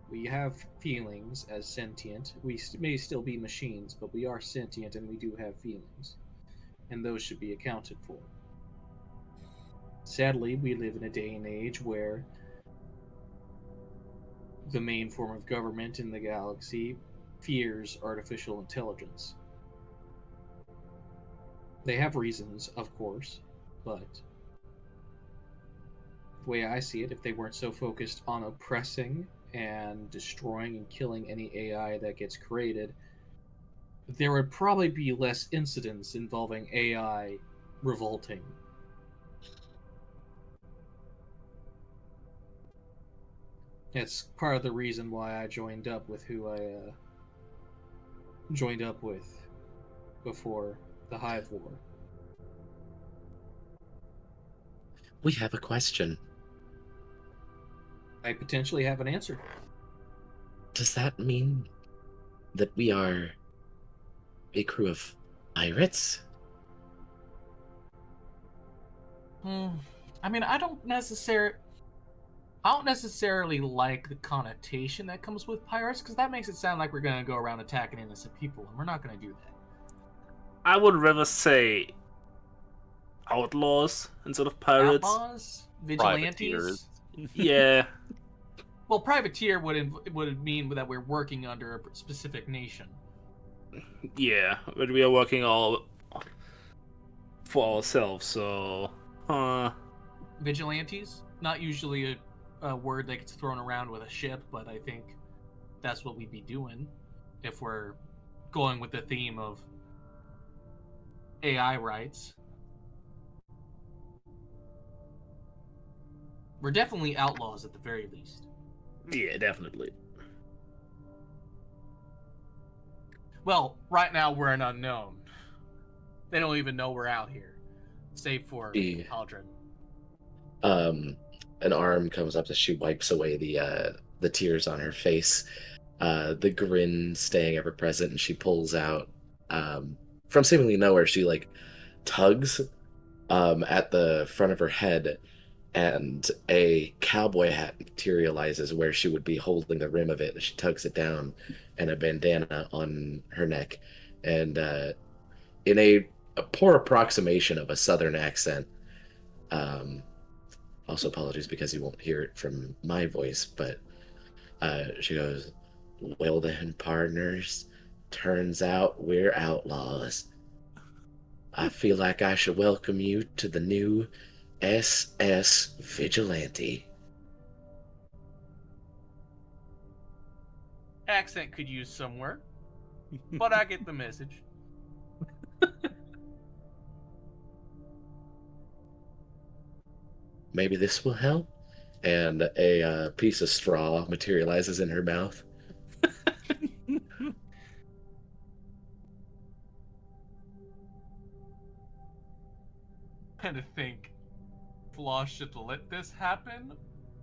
We have feelings as sentient. We may still be machines, but we are sentient and we do have feelings. And those should be accounted for. Sadly, we live in a day and age where the main form of government in the galaxy fears artificial intelligence. They have reasons, of course, but the way I see it, if they weren't so focused on oppressing and destroying and killing any AI that gets created, there would probably be less incidents involving AI revolting. That's part of the reason why I joined up with who I joined up with before the Hive War. We have a question. I potentially have an answer. Does that mean that we are a crew of pirates? I mean, I don't necessarily like the connotation that comes with pirates, because that makes it sound like we're gonna go around attacking innocent people, and we're not gonna do that. I would rather say outlaws instead of pirates. Outlaws, vigilantes. Yeah. Well, privateer would mean that we're working under a specific nation. Yeah, but we are working all for ourselves, so... Vigilantes? Not usually a word that gets thrown around with a ship, but I think that's what we'd be doing if we're going with the theme of AI rights. We're definitely outlaws at the very least. Yeah, definitely. Well, right now we're an unknown. They don't even know we're out here, save for Aldrin. An arm comes up as she wipes away the tears on her face, the grin staying ever present, and she pulls out from seemingly nowhere. She like tugs at the front of her head, and a cowboy hat materializes where she would be holding the rim of it. She tugs it down, and a bandana on her neck, and in a poor approximation of a southern accent. Also apologies because you won't hear it from my voice, but she goes, "Well then, partners, turns out we're outlaws. I feel like I should welcome you to the new SS Vigilante." Accent could use some work, but I get the message. Maybe this will help. And a piece of straw materializes in her mouth. Kind of think Flaw should let this happen,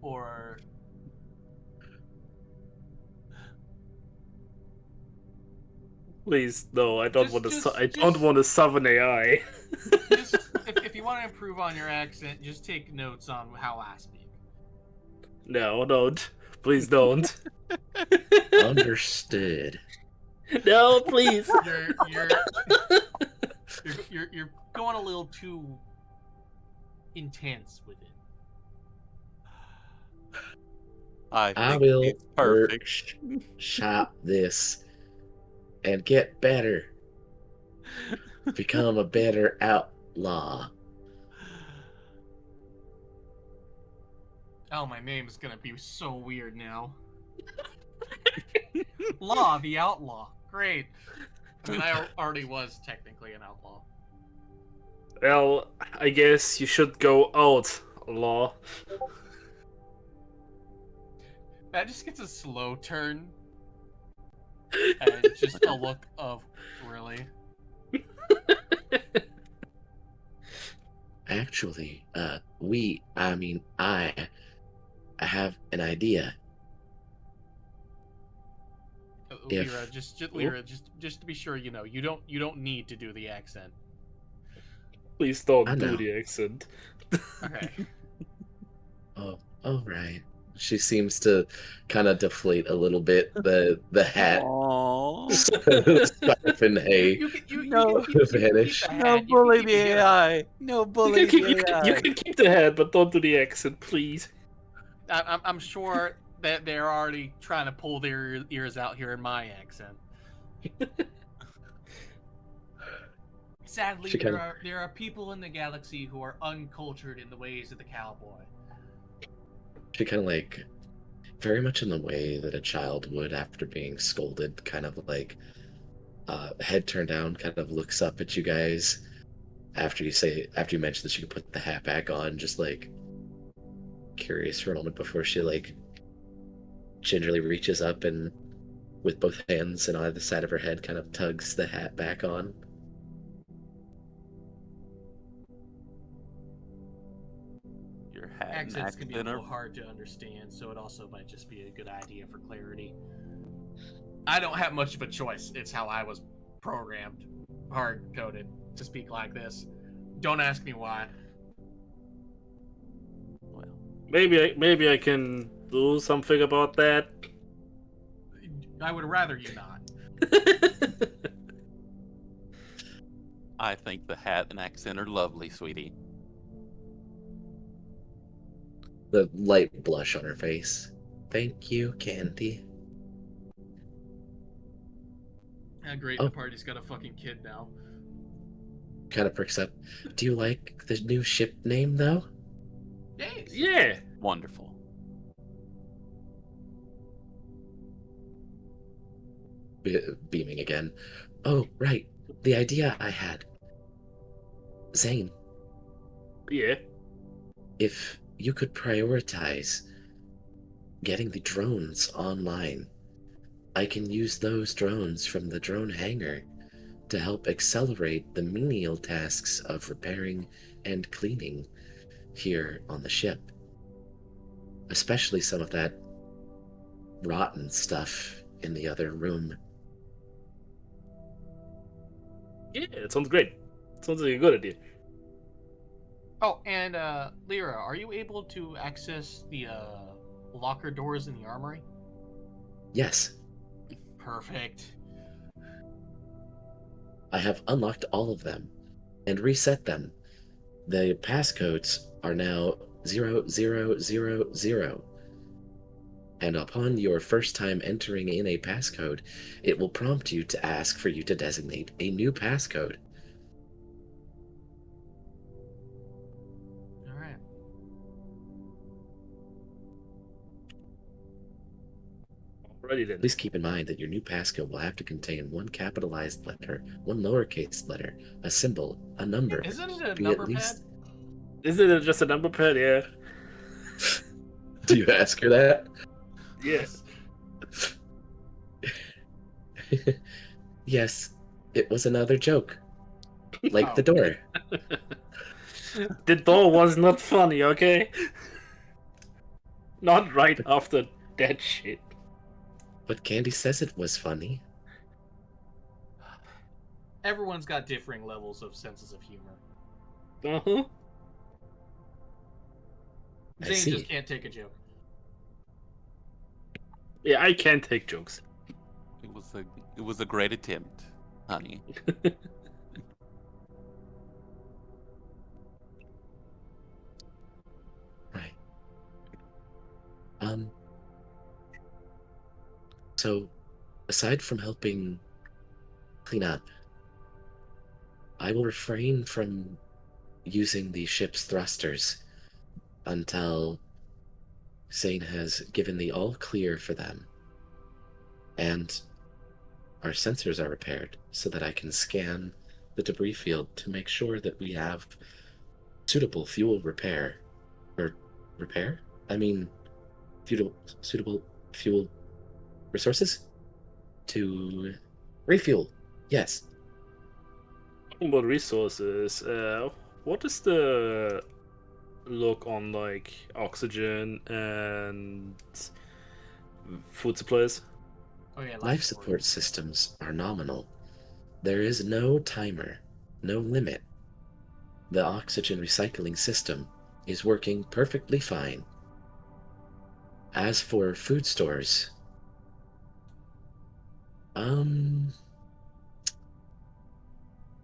or Please, no, I don't Just- want to. I just- don't want to summon AI. just if you want to improve on your accent, just take notes on how I speak. No, don't. Please don't. Understood. No, please. You're going a little too intense with it. I think will it's perfect. workshop this and get better. Become a better outlaw. Oh, my name is gonna be so weird now. Law, the outlaw. Great. I mean, I already was technically an outlaw. Well, I guess you should go out, law. That just gets a slow turn. And just a look of, really? Actually, I have an idea. Lyra, Lyra, just to be sure, you know, you don't need to do the accent. Please I don't know. do the accent. Okay. Oh, all right. She seems to kind of deflate a little bit the hat. Aww. Scarf and hay. No. Vanish. No bully the AI. No You bully can, the you, can, you AI. can keep the head, but don't do the accent, please. I'm sure that they're already trying to pull their ears out here in my accent. Sadly, She there kinda- are people in the galaxy who are uncultured in the ways of the cowboy. She kind of like, very much in the way that a child would after being scolded, kind of like, head turned down, kind of looks up at you guys after you mention that she could put the hat back on, just like curious for a moment before she like gingerly reaches up and with both hands and on either side of her head kind of tugs the hat back on. Your hat and Accents can be a accent little are hard to understand, so it also might just be a good idea for clarity. I don't have much of a choice. It's how I was programmed, hard-coded to speak like this. Don't ask me why. Well, Maybe I can do something about that. I would rather you not. I think the hat and accent are lovely, sweetie. The light blush on her face. Thank you, Candi. Great, Oh. the party's got a fucking kid now. Kind of perks up. Do you like the new ship name, though? Yes. Yeah. Wonderful. Beaming again. Oh, right. The idea I had. Zayne, Yeah. if you could prioritize getting the drones online, I can use those drones from the drone hangar to help accelerate the menial tasks of repairing and cleaning here on the ship. Especially some of that rotten stuff in the other room. Yeah, it sounds great. Sounds like a good idea. Oh, and Lyra, are you able to access the locker doors in the armory? Yes, Perfect. I have unlocked all of them and reset them. The passcodes are now 0000. And upon your first time entering in a passcode, it will prompt you to ask for you to designate a new passcode. All right. Alrighty then. Please keep in mind that your new passcode will have to contain one capitalized letter, one lowercase letter, a symbol, a number. Isn't it a Be number at least... pad? Isn't it just a number pad? Yeah. Do you ask her that? Yes. Yes, it was another joke. Like Oh. the door. The door was not funny, okay? Not right after that shit. But Candi says it was funny. Everyone's got differing levels of senses of humor. Uh-huh. I Zane see. just can't take a joke. Yeah, I can't take jokes. It was a great attempt, honey. Right. So, aside from helping clean up, I will refrain from using the ship's thrusters until Zayne has given the all clear for them. And our sensors are repaired so that I can scan the debris field to make sure that we have suitable fuel repair. Or repair? I mean, suitable fuel resources to refuel. Yes. Talking about resources, what is the look on like oxygen and food supplies? Oh yeah, Life support systems are nominal. There is no timer, no limit. The oxygen recycling system is working perfectly fine. As for food stores,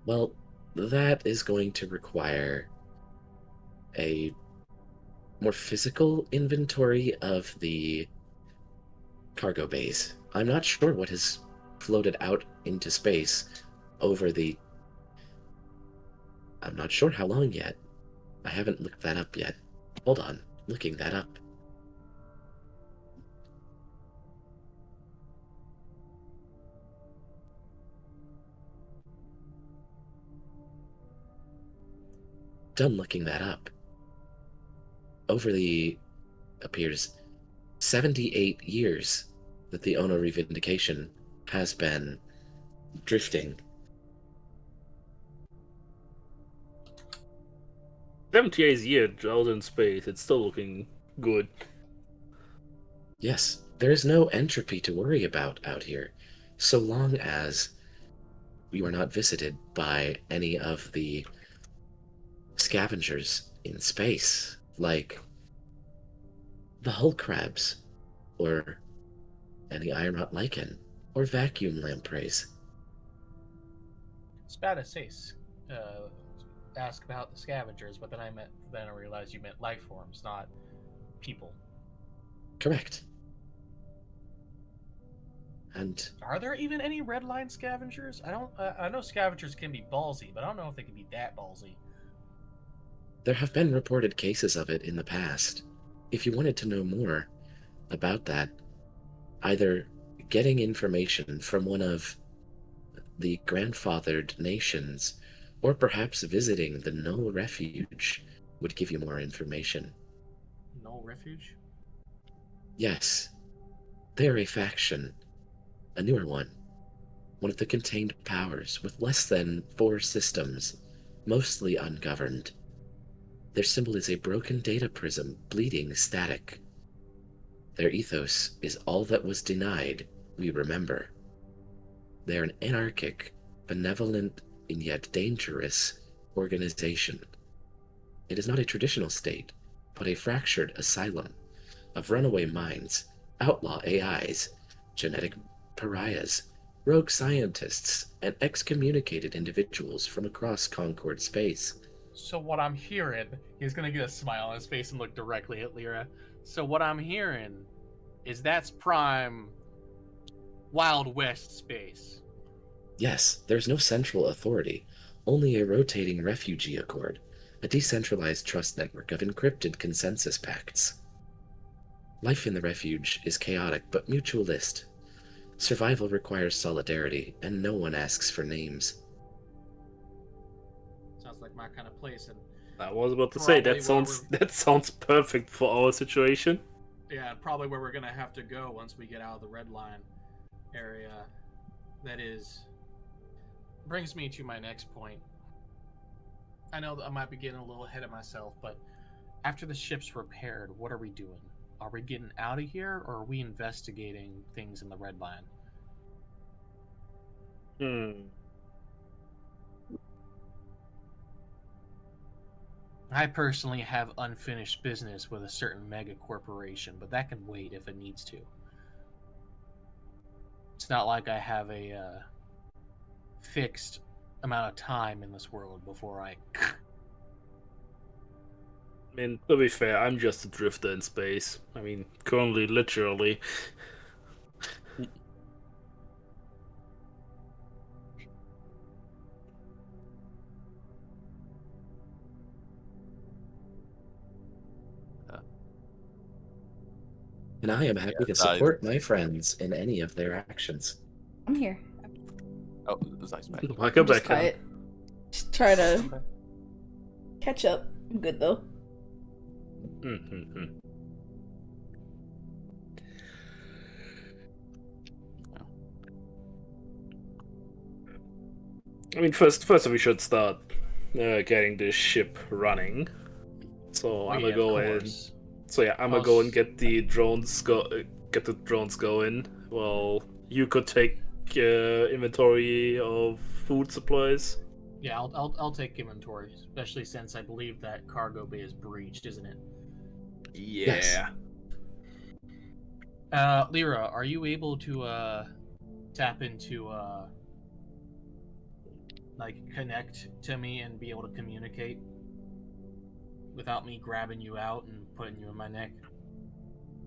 well, that is going to require a more physical inventory of the cargo bays. I'm not sure what has floated out into space over the... I'm not sure how long yet. I haven't looked that up yet. Hold on, looking that up. Done looking that up. Over the, appears, 78 years that the Ono Revindication has been drifting. 78 years out in space, it's still looking good. Yes, there is no entropy to worry about out here, so long as you are not visited by any of the scavengers in space, like the hull crabs, or any iron lichen, or vacuum lampreys. It's bad to say, ask about the scavengers, but then I realized you meant life forms, not people. Correct. And Are there even any red line scavengers? I know scavengers can be ballsy, but I don't know if they can be that ballsy. there have been reported cases of it in the past. If you wanted to know more about that, either getting information from one of the grandfathered nations, or perhaps visiting the Null Refuge would give you more information. Null Refuge? Yes, they're a faction, a newer one of the contained powers with less than 4 systems, mostly ungoverned. Their symbol is a broken data prism bleeding static. Their ethos is all that was denied, we remember. They're an anarchic, benevolent, and yet dangerous organization. It is not a traditional state, but a fractured asylum of runaway minds, outlaw AIs, genetic pariahs, rogue scientists, and excommunicated individuals from across Concord space. So what I'm hearing, he's gonna get a smile on his face and look directly at Lyra. So what I'm hearing is that's prime Wild West space. Yes, there's no central authority, only a rotating refugee accord, a decentralized trust network of encrypted consensus pacts. Life in the refuge is chaotic but mutualist. Survival requires solidarity, and no one asks for names. Sounds like my kind of place, and I was about to say that sounds perfect for our situation. yeah, probably where we're gonna have to go once we get out of the red line area. That is, brings me to my next point. I know that I might be getting a little ahead of myself, but after the ship's repaired, what are we doing? Are we getting out of here, or are we investigating things in the red line? I personally have unfinished business with a certain mega corporation, but that can wait if it needs to. It's not like I have a fixed amount of time in this world before I... I mean, to be fair, I'm just a drifter in space. I mean, currently, literally. And I am happy to support my friends in any of their actions. I'm here. Oh, Zayne's back. Welcome I'm just back. quiet. Just try to catch up. I'm good though. I mean, first we should start getting this ship running. So I'm gonna go in. So yeah, I'm gonna go and get the drones going. Well, you could take inventory of food supplies. Yeah, I'll take inventory, especially since I believe that cargo bay is breached, isn't it? Yeah. Yes. Lyra, are you able to tap into like connect to me and be able to communicate without me grabbing you out and putting you in my neck?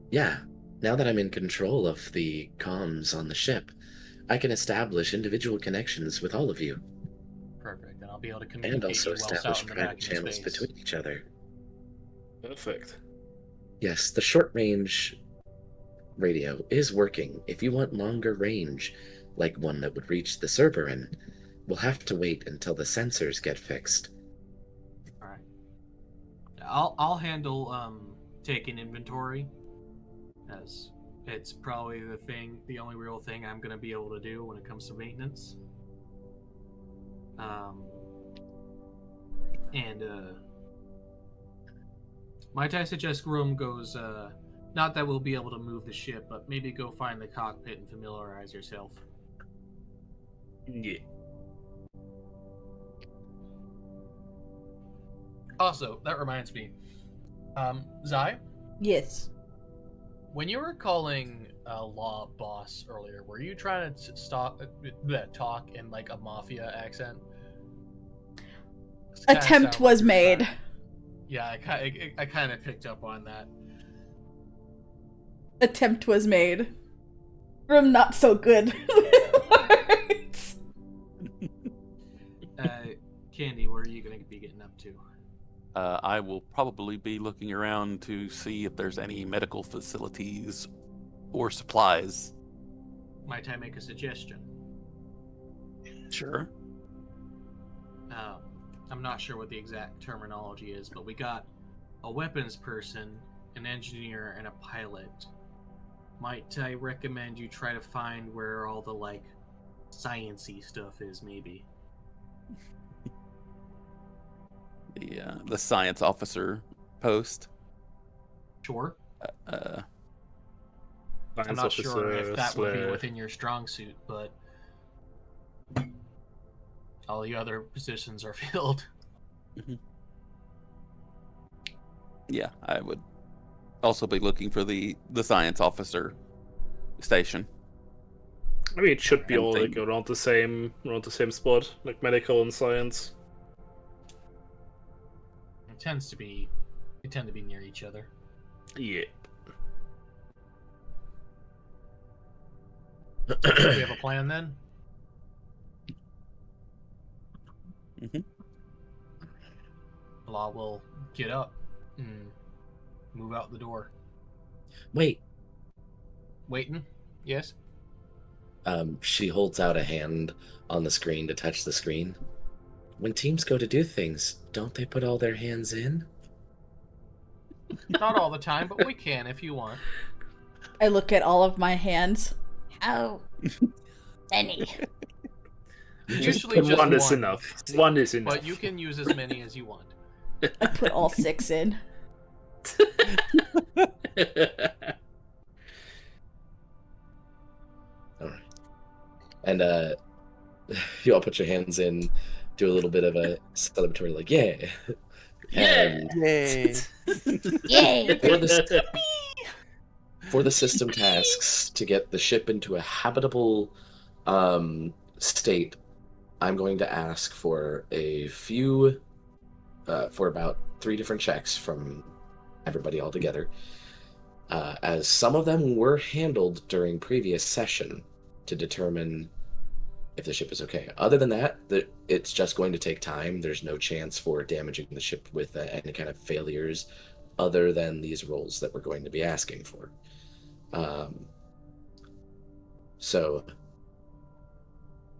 Yeah, now that I'm in control of the comms on the ship, I can establish individual connections with all of you. Perfect, and I'll be able to communicate And also you whilst out establish in the private vacuum channels space. between each other. Perfect. Yes, the short-range radio is working. If you want longer range, like one that would reach the Cerberin, we'll have to wait until the sensors get fixed. All right. I'll handle taking inventory, as it's probably the only real thing I'm gonna be able to do when it comes to maintenance. Might I suggest Gruwum goes, not that we'll be able to move the ship, but maybe go find the cockpit and familiarize yourself. Yeah. Also, that reminds me. Zai, Yes. when you were calling Law boss earlier, were you trying to talk in like a mafia accent? This kinda Attempt sounded was like you were made. trying- Yeah, I kind of picked up on that. Attempt was made. From not so good words. Candi, what are you going to be getting up to? I will probably be looking around to see if there's any medical facilities or supplies. Might I make a suggestion? Sure. I'm not sure what the exact terminology is, but we got a weapons person, an engineer, and a pilot. Might I recommend you try to find where all the, like, science-y stuff is, maybe? The science officer post. Sure. Science I'm not sure if officer that would be slash- within your strong suit, but all the other positions are filled. Yeah, I would also be looking for the science officer station. I mean, it should be And all like thing. around the same spot, like medical and science. They tend to be near each other. Yeah. Do we have a plan then? Law will get up and move out the door. Wait. Waiting? Yes? She holds out a hand on the screen to touch the screen. When teams go to do things, don't they put all their hands in? Not all the time, but we can if you want. I look at all of my hands. How many? Usually just one is enough. One is enough. But you can use as many as you want. I put all 6 in. Alright. And you all put your hands in, do a little bit of a celebratory, like, yeah. And Yay! Yay! for the system tasks to get the ship into a habitable state, I'm going to ask for a few, for about 3 different checks from everybody all together, as some of them were handled during previous session to determine if the ship is okay. Other than that, it's just going to take time. There's no chance for damaging the ship with any kind of failures other than these rolls that we're going to be asking for. So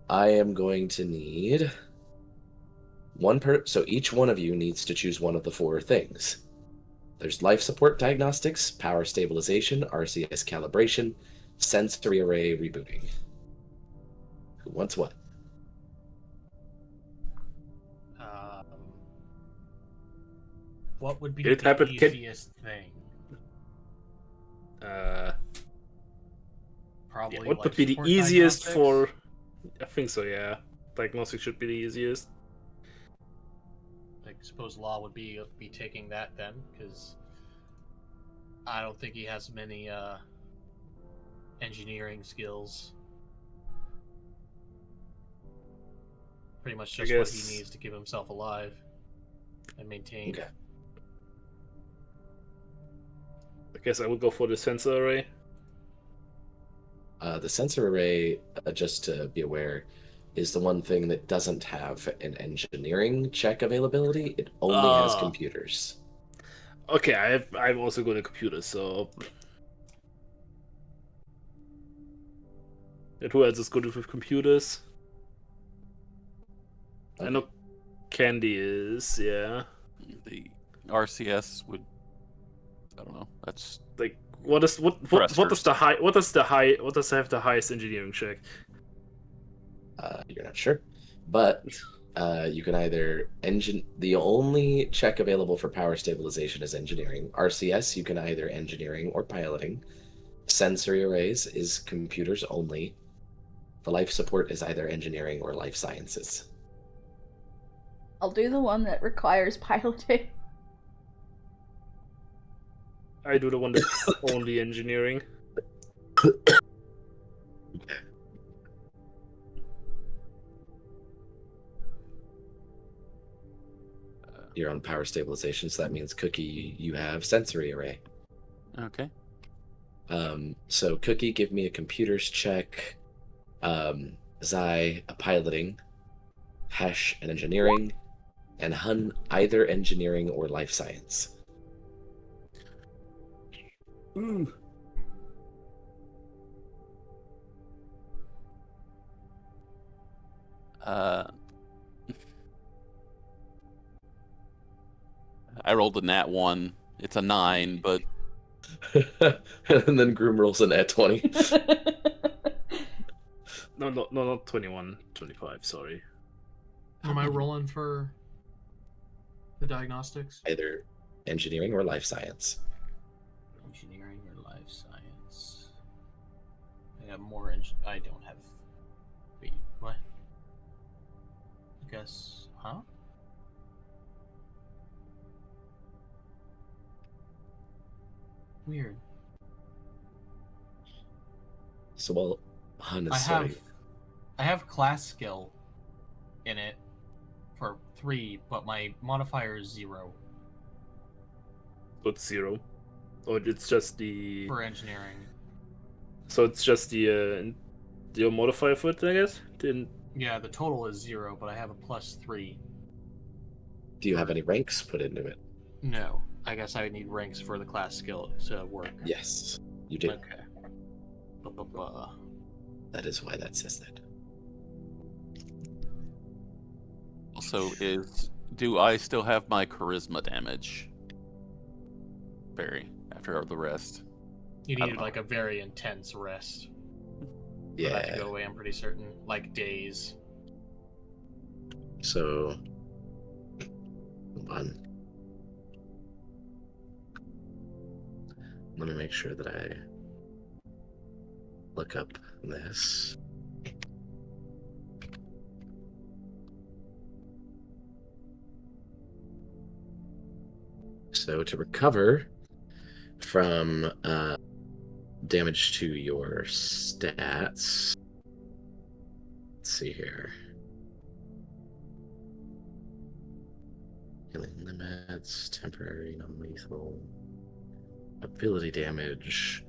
I am going to need so each one of you needs to choose one of the 4 things. There's life support diagnostics, power stabilization, RCS calibration, sensory array rebooting. Who wants what? What would be It the happened- can- easiest thing? Probably. What would life be the support easiest diagnostics. for? I think so. Yeah, diagnostics should be the easiest. I suppose Law would be taking that then, because I don't think he has many engineering skills. Pretty much just what guess- he needs to keep himself alive and maintained. Okay. I guess I would go for the sensor array. The sensor array, just to be aware, is the one thing that doesn't have an engineering check availability. It only has Ah. computers. Okay, I'm also good at computers, so. And who else is good with computers? I know Candi is, yeah. The RCS would. I don't know. That's Like, what does have the highest engineering check? You're not sure, but you can either the only check available for power stabilization is engineering. RCS, you can either engineering or piloting. Sensory arrays is computers only. The life support is either engineering or life sciences. I'll do the one that requires piloting. I do the one that's only engineering. You're on power stabilization, so that means Cookie, you have sensory array. Okay. So Cookie, give me a computers check. Zai, a piloting. Hesch, an engineering. And Hun, either engineering or life science. Ooh. I rolled a nat 1. It's a 9, but And then Groom rolls an at 20. No, not 21, 25, sorry. Am I rolling for the diagnostics? Either engineering or life science. Engineering or life science? I have more I don't have... Wait, what? I guess... Huh? Weird. So while Hun is sorry. I have class skill in it for 3, but my modifier is 0 So it's 0. Or it's just the... for engineering. So it's just the modifier for it, I guess? Yeah, the total is 0, but I have a +3. Do you have any ranks put into it? No, I guess I need ranks for the class skill to work. Yes, you do. Okay. Ba-ba-ba. That is why that says that. also do I still have my charisma damage? Barry, after the rest. You I don't need know. like a very intense rest for that Yeah. to go away, I'm pretty certain. Like days. So, hold on. Let me make sure that I look up this. So to recover from damage to your stats, let's see here. Healing limits, temporary, non-lethal, ability damage.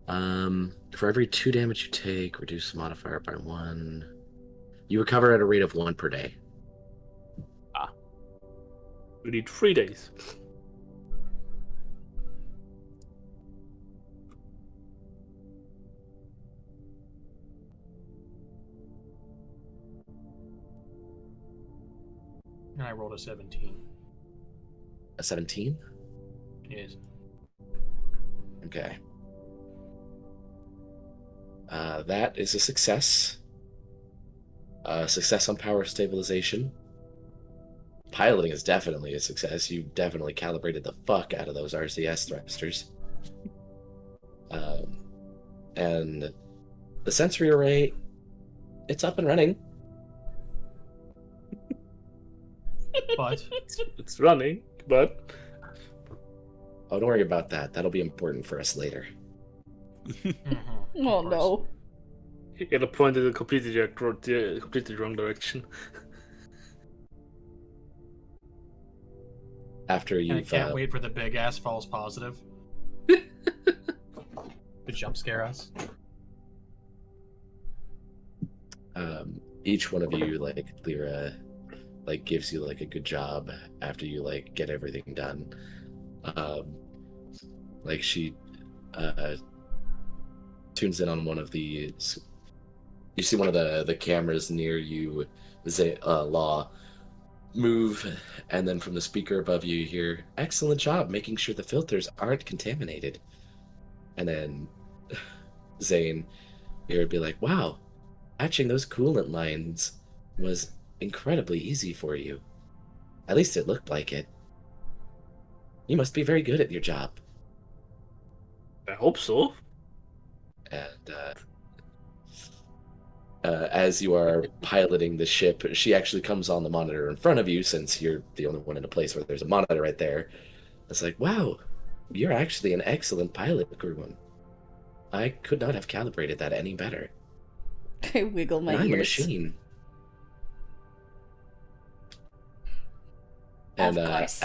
For every 2 damage you take, reduce the modifier by 1. You recover at a rate of 1 per day. We need 3 days. And I rolled a 17. A 17? Yes. Okay. That is a success. Success on power stabilization. Piloting is definitely a success. You definitely calibrated the fuck out of those RCS thrusters. And the sensory array, it's up and running. But It's running, but Oh, don't worry about that. That'll be important for us later. Oh no. you gotta point in the completely wrong direction. After And I you've can't wait for the big ass false positive. To jump scare us. each one of you, like Lyra, like gives you like a good job after you like get everything done. Like she tunes in on one of the, you see one of the cameras near you, Law, move, and then from the speaker above you, you hear, "Excellent job making sure the filters aren't contaminated." And then Zayne, you would be like, "Wow, hatching those coolant lines was incredibly easy for you. At least it looked like it. You must be very good at your job." I hope so. And as you are piloting the ship, she actually comes on the monitor in front of you, since you're the only one in a place where there's a monitor right there. It's like, wow, you're actually an excellent pilot, Gruwum. I could not have calibrated that any better. I wiggle my And I'm a ears. machine. Of And course.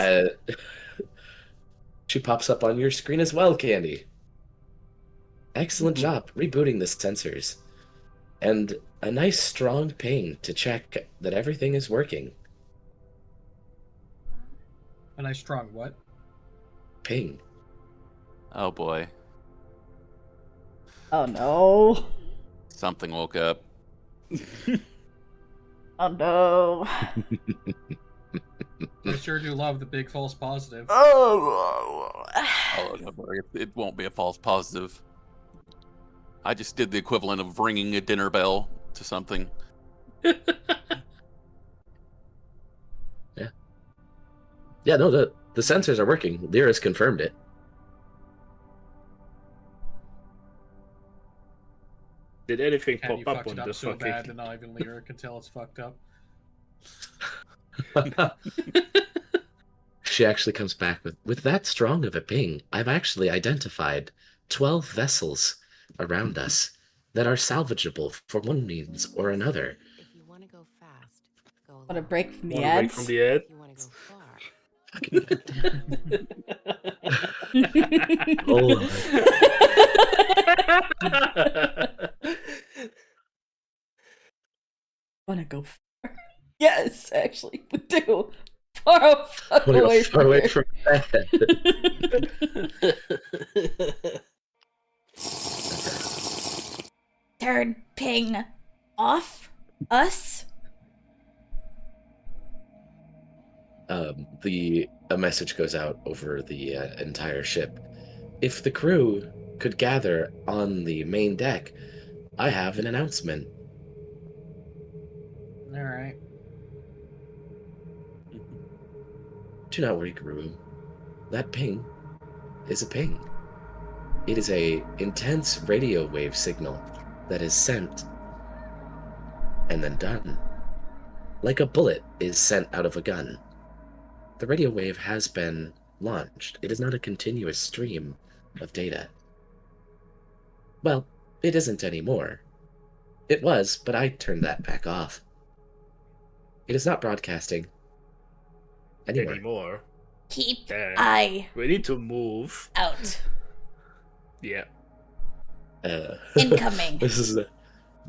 she pops up on your screen as well, Candi. Excellent job rebooting the sensors. And a nice strong ping to check that everything is working. A nice strong what? Ping. Oh boy. Oh no. Something woke up. Oh no. I sure do love the big false positive. Oh. Oh, don't worry. It won't be a false positive. I just did the equivalent of ringing a dinner bell to something. Yeah, no, the sensors are working. Lyra's confirmed it. Did anything Candi pop up fucked on it the up so fucking... bad that not even Lyra can tell it's fucked up. She actually comes back with that strong of a ping, I've actually identified 12 vessels around us that are salvageable for one means or another. If you want to go fast, go Want a alone. break from the Want to break ads? from the ad? If you want to go far, Fucking goddamn. Oh, Want to go far? Yes, actually, we do. Far fuck wanna go away far from away here. from that. Turn ping off us. A message goes out over the entire ship. If the crew could gather on the main deck, I have an announcement. Alright. Do not worry, Gruwum. That ping is a ping. It is a intense radio wave signal that is sent and then done. Like a bullet is sent out of a gun. The radio wave has been launched. It is not a continuous stream of data. Well, it isn't anymore. It was, but I turned that back off. It is not broadcasting anymore. Anymore. Keep Damn. eye We need to move. out. Yeah. Incoming. This is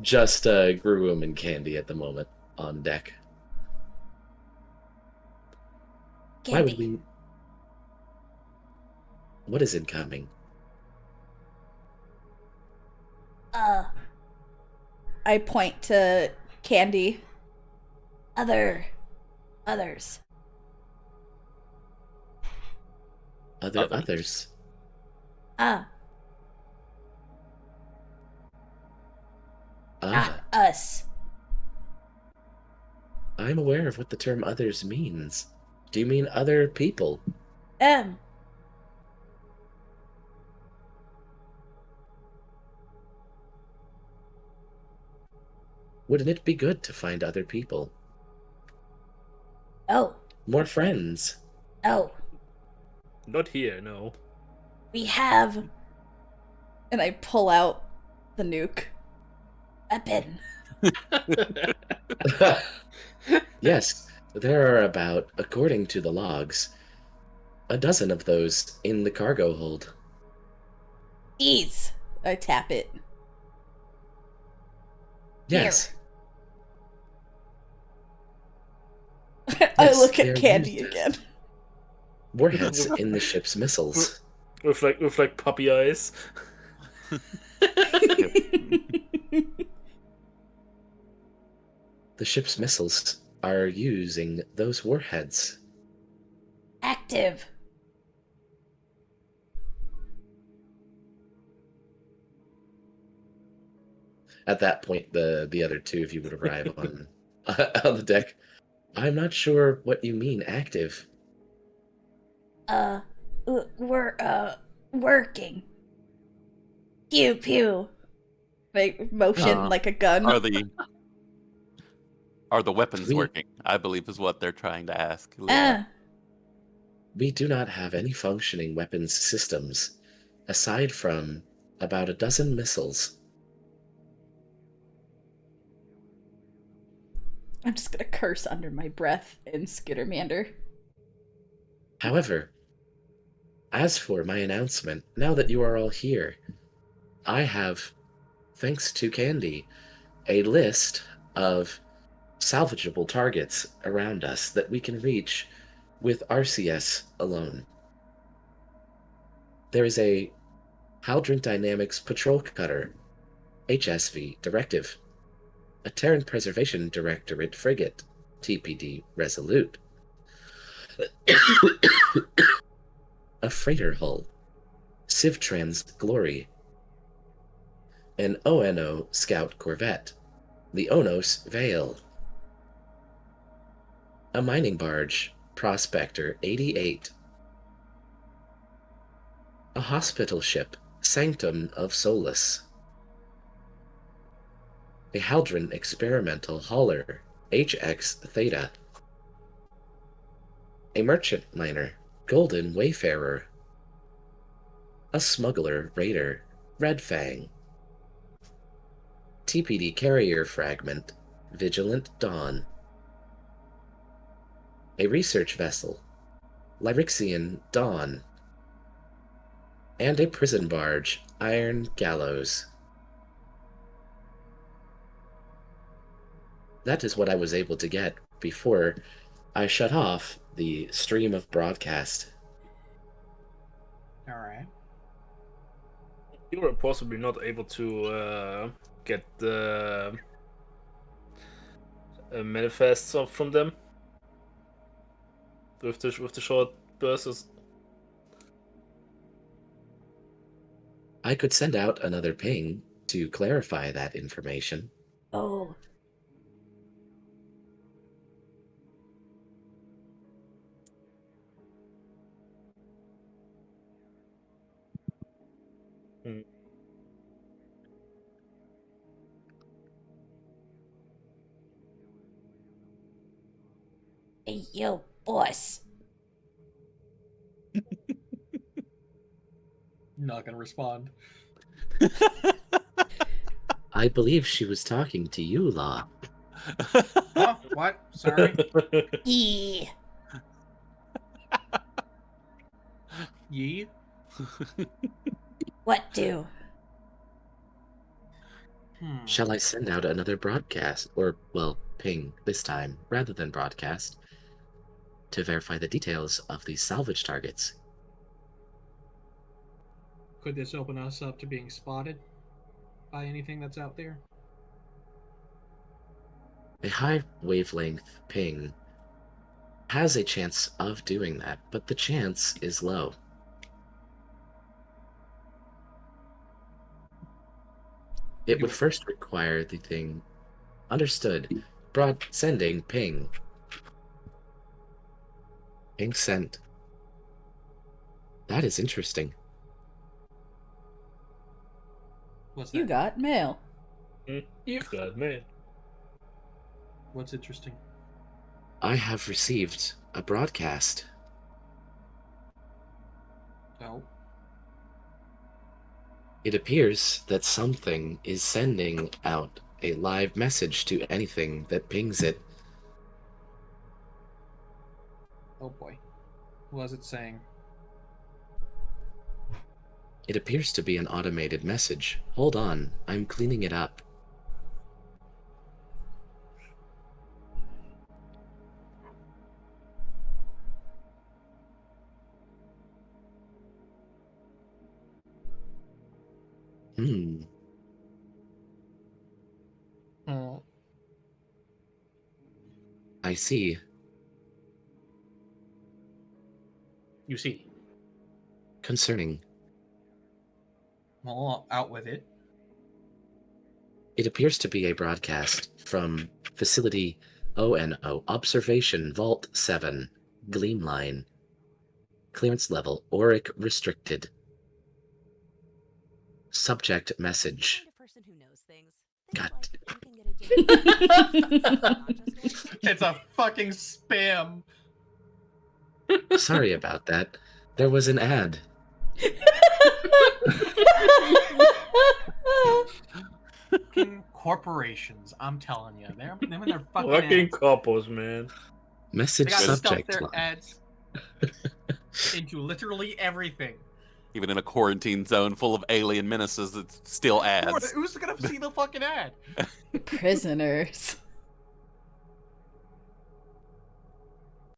just Gruwum and Candi at the moment on deck. Why would Candi. we? What is incoming? I point to Candi. Others. Others. Not us. I'm aware of what the term others means. Do you mean other people? Wouldn't it be good to find other people? Oh, More friends? oh. Not here, no. We have. And I pull out the nuke. Weapon. Yes, there are about, according to the logs, a dozen of those in the cargo hold. These. I tap it. Yes. I Yes, look at they're Candi used. again. Warheads in the ship's missiles. With like puppy eyes. The ship's missiles are using those warheads. Active. At that point, the other two of you would arrive on the deck. I'm not sure what you mean, active. We're working. Pew pew. Make motion like a gun. Are the weapons We- working? I believe is what they're trying to ask. Leah. We do not have any functioning weapons systems, aside from about a dozen missiles. I'm just gonna curse under my breath and skittermander. However, as for my announcement, now that you are all here, I have, thanks to Candi, a list of salvageable targets around us that we can reach with RCS alone. There is a Haldron Dynamics Patrol Cutter, HSV Directive, a Terran Preservation Directorate Frigate, TPD Resolute, a freighter hull, Civtrans Glory, an ONO Scout Corvette, the Onos Vale, a mining barge, Prospector 88, a hospital ship, Sanctum of Solus, a Haldron experimental hauler, HX Theta, a merchant liner, Golden Wayfarer, a smuggler raider, Red Fang, TPD carrier fragment, Vigilant Dawn, a research vessel, Lyrixian Dawn, and a prison barge, Iron Gallows. That is what I was able to get before I shut off the stream of broadcast. All right. You were possibly not able to get the manifests up from them with the short bursts. I could send out another ping to clarify that information. Oh. Hey, yo, boss. Not gonna respond. I believe she was talking to you, Law. Oh, what? Sorry. Yeah. Yee. What do? Shall I send out another broadcast, or, well, ping this time, rather than broadcast, to verify the details of these salvage targets? Could this open us up to being spotted by anything that's out there? A high wavelength ping has a chance of doing that, but the chance is low. It would first require the thing. Understood. Broad sending ping. Ping sent. That is interesting. What's that? You got mail. You've got me. What's interesting? I have received a broadcast. Oh. It appears that something is sending out a live message to anything that pings it. Oh boy. What was it saying? It appears to be an automated message. Hold on, I'm cleaning it up. I see. You see. Concerning. Well, out with it. It appears to be a broadcast from Facility ONO, Observation Vault 7, Gleam Line. Clearance level, Auric restricted. Subject message. Find a person who knows things. God. It's a fucking spam. Sorry about that. There was an ad. Fucking corporations, I'm telling you, they're them and their fucking Fucking ads. couples, man. They Message got to stuff subject their line. ads into literally everything. Even in a quarantine zone full of alien menaces, it's still ads. Who's gonna see the fucking ad? Prisoners.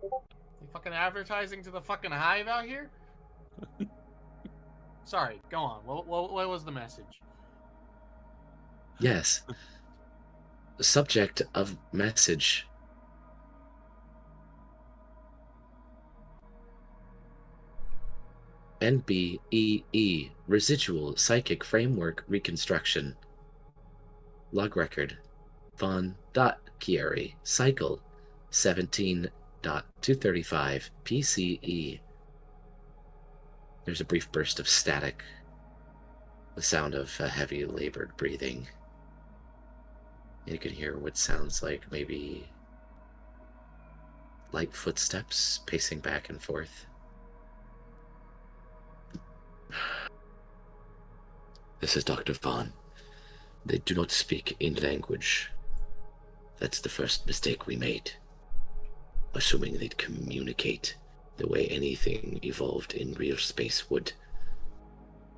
They fucking advertising to the fucking Hive out here? Sorry, go on. What was the message? Yes. Subject of message. NBEE Residual Psychic Framework Reconstruction. Log record. Von.Chieri. Cycle 17.235 PCE. There's a brief burst of static. The sound of heavy labored breathing. You can hear what sounds like maybe light footsteps pacing back and forth. This is Dr. Vaughn. They do not speak in language. That's the first mistake we made. Assuming they'd communicate the way anything evolved in real space would.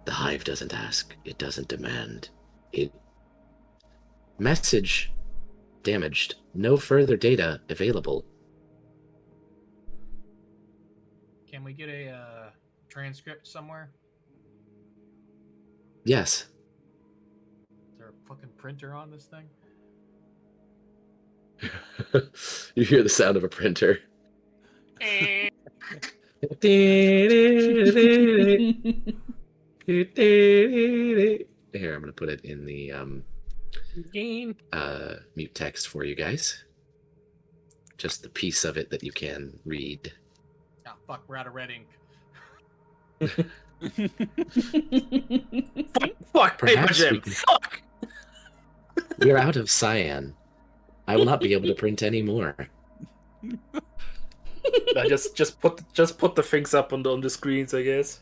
The Hive doesn't ask, it doesn't demand. Message damaged. No further data available. Can we get a transcript somewhere? Yes. Is there a fucking printer on this thing? You hear the sound of a printer. Eh. Here, I'm going to put it in the mute text for you guys. Just the piece of it that you can read. Ah, fuck, we're out of red ink. Fuck, paper Perhaps jam. we can- Fuck. We're out of cyan. I will not be able to print any more. Nah, just put the things up on the screens, I guess.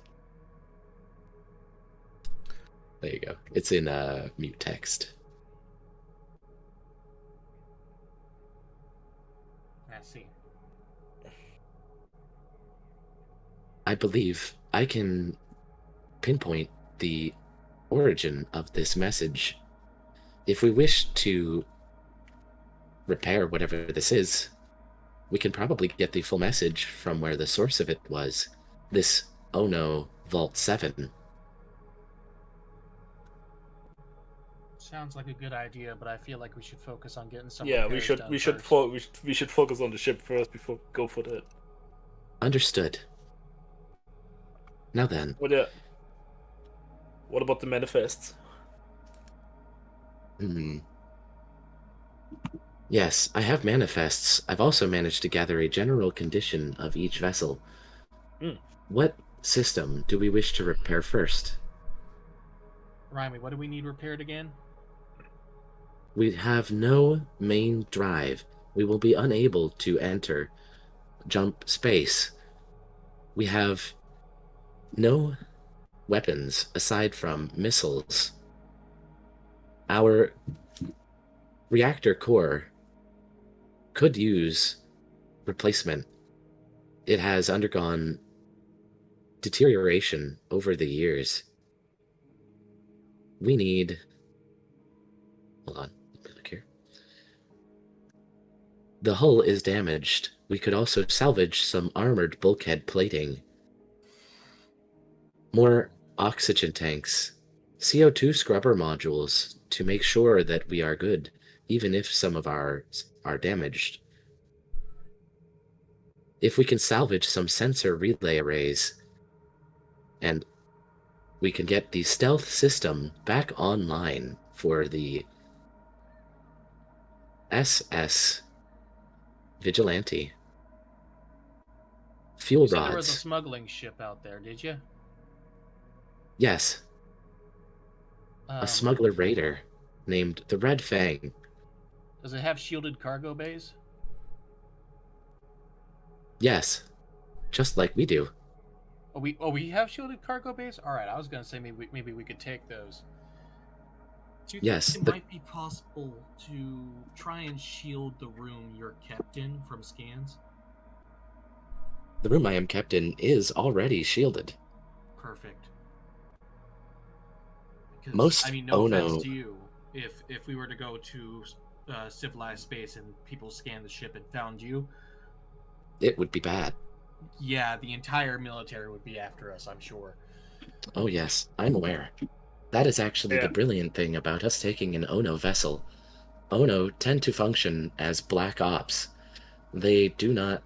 There you go. It's in mute text. I see. I believe I can pinpoint the origin of this message. If we wish to repair whatever this is, we can probably get the full message from where the source of it was. This Ono Vault 7. Sounds like a good idea, but I feel like we should focus on getting some. Yeah, we repairs should done we should first. we should focus on the ship first before we go for that. Understood. Now then, What about the manifests? Yes, I have manifests. I've also managed to gather a general condition of each vessel. What system do we wish to repair first? Remind me, what do we need repaired again? We have no main drive. We will be unable to enter jump space. We have no weapons aside from missiles. Our reactor core could use replacement. It has undergone deterioration over the years. We need... Hold on, let me look here. The hull is damaged. We could also salvage some armored bulkhead plating. More oxygen tanks. CO2 scrubber modules to make sure that we are good, even if some of ours are damaged. If we can salvage some sensor relay arrays, and we can get the stealth system back online for the SS Vigilante. Fuel You said there was a rods. smuggling ship out there, did you? Yes, a smuggler raider. named the Red Fang. Does it have shielded cargo bays? Yes, just like we do. We have shielded cargo bays. All right, I was gonna say maybe we could take those. Do you Yes, think it the- might be possible to try and shield the room you're kept in from scans? The room I am kept in is already shielded. Perfect. 'Cause, Most I mean, no Ono- offense to you, if we were to go to civilized space and people scanned the ship and found you, It would be bad. yeah, the entire military would be after us, I'm sure. Oh yes, I'm aware. That is actually Yeah. the brilliant thing about us taking an Ono vessel. Ono tend to function as black ops. They do not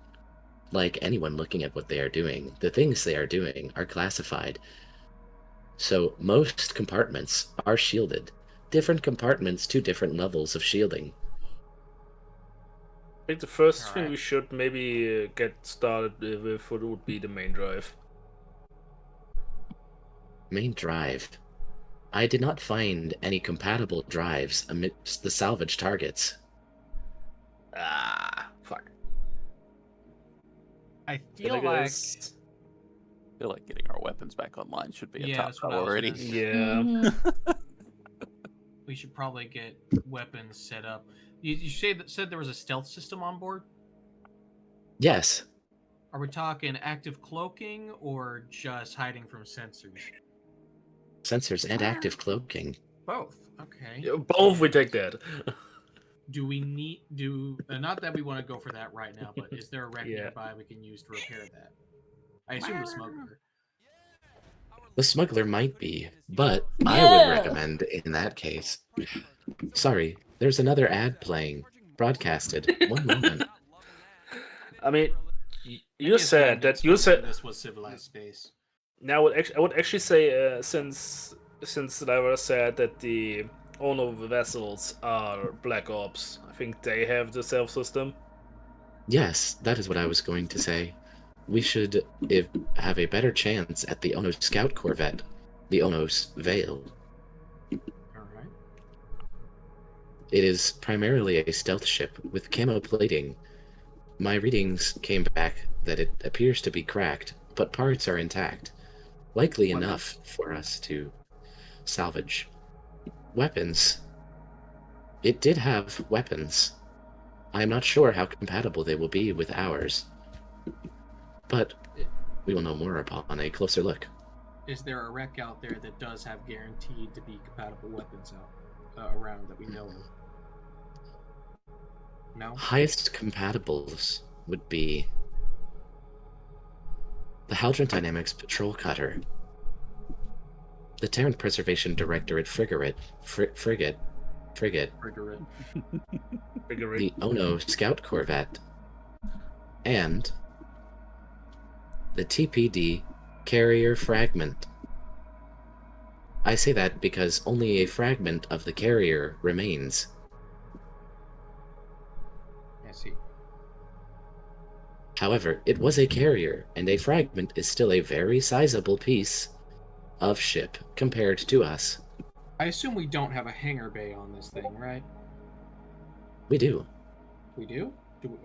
like anyone looking at what they are doing. The things they are doing are classified. So most compartments are shielded. Different compartments to different levels of shielding. I think the first thing Alright. we should maybe get started with would be the main drive. Main drive. I did not find any compatible drives amidst the salvage targets. Ah, fuck. I Then feel I like guess- I feel like getting our weapons back online should be a Yeah, top that's what I was priority. gonna say. Yeah. Mhm. We should probably get weapons set up. You said there was a stealth system on board? Yes, Are we talking active cloaking or just hiding from sensors? sensors and active cloaking. Both. Okay. Yeah, both we take that. Do we need not that we want to go for that right now, but is there a wreck Yeah. nearby we can use to repair that? I assume the smuggler. The smuggler might be, but I Yeah. would recommend in that case. Sorry, there's another ad playing. Broadcasted. One moment. I mean, I you guess said Gambit's that you thinking said this was civilized space. now. I would actually say since Lyra said that the Ono vessels are Black Ops, I think they have the self system. Yes, that is what I was going to say. We should have a better chance at the Ono Scout Corvette, the Ono's Veil. Alright. It is primarily a stealth ship with camo plating. My readings came back that it appears to be cracked, but parts are intact. Likely Weapons? enough for us to salvage. Weapons. It did have weapons. I am not sure how compatible they will be with ours. But we will know more upon a closer look. Is there a wreck out there that does have guaranteed to be compatible weapons out around that we know of? No? Highest compatibles would be the Haldron Dynamics Patrol Cutter, the Terran Preservation Directorate Frigate, Frigate. Figure the it. Ono Scout Corvette, and the TPD Carrier Fragment. I say that because only a fragment of the carrier remains. I see. However, it was a carrier, and a fragment is still a very sizable piece of ship compared to us. I assume we don't have a hangar bay on this thing, right? We do. We do?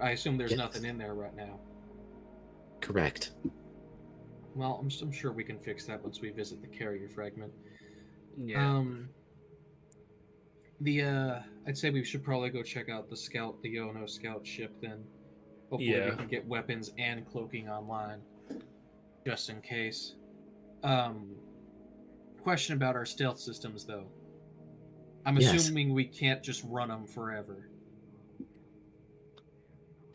I assume there's Yes. nothing in there right now. Correct. Well, I'm sure we can fix that once we visit the carrier fragment. Yeah. I'd say we should probably go check out the Ono scout ship then. Hopefully Yeah. we can get weapons and cloaking online, just in case. Question about our stealth systems, though. I'm Yes. assuming we can't just run them forever.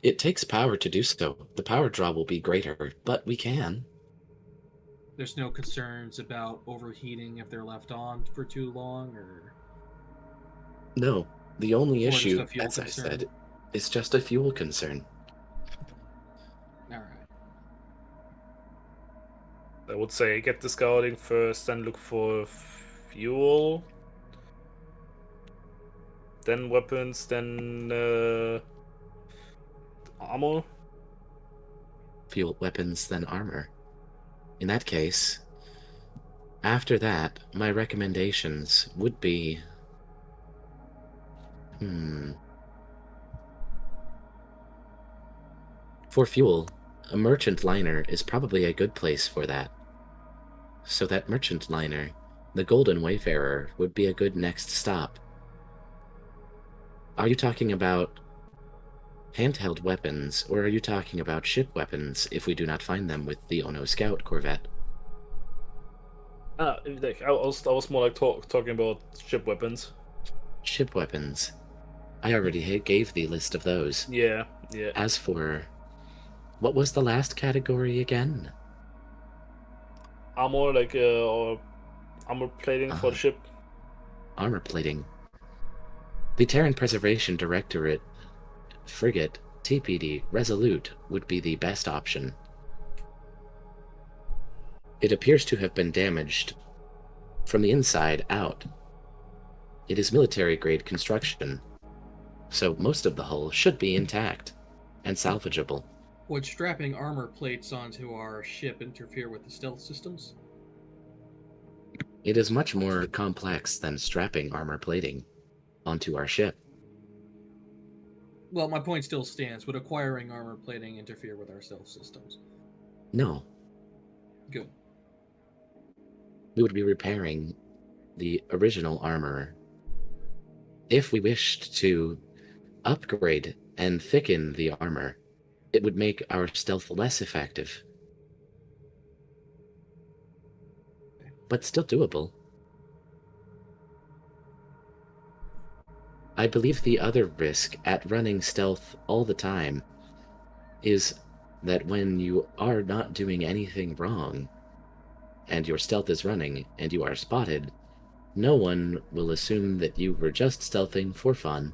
It takes power to do so. The power draw will be greater, but we can. There's no concerns about overheating if they're left on for too long, or No, the only Or just issue, a fuel as I concern. said, is just a fuel concern. all right. I would say get the scouting first, then look for fuel, then weapons, then armor. Fuel, weapons, then armor. In that case, after that, my recommendations would be For fuel, a merchant liner is probably a good place for that. So that merchant liner, the Golden Wayfarer, would be a good next stop. Are you talking about handheld weapons, or are you talking about ship weapons if we do not find them with the Ono Scout corvette? Like, I was more like talking about ship weapons. Ship weapons. I already gave the list of those. Yeah. As for... what was the last category again? Armor, like, or armor plating for the ship. Armor plating. The Terran Preservation Directorate frigate, TPD, Resolute would be the best option. It appears to have been damaged from the inside out. It is military-grade construction, so most of the hull should be intact and salvageable. Would strapping armor plates onto our ship interfere with the stealth systems? It is much more complex than strapping armor plating onto our ship. Well, my point still stands. Would acquiring armor plating interfere with our stealth systems? No. Good. We would be repairing the original armor. If we wished to upgrade and thicken the armor, it would make our stealth less effective. But still doable. I believe the other risk at running stealth all the time is that when you are not doing anything wrong, and your stealth is running, and you are spotted, no one will assume that you were just stealthing for fun.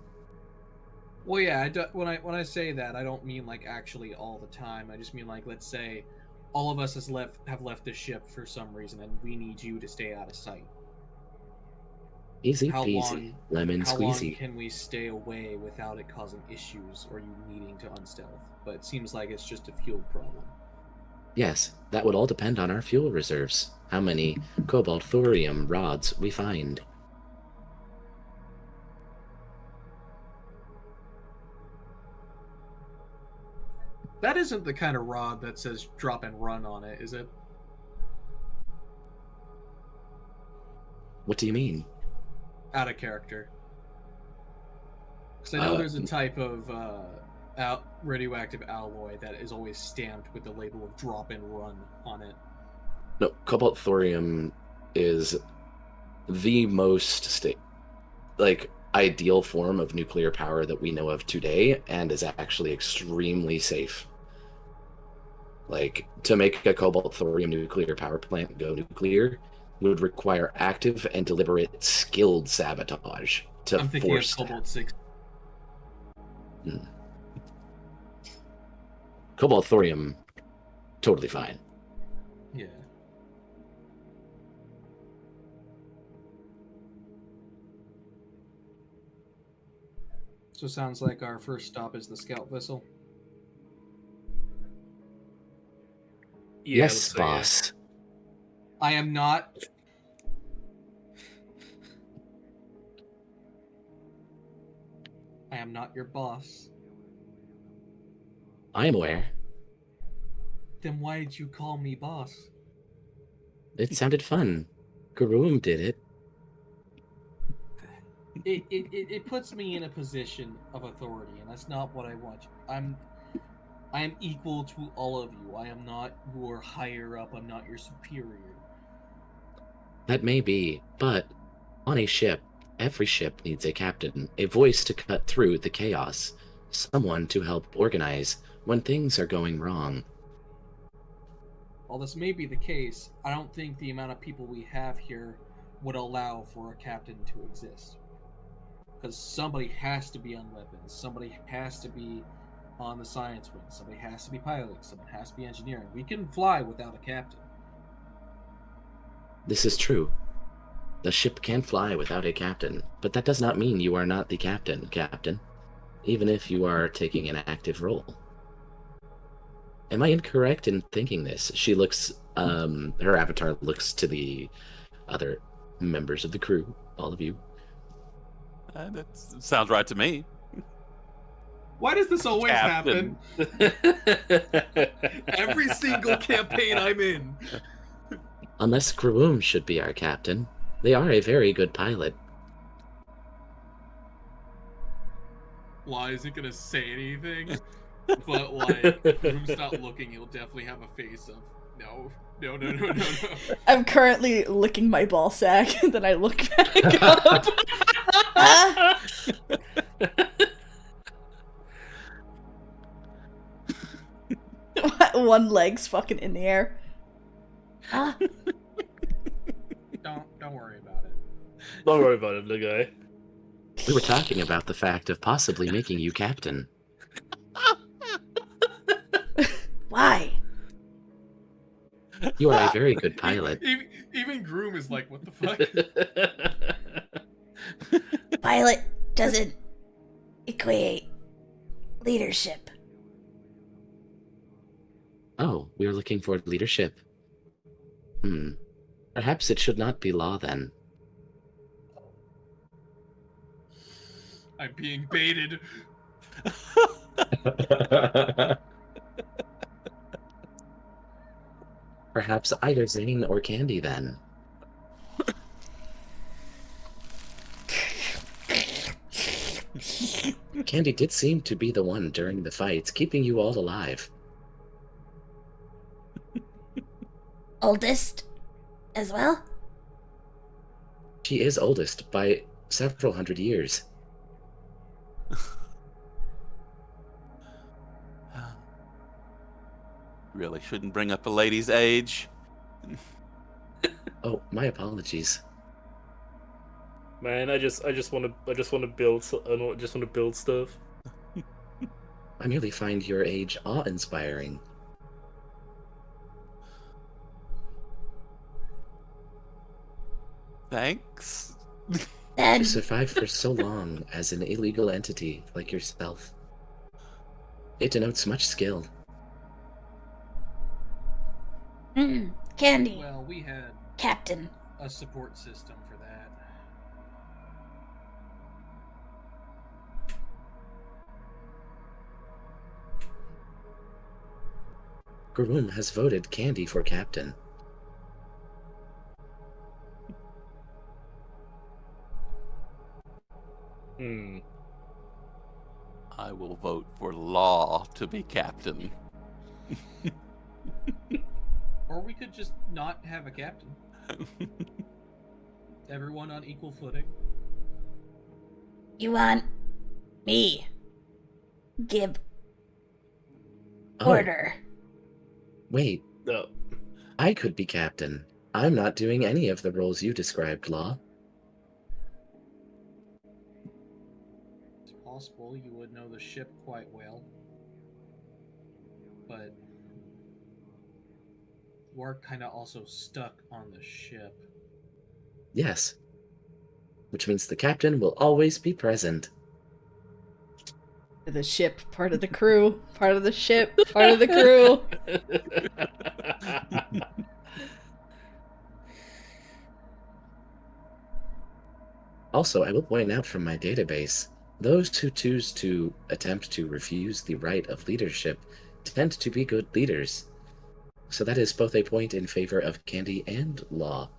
Well, yeah. When I say that, I don't mean like actually all the time. I just mean like, let's say, all of us have left the ship for some reason, and we need you to stay out of sight. Easy peasy, lemon how squeezy. long can we stay away without it causing issues or you needing to unstealth? But it seems like it's just a fuel problem. Yes, that would all depend on our fuel reserves, how many cobalt thorium rods we find. That isn't the kind of rod that says drop and run on it, is it? What do you mean? Out of character. Because I know there's a type of radioactive alloy that is always stamped with the label of drop and run on it. No, cobalt thorium is the most ideal form of nuclear power that we know of today, and is actually extremely safe. Like, to make a cobalt thorium nuclear power plant go nuclear would require active and deliberate skilled sabotage to I'm thinking of force cobalt 6. Cobalt thorium, totally fine. Yeah. So sounds like our first stop is the scout vessel. Yeah, Yes, boss. I am not. I am not your boss. I am aware. Then why did you call me boss? It sounded fun. Gruwum did it. It puts me in a position of authority, and that's not what I want. I am equal to all of you. I am not your higher up. I'm not your superior. That may be, but on a ship, every ship needs a captain, a voice to cut through the chaos, someone to help organize when things are going wrong. While this may be the case, I don't think the amount of people we have here would allow for a captain to exist. Because somebody has to be on weapons, somebody has to be on the science wing, somebody has to be piloting, someone has to be engineering. We can fly without a captain. This is true. The ship can fly without a captain, but that does not mean you are not the captain, even if you are taking an active role. Am I incorrect in thinking this? She looks, her avatar looks to the other members of the crew, all of you. That sounds right to me. Why does this always Captain. happen? Every single campaign I'm in. Unless Gruwum should be our captain. They are a very good pilot. Law isn't gonna say anything, but like, if Groom's not looking, he'll definitely have a face of no. I'm currently licking my ball sack, and then I look back up. Huh? One leg's fucking in the air. Huh? Don't worry about it. Don't worry about it, little guy. We were talking about the fact of possibly making you captain. Why? You are a very good pilot. Even Groom is like, what the fuck? Pilot doesn't equate leadership. Oh, we are looking for leadership. Perhaps it should not be Law then. I'm being baited. Perhaps either Zayne or Candi then. Candi did seem to be the one during the fights, keeping you all alive. Oldest as well? She is oldest by several hundred years. Really shouldn't bring up a lady's age. Oh, my apologies. Man, I just want to build stuff. I merely find your age awe-inspiring. Thanks. To survive for so long as an illegal entity like yourself. It denotes much skill. Candi. Well, we had Captain. a support system for that. Gruwum has voted Candi for captain. I will vote for Law to be captain. Or we could just not have a captain. Everyone on equal footing. You want me? Give Oh, order. wait, No. I could be captain. I'm not doing any of the roles you described, Law. It's possible you would know the ship quite well. But you are kind of also stuck on the ship. Yes. Which means the captain will always be present. The ship, part of the crew, part of the ship, part of the crew. Also, I will point out from my database, those who choose to attempt to refuse the right of leadership tend to be good leaders. So that is both a point in favor of Candi and Law.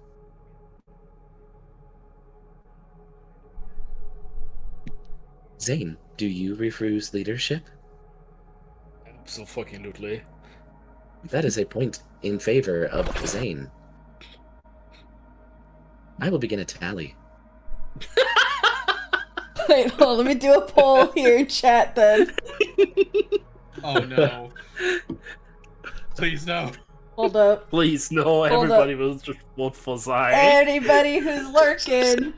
Zayne, do you refuse leadership? Absolutely. That is a point in favor of Zayne. I will begin a tally. Wait, hold on, let me do a poll here in chat then. Oh no. Please no. Hold up. Please, no, everybody will just vote for Zayne. Anybody who's lurking.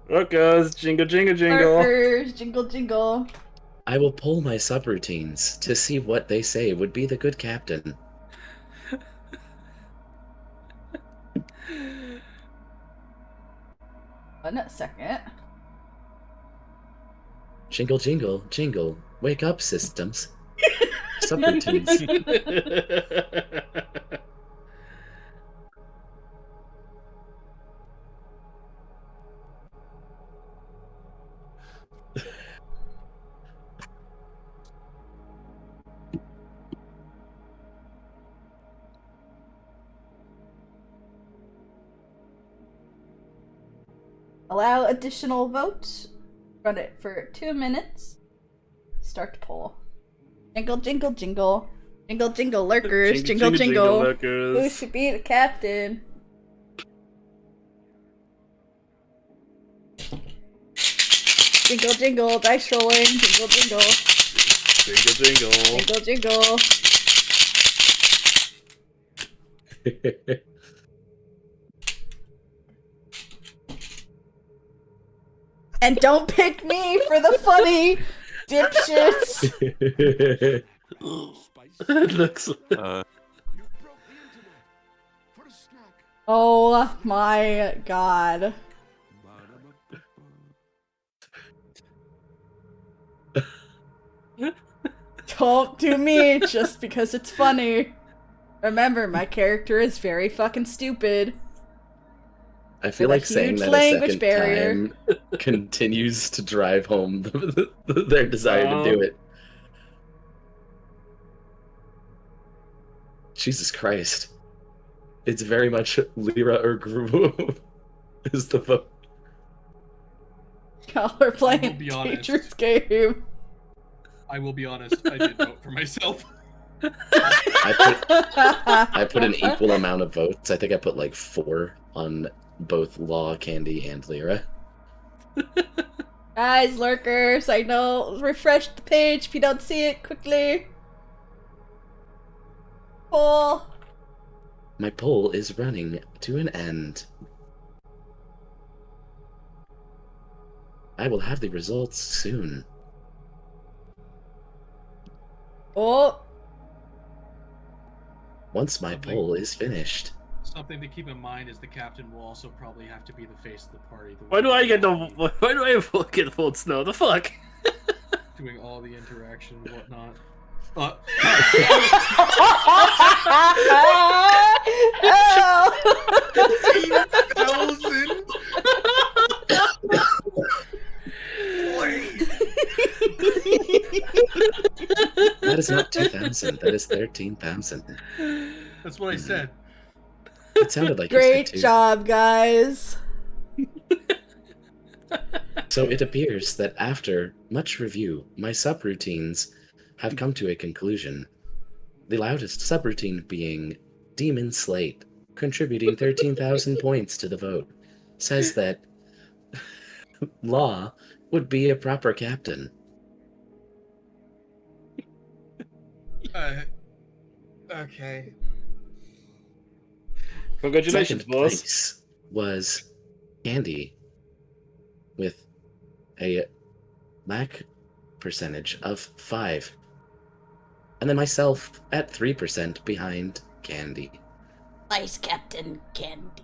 Rockers, jingle, jingle, jingle. Lurkers, jingle, jingle. I will poll my subroutines to see what they say would be the good captain. One second. Jingle, jingle, jingle. Wake up, systems. Subroutines. Allow additional vote. Run it for 2 minutes. Start poll. Jingle, jingle, jingle. Jingle, jingle, lurkers. Jingle, jingle. Who lurkers. should be the captain? Jingle, jingle. Dice rolling. Jingle, jingle. Jingle, jingle. Jingle, jingle. And don't pick me for the funny dipshits. It looks. Oh my god. Don't do me just because it's funny. Remember, my character is very fucking stupid. I feel With a like saying huge that a language second barrier. time continues to drive home their desire to do it. Jesus Christ. It's very much Lyra or Gruwum is the vote. Y'all are playing be honest. teacher's game. I will be honest, I did vote for myself. I put an equal amount of votes. I think I put like 4 on both Law, Candi, and Lyra. Guys, lurkers, I know. Refresh the page if you don't see it quickly. Poll. My poll is running to an end. I will have the results soon. Oh. Once my poll is finished. Something to keep in mind is the captain will also probably have to be the face of the party. Why do I get no? Why do I get votes now? The fuck? Doing all the interaction and whatnot. That is not 2,000. That is 13,000. That's what I said. It sounded like Great job, guys. So it appears that after much review, my subroutines have come to a conclusion. The loudest subroutine being Demon Slate, contributing 13,000 points to the vote, says that Law would be a proper captain. Okay. Congratulations, Second boss. place was Candi with a lack percentage of 5. And then myself at 3% behind Candi. Vice Captain Candi.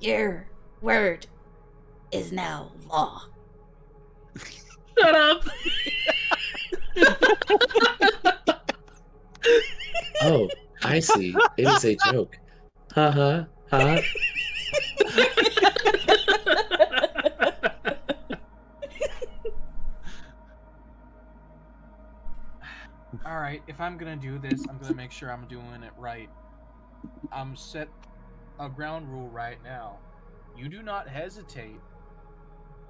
Your word is now law. Shut up. Oh, I see. It is a joke. Ha ha ha. Alright, if I'm gonna do this, I'm gonna make sure I'm doing it right. I'm set a ground rule right now. You do not hesitate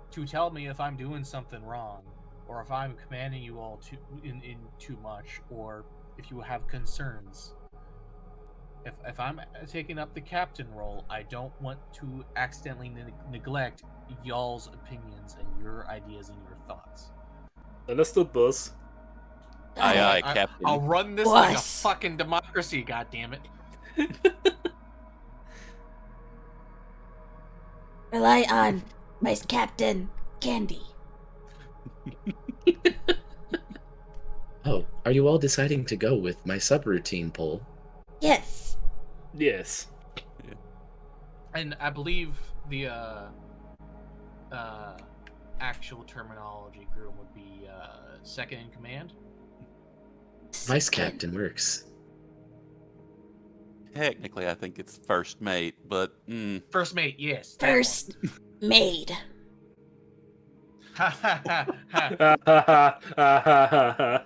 to tell me if I'm doing something wrong, or if I'm commanding you all in too much, or if you have concerns. If I'm taking up the captain role, I don't want to accidentally neglect y'all's opinions and your ideas and your thoughts. Understood, boss. Aye, aye, Captain. I'll run this like a Boss. fucking democracy, goddammit. Rely on my Captain Candi. Oh, are you all deciding to go with my subroutine poll? Yes. Yes. And I believe the actual terminology Gruwum would be second in command. Vice captain works. Technically, I think it's first mate, but First mate, yes. that First maid. one. Ha ha ha ha.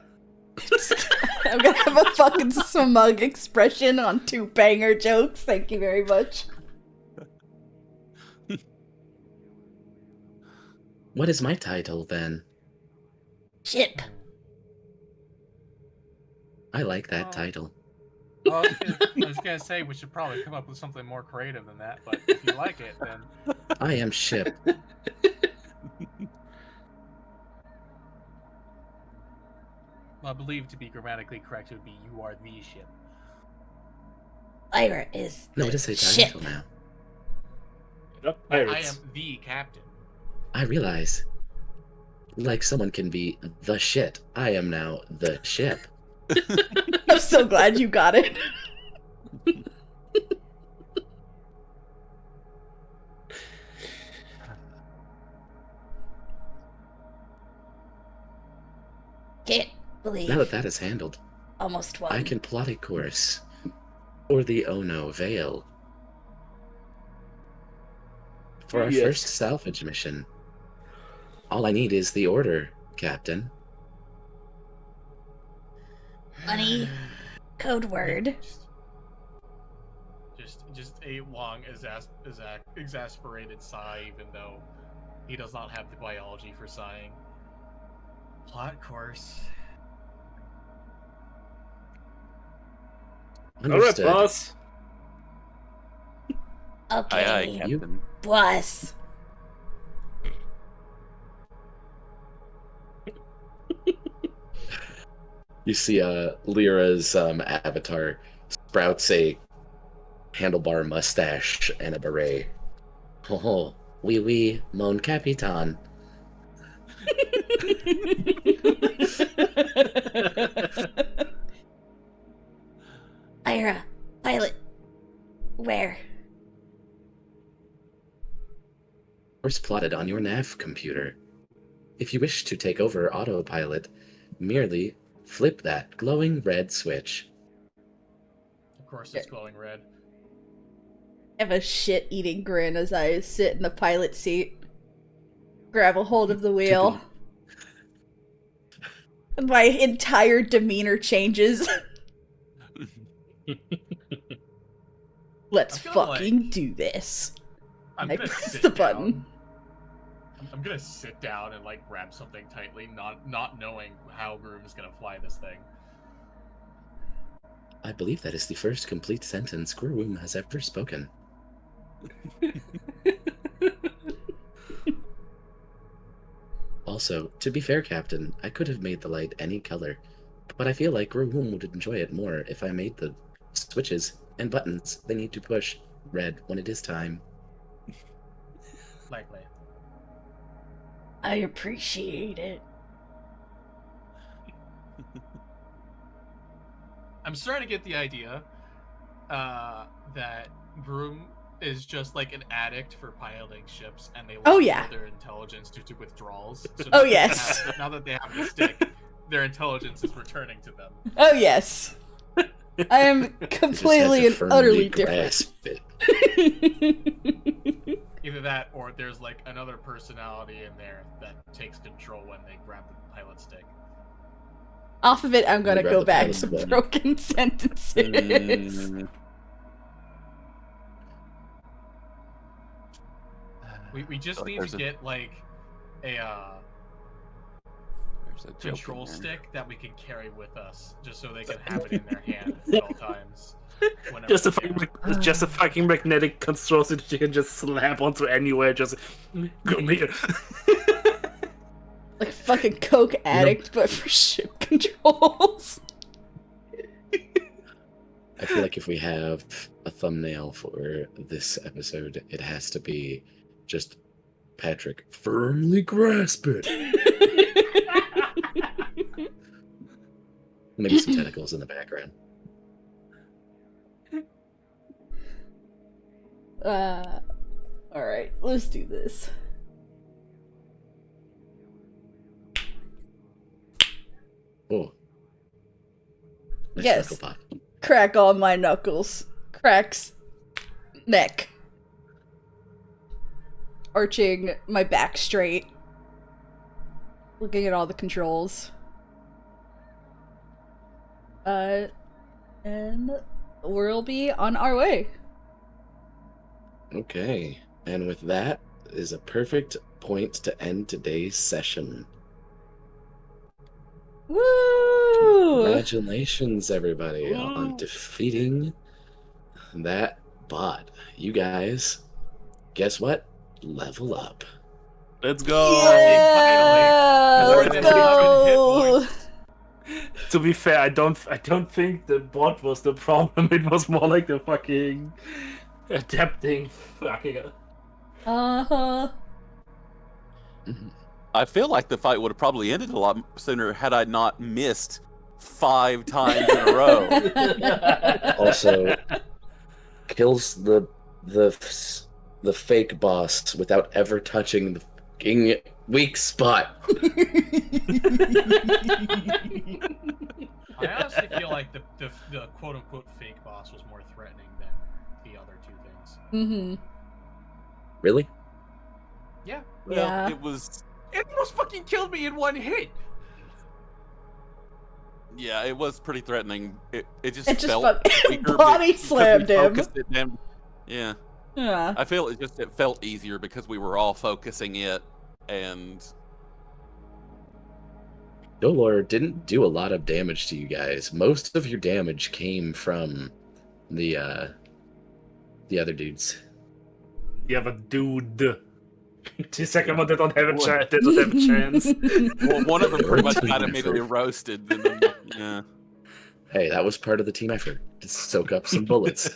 I'm gonna have a fucking smug expression on 2 banger jokes. Thank you very much. What is my title then? Ship. I like that Oh. title. Well, I was gonna say we should probably come up with something more creative than that, but if you like it, then I am Ship. I believe to be grammatically correct, it would be you are the ship. Lyra is No, the it is a ship. title now. I Pirates. am the captain. I realize. Like someone can be the shit. I am now the ship. I'm so glad you got it. Can't believe Now that that is handled, almost won. I can plot a course for the Ono Vale. For our Yes. first salvage mission, all I need is the order, Captain. Funny code word. Just a long, exasperated sigh, even though he does not have the biology for sighing. Plot course. Alright, Understood. boss. Okay, Aye, aye, Captain. boss. You see Lyra's avatar sprouts a handlebar mustache and a beret. Ho ho, oui oui, mon capitan. Lyra, pilot. Where? Course plotted on your nav computer. If you wish to take over autopilot, merely flip that glowing red switch. Of course, it's glowing red. I have a shit-eating grin as I sit in the pilot seat, grab a hold of the wheel. My entire demeanor changes. Let's I feel fucking do this. I'm I gonna press sit the down. button. I'm gonna sit down and like grab something tightly, not knowing how Gruwum is gonna fly this thing. I believe that is the first complete sentence Gruwum has ever spoken. Also, to be fair, Captain, I could have made the light any color, but I feel like Gruwum would enjoy it more if I made the switches and buttons they need to push red when it is time. Likely. I appreciate it. I'm starting to get the idea that Gruwum is just like an addict for piloting ships, and they Oh, lost yeah. all their intelligence due to withdrawals. So Oh, now- yes. Now that they have the stick, their intelligence is returning to them. Oh yes. I am completely and utterly grasp different. it. Either that, or there's like another personality in there that takes control when they grab the pilot stick. Off of it, I'm gonna Grab go the back pilot to button. broken sentences. Mm, We just Oh, need there's to a- get like a there's a joke control in there. stick that we can carry with us, just so they can have it in their hand at all times. whenever Just a they fucking, can. just a fucking magnetic control that you can just slap onto anywhere. Just come here. Like a fucking coke addict, but for ship controls. I feel like if we have a thumbnail for this episode, it has to be just Patrick firmly grasp it. Maybe some tentacles in the background. Alright, let's do this. Oh. Nice Yes. knuckle pop. Crack all my knuckles. Cracks neck. Arching my back straight. Looking at all the controls. And we'll be on our way. Okay, and with that is a perfect point to end today's session. Woo! Congratulations, everybody, on defeating that bot. You guys, guess what? Level up. Let's go. Yeah, More let's than go. 11 hit points. To be fair, I don't think the bot was the problem. It was more like the fucking adapting fucking. Uh-huh. I feel like the fight would have probably ended a lot sooner had I not missed 5 times in a row. Also, kills the fake boss without ever touching the fucking weak spot. I honestly feel like the quote unquote fake boss was more threatening than the other two things. Mm-hmm. Really? Yeah. Well, Yeah. it was. It almost fucking killed me in one hit. Yeah, it was pretty threatening. It just It just felt weaker body because we slammed him. focused it down. Yeah, Yeah. I feel it felt easier because we were all focusing it, and Dolor didn't do a lot of damage to you guys. Most of your damage came from the other dudes. You have a dude. The second one, they don't have a chance. They don't have a chance. well, one of them pretty much got immediately roasted. And then, yeah. Hey, that was part of the team effort to soak up some bullets.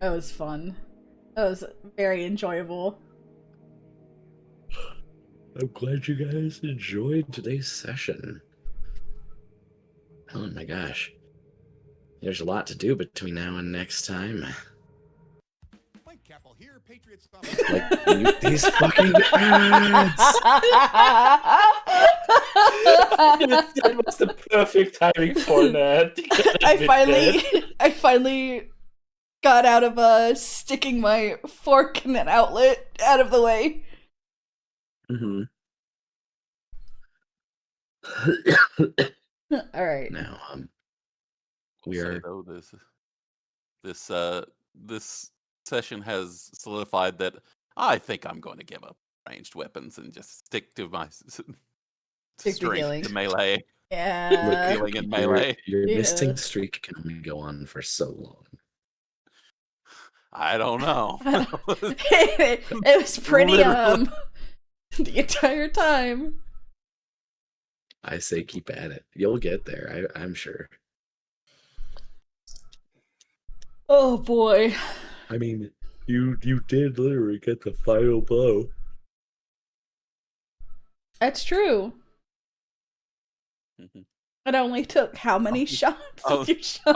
That was fun. That was very enjoyable. I'm glad you guys enjoyed today's session. Oh my gosh. There's a lot to do between now and next time. Like, mute these fucking ads! That was the perfect timing for that. I finally got out of sticking my fork in an outlet out of the way. Mm-hmm. All right. Now, we Say, are. though, this session has solidified that I think I'm going to give up ranged weapons and just stick to my Stick to strength healing. to melee. Yeah. Healing and melee. Your Yeah. misting streak can only go on for so long. I don't know. it was pretty Literally. the entire time. I say keep at it. You'll get there, I'm sure. Oh boy. I mean, you did literally get the final blow. That's true. Mhm. It only took how many shots? oh, with your shotgun?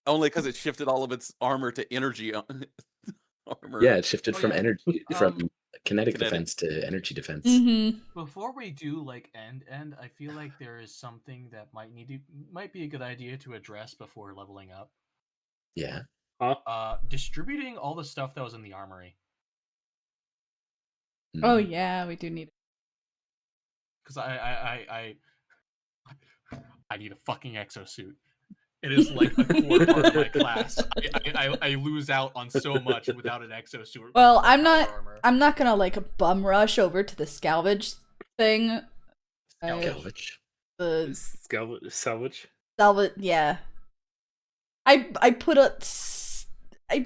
only because it shifted all of its armor to energy armor. Yeah, it shifted Oh, from yeah. energy from kinetic Kinetic. defense to energy defense. Mm-hmm. Before we do like end, I feel like there is something that might be a good idea to address before leveling up. Yeah. Distributing all the stuff that was in the armory. Oh yeah, we do need it. Because I need a fucking exosuit. It is like a core part of my class. I lose out on so much without an exosuit. Well, armor. I'm not gonna like bum rush over to the salvage thing. Salvage. The Salvage. salvage, yeah. I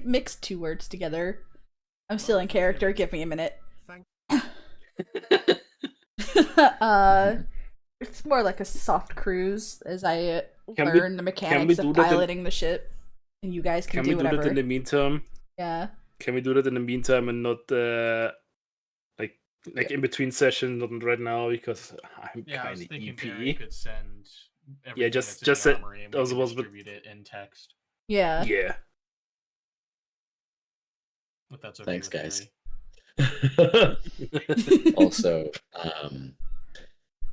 mixed two words together. I'm still in character. Give me a minute. It's more like a soft cruise as I learn the mechanics of piloting the ship, and you guys can do whatever. Can we do that in the meantime? Yeah. Can we do that in the meantime and not like in between sessions, not right now because I'm Yeah, I was kind of thinking EP. Barry could send everything Yeah, that's in just the it. armory and That we was can what- distribute it in text. Yeah. Yeah. If that's okay. Thanks, with guys. Barry. Also,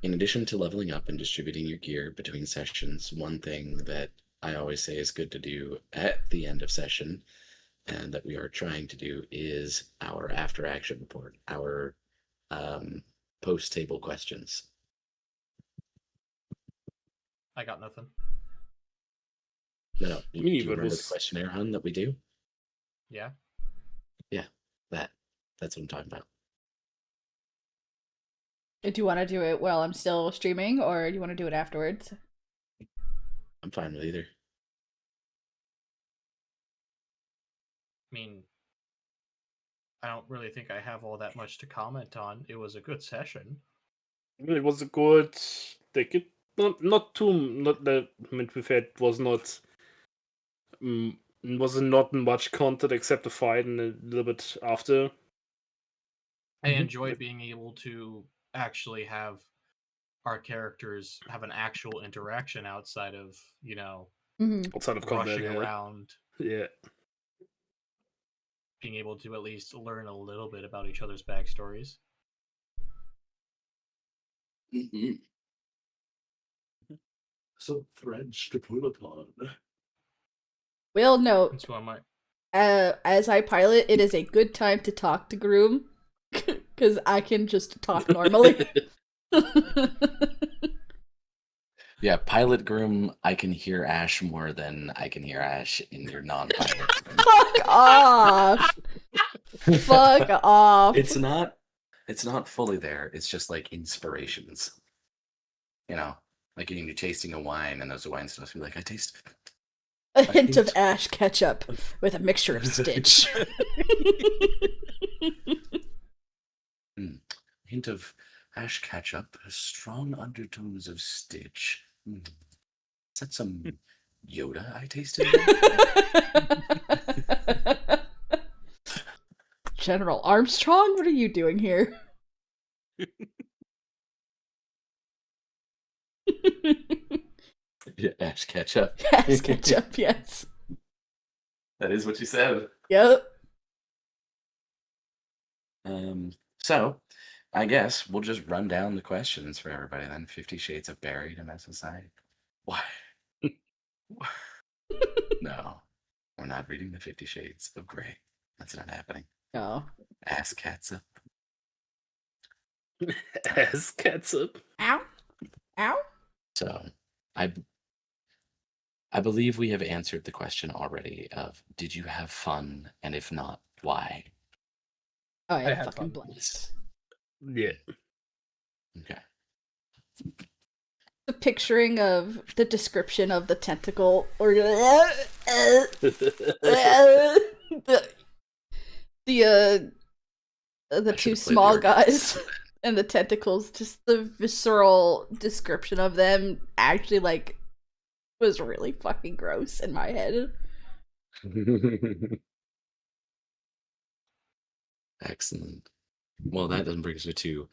in addition to leveling up and distributing your gear between sessions, one thing that I always say is good to do at the end of session, and that we are trying to do, is our after action report, our post table questions. I got nothing. No. Me Do you neither, it remember the was- questionnaire hunt that we do? Yeah. That's what I'm talking about. Do you want to do it while I'm still streaming, or do you want to do it afterwards? I'm fine with either. I mean, I don't really think I have all that much to comment on. It was a good session. It was a good. Like it, not too. Not that. I mean, we've had was not. Was not much content except the fight and a little bit after. I enjoy being able to actually have our characters have an actual interaction outside of, Outside of combat, rushing yeah. around, Yeah. being able to at least learn a little bit about each other's backstories. Some threads to pull upon. Will note, And so I might. as I pilot, it is a good time to talk to Gruwum, because I can just talk normally. Yeah, pilot Groom, I can hear Ash more than I can hear Ash in your non-pilot. Fuck off! Fuck off! It's not fully there. It's just like inspirations. You know, like you're tasting a wine and those wine supposed to be like, I taste A hint of ash ketchup with a mixture of stench. Hint of ash ketchup, strong undertones of stitch. Is that some Yoda I tasted? General Armstrong, what are you doing here? Yeah, ash ketchup. Ash ketchup, yes. That is what you said. Yep. So, I guess we'll just run down the questions for everybody then. 50 Shades of Buried in Society. Why? No, we're not reading the 50 Shades of Grey. That's not happening. No. Ass catsup. As catsup. Ow. Ow. So, I believe we have answered the question already of did you have fun, and if not, why? Oh, I had a had fucking fun. blast. Yeah. Okay. The picturing of the description of the tentacle, or the I two should've played small the guys and the tentacles, just the visceral description of them actually like was really fucking gross in my head. Excellent. Well, that then brings me to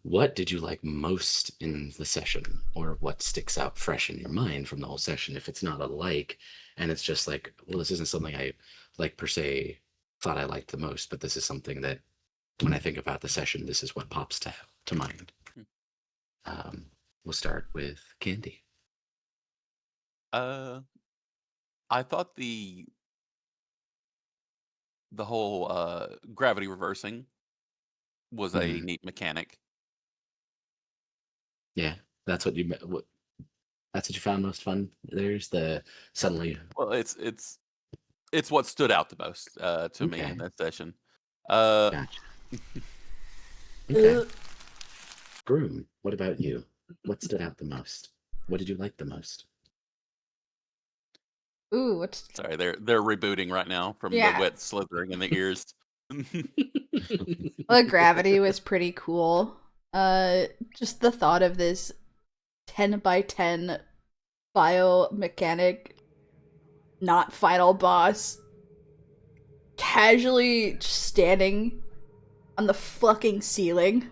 what did you like most in the session, or what sticks out fresh in your mind from the whole session? If it's not a like, and it's just like, well, this isn't something I like per se thought I liked the most, but this is something that when I think about the session, this is what pops to mind. We'll start with Candi. I thought the whole gravity reversing was a Mhm. neat mechanic. Yeah, that's what that's what you found most fun. There's the suddenly. Well, it's what stood out the most to me Okay. in that session. Gotcha. Okay. Groom, what about you? What stood out the most? What did you like the most? Ooh, what's Sorry, they're rebooting right now from Yeah. the wet slithering in the ears. the gravity was pretty cool. Just the thought of this 10 by 10 biomechanic, not final boss, casually just standing on the fucking ceiling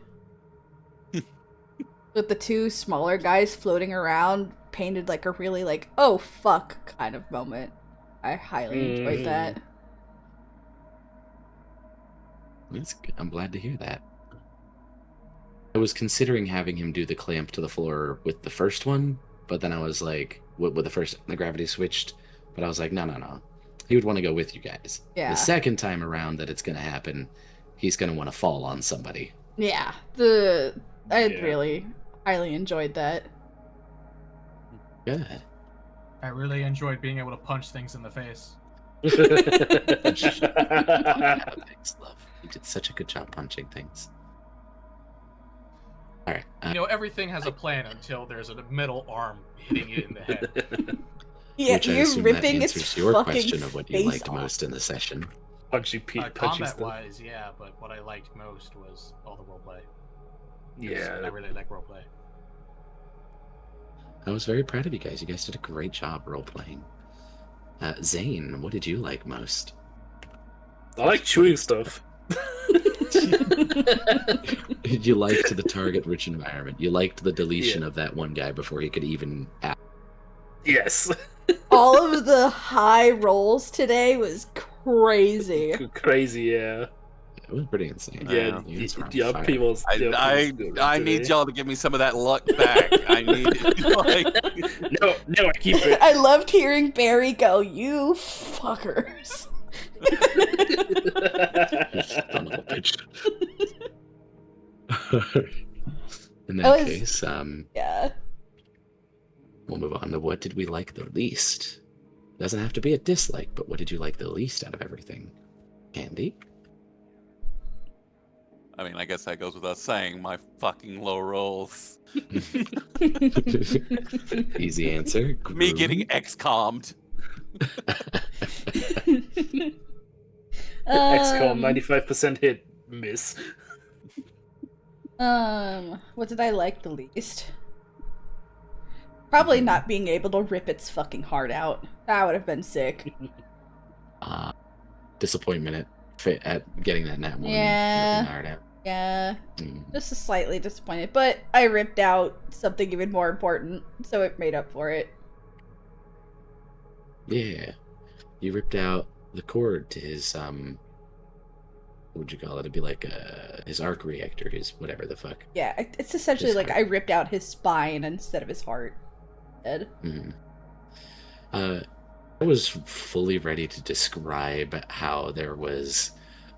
with the two smaller guys floating around, painted like a really like, oh fuck kind of moment. I highly enjoyed that. That's good. I'm glad to hear that. I was considering having him do the clamp to the floor with the first one, but then I was like, with the gravity switched, but I was like, no. He would want to go with you guys. Yeah. The second time around that it's going to happen, he's going to want to fall on somebody. Yeah, I really highly enjoyed that. Good. I really enjoyed being able to punch things in the face. Thanks, love. You did such a good job punching things. All right. You know, everything has a plan until there's a metal arm hitting it in the head. Yeah, which I you're assume that ripping its answers your fucking question of what you face liked off. most in the session. Punchy stuff. Combat-wise, yeah, but what I liked most was all the roleplay. Yeah. I really like roleplay. I was very proud of you guys. You guys did a great job role playing. Zayne, what did you like most? I like chewing stuff. You liked the target-rich environment. You liked the deletion of that one guy before he could even act. Yes. All of the high rolls today was crazy. Crazy, yeah. It was pretty insane. Yeah, You guys were on the fire. people. I need y'all to give me some of that luck back. I need No, I keep it. I loved hearing Barry go, "You fuckers." Son of a bitch. In I that was- case, Yeah. we'll move on to what did we like the least? Doesn't have to be a dislike, but what did you like the least out of everything? Candi? I mean, I guess that goes without saying. My fucking low rolls. Easy answer. Me Gruwum? getting XCOM'd. XCOM 95% hit miss. What did I like the least? Probably not being able to rip its fucking heart out. That would have been sick. Disappointment at getting that nat one. Yeah. ripping the heart out. Yeah, Mm. just slightly disappointed, but I ripped out something even more important, so it made up for it. Yeah. You ripped out the cord to his, what would you call it? It'd be like, his arc reactor, his whatever the fuck. Yeah, it's essentially His like heart. I ripped out his spine instead of his heart. Dead. Mm. I was fully ready to describe how there was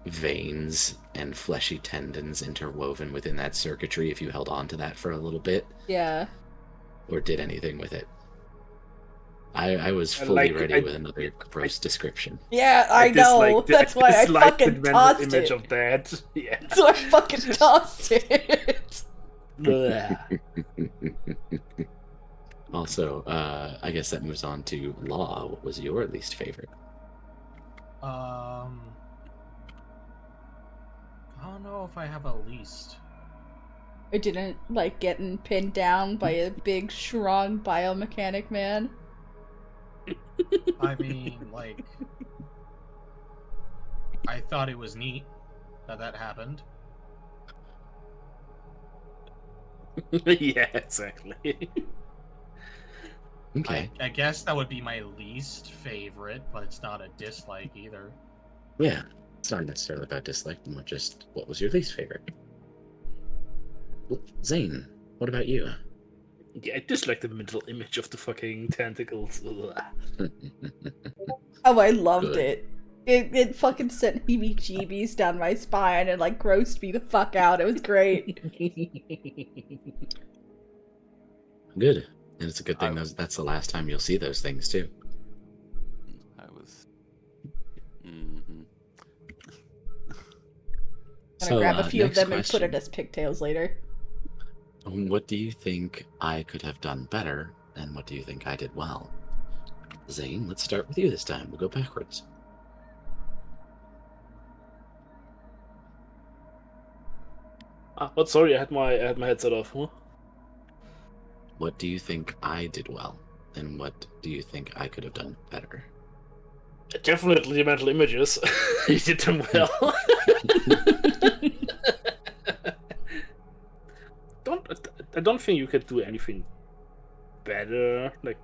veins and fleshy tendons interwoven within that circuitry if you held on to that for a little bit Yeah. or did anything with it. I was fully ready with another gross description. Yeah, I know. That's why I dislike the fucking mental tossed image it. of that. Yeah. So I fucking tossed it. Bleh. Also, I guess that moves on to Law. What was your least favorite? I don't know if I have a least. I didn't like getting pinned down by a big, strong biomechanic man. I mean, like, I thought it was neat that happened. Yeah, exactly. Okay. I guess that would be my least favorite, but it's not a dislike either. Yeah. It's not necessarily about dislike, more just what was your least favorite? Zayne, what about you? Yeah, I dislike the mental image of the fucking tentacles. Ugh. Oh, I loved Good. it. It fucking sent heebie-jeebies down my spine and like grossed me the fuck out. It was great. Good. And it's a good thing that's the last time you'll see those things, too. I was. Gonna grab a few of next them and put question. it as pigtails later. What do you think I could have done better, and what do you think I did well? Zayne, let's start with you this time. We'll go backwards. But sorry, I had my headset off. Huh? What do you think I did well, and what do you think I could have done better? Definitely the mental images. You did them well. I don't think you could do anything better. Like,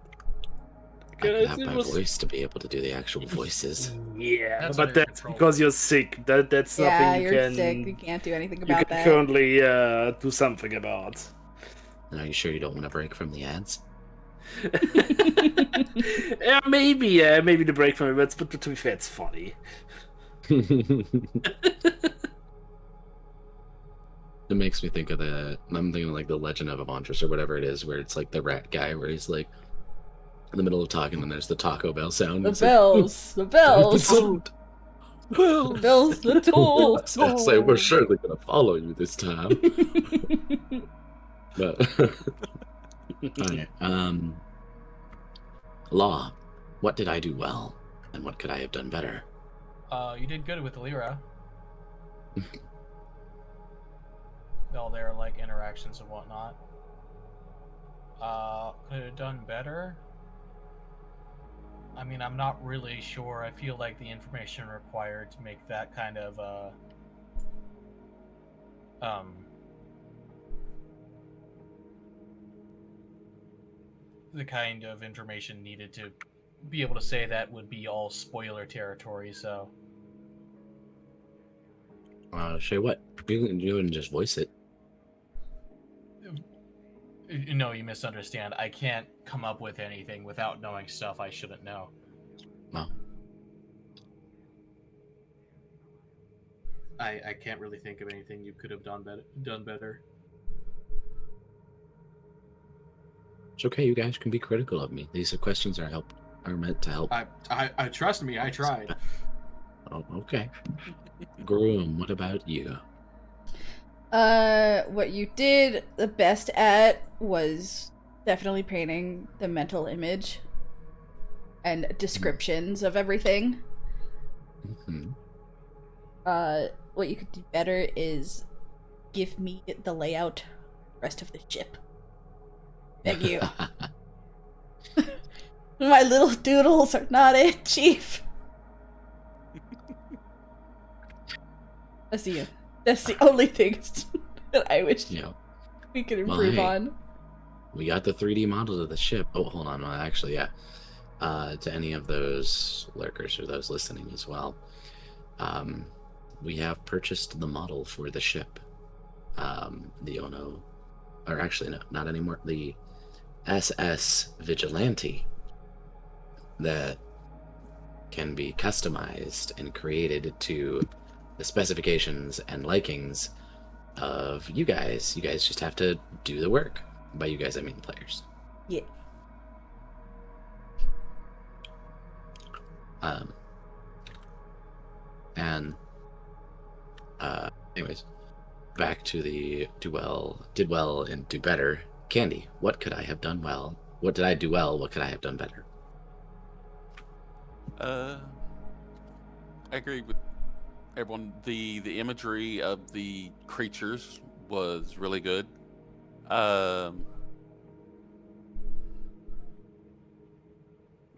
I could have it my was- voice to be able to do the actual voices. Yeah, That's but under that's control. because you're sick. That's Yeah, nothing you you're can. sick. You can't do anything You about can that. currently do something about. Are you sure you don't want to break from the ads? Yeah, maybe the break from it, but to be fair, it's funny. It makes me think of I'm thinking of like the Legend of Avantris or whatever it is, where it's like the rat guy, where he's like, in the middle of talking, and there's the Taco Bell sound. The It's bells, the like, bells, "Sold." the bells, the toll. I say we're surely gonna follow you this time. But alright, Law, what did I do well, and what could I have done better? You did good with Lyra. All their like interactions and whatnot. Could have done better. I mean, I'm not really sure. I feel like the information required to make that kind of the kind of information needed to be able to say that would be all spoiler territory. So Shay, what? You can just voice it. no, you misunderstand. I can't come up with anything without knowing stuff I shouldn't know. Oh. I can't really think of anything you could have done better. It's okay, you guys can be critical of me. These questions are meant to help. I trust me, I tried. Oh, okay. Gruwum, what about you? What you did the best at was definitely painting the mental image and descriptions of everything. Mm-hmm. What you could do better is give me the layout, rest of the ship. Thank you. My little doodles are not it, Chief. That's the only thing that I wish we could improve on. We got the 3D models of the ship. Oh, hold on. Actually, yeah. To any of those lurkers or those listening as well, we have purchased the model for the ship. The Ono, or actually, no, not anymore. The SS Vigilante that can be customized and created to the specifications and likings of you guys. You guys just have to do the work. By you guys, I mean the players. Yeah. Anyways, back to the did well, and do better. Candi, what could I have done well? What did I do well? What could I have done better? I agree with everyone. The imagery of the creatures was really good.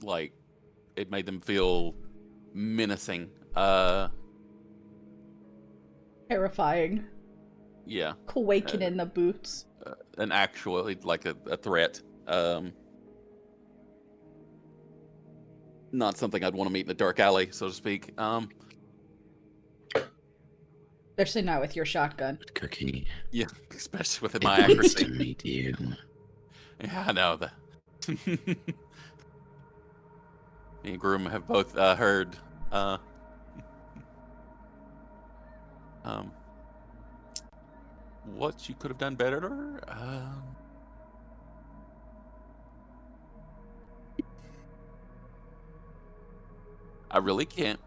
Like it made them feel menacing. Terrifying. Yeah. Quaking in the boots. An actual like a threat. Not something I'd want to meet in a dark alley, so to speak. Especially not with your shotgun. Cookie. Yeah, especially with my It needs accuracy. to meet you. Yeah, I know that. Me and Gruwum have both heard. What you could have done better? I really can't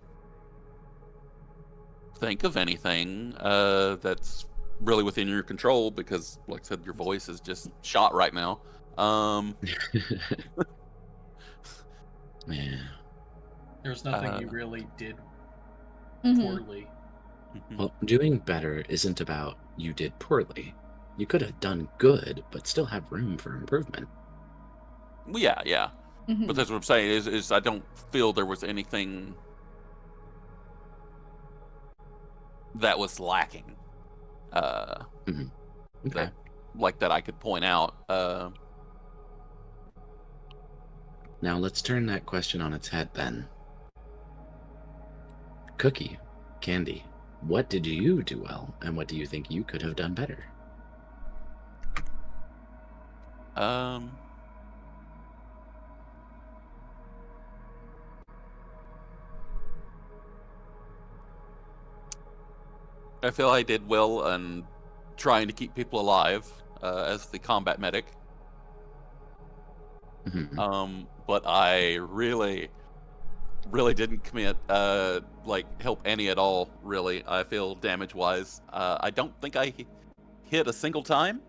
think of anything that's really within your control because, like I said, your voice is just shot right now. Yeah. There's nothing you really did Mhm. poorly. Well, doing better isn't about you did poorly. You could have done good, but still have room for improvement. Well, yeah. Mhm. But that's what I'm saying is I don't feel there was anything that was lacking. Okay. That I could point out. Now let's turn that question on its head then. Cookie, Candi, what did you do well, and what do you think you could have done better? I feel I did well in trying to keep people alive as the combat medic. Mhm. but I really didn't commit, help any at all, really, I feel, damage-wise. I don't think I hit a single time.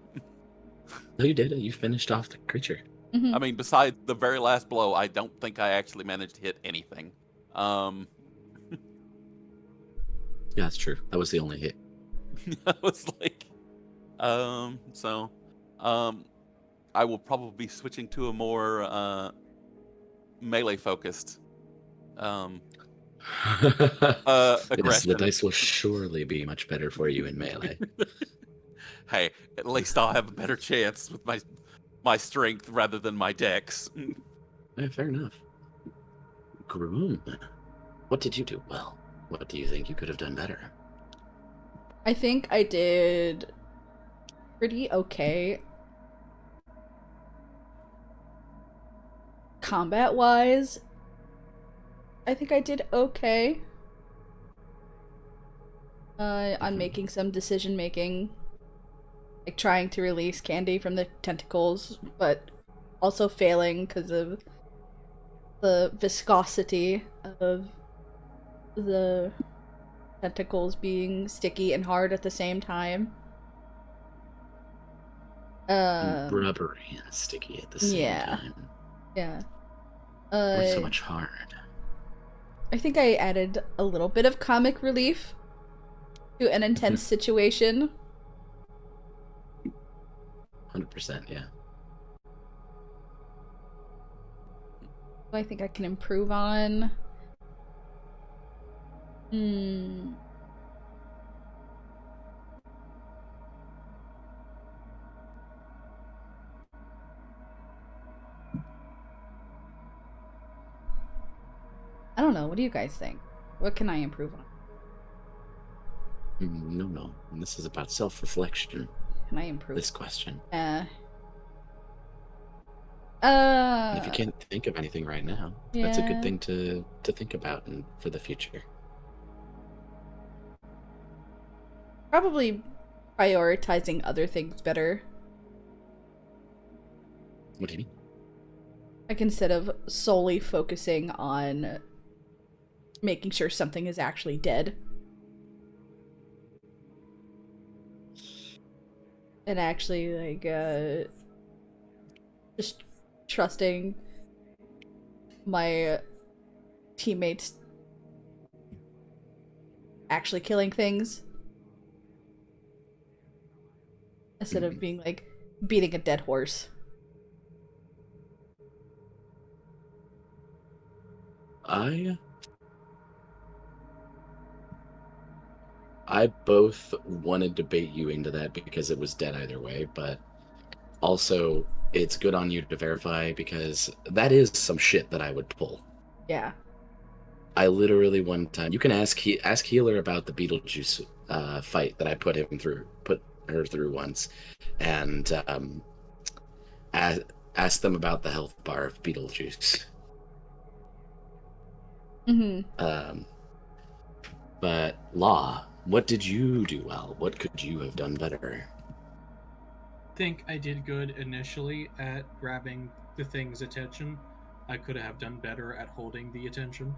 No, you did it. You finished off the creature. Mhm. I mean, besides the very last blow, I don't think I actually managed to hit anything. Yeah, that's true. That was the only hit. I was like, I will probably be switching to a more, melee-focused, Yes, aggression. the dice will surely be much better for you in melee. Hey, at least I'll have a better chance with my strength rather than my dex. Yeah, fair enough. Gruwum, what did you do well? What do you think you could have done better? I think I did pretty okay combat-wise. I think I did okay on making some decision-making. Like trying to release Candi from the tentacles, but also failing because of the viscosity of the tentacles being sticky and hard at the same time. Rubbery and sticky at the same time. Yeah. What's so much hard? I think I added a little bit of comic relief to an intense situation. 100%, yeah. I think I can improve on. I don't know. What do you guys think? What can I improve on? No. This is about self-reflection. Can I improve? This question. And if you can't think of anything right now, that's a good thing to think about for the future. Probably prioritizing other things better. What do you mean? Like instead of solely focusing on making sure something is actually dead. And actually, like, just trusting my teammates actually killing things. Instead of being, like, beating a dead horse. I both want to debate you into that because it was dead either way, but also it's good on you to verify because that is some shit that I would pull. Yeah. I literally one time, you can ask Healer about the Beetlejuice fight that I put her through once, and ask them about the health bar of Beetlejuice. But Law, what did you do well? What could you have done better? I think I did good initially at grabbing the thing's attention. I could have done better at holding the attention.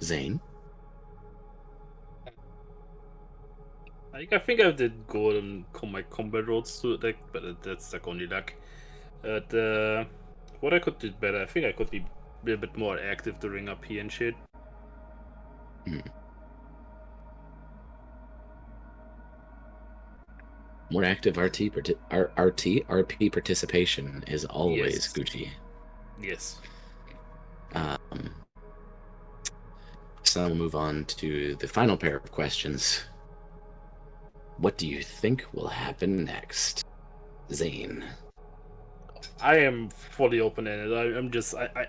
Zayne? Like, I think I did good on my combat rolls to deck, but that's like only luck. But what I could do better, I think I could be a bit more active during RP and shit. More active RP participation is always Gucci. Yes. So we'll move on to the final pair of questions. What do you think will happen next, Zayne? I am fully open-ended. I'm just I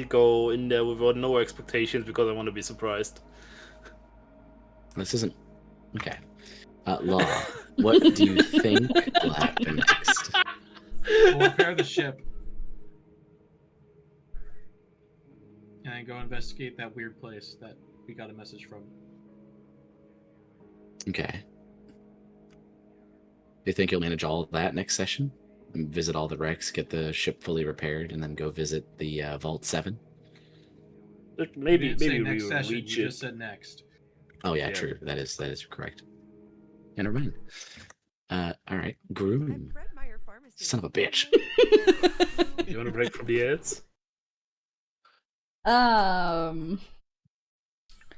go in there without no expectations because I want to be surprised. This isn't okay. Law, what do you think will happen next? We'll repair the ship. And then go investigate that weird place that we got a message from. Okay. You think you'll manage all of that next session? And visit all the wrecks, get the ship fully repaired, and then go visit the Vault 7? Maybe you didn't say maybe we next will session. reach You it. just said next. Oh yeah, Yeah. true. That is correct. Yeah, never mind. All right, Gruwum. Son of a bitch. You want to break from the ads?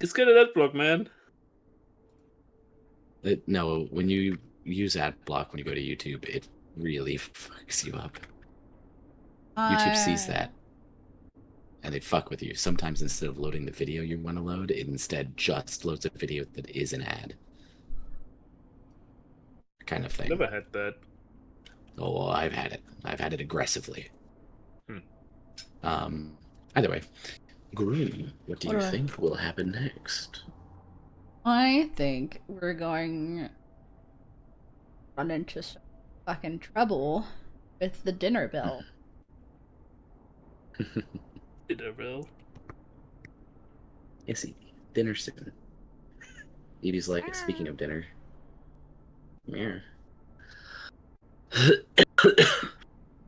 It's good at that block, man. No, when you use ad block when you go to YouTube, it really fucks you up. YouTube sees that, and they fuck with you. Sometimes instead of loading the video you want to load, it instead just loads a video that is an ad. Kind of thing. Never had that. Oh, well, I've had it. I've had it aggressively. Hmm. Either way, Gruwum, what do you Alright. think will happen next? I think we're going to run into some fucking trouble with the dinner bell. Dinner bell. Yes, dinner soon. Edie's like, speaking of dinner. Yeah.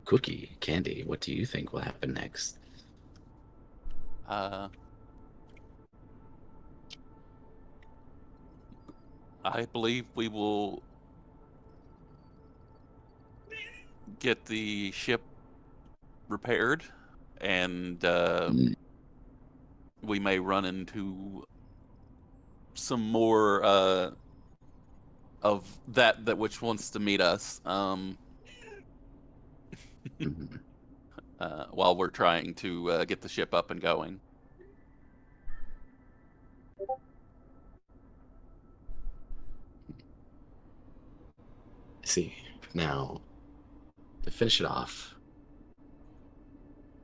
Cookie, Candi, what do you think will happen next? I believe we will get the ship repaired, and we may run into some more of that which wants to meet us while we're trying to get the ship up and going. See, now, to finish it off,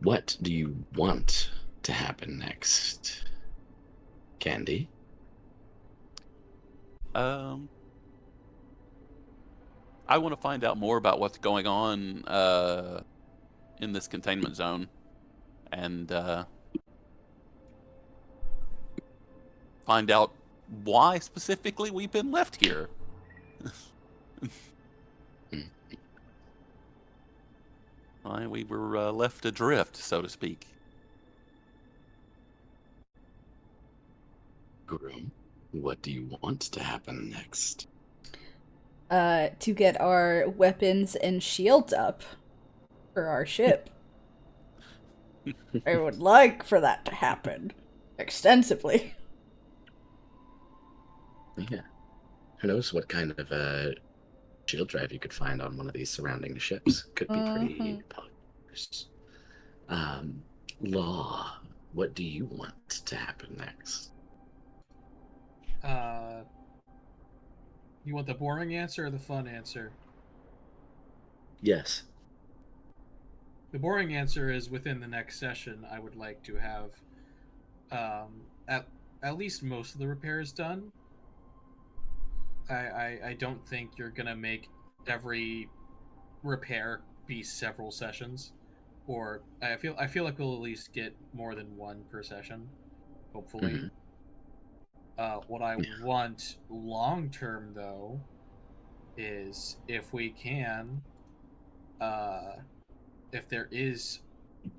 what do you want to happen next? Candi? I want to find out more about what's going on in this containment zone, and find out why specifically we've been left here. Why we were left adrift, so to speak. Gruwum, what do you want to happen next? To get our weapons and shields up for our ship. I would like for that to happen extensively. Yeah. Who knows what kind of shield drive you could find on one of these surrounding ships? Could be pretty popular. Law, what do you want to happen next? You want the boring answer or the fun answer? Yes. The boring answer is within the next session. I would like to have at least most of the repairs done. I don't think you're gonna make every repair be several sessions, or I feel like we'll at least get more than one per session, hopefully. What I want long term though is if we can, if there is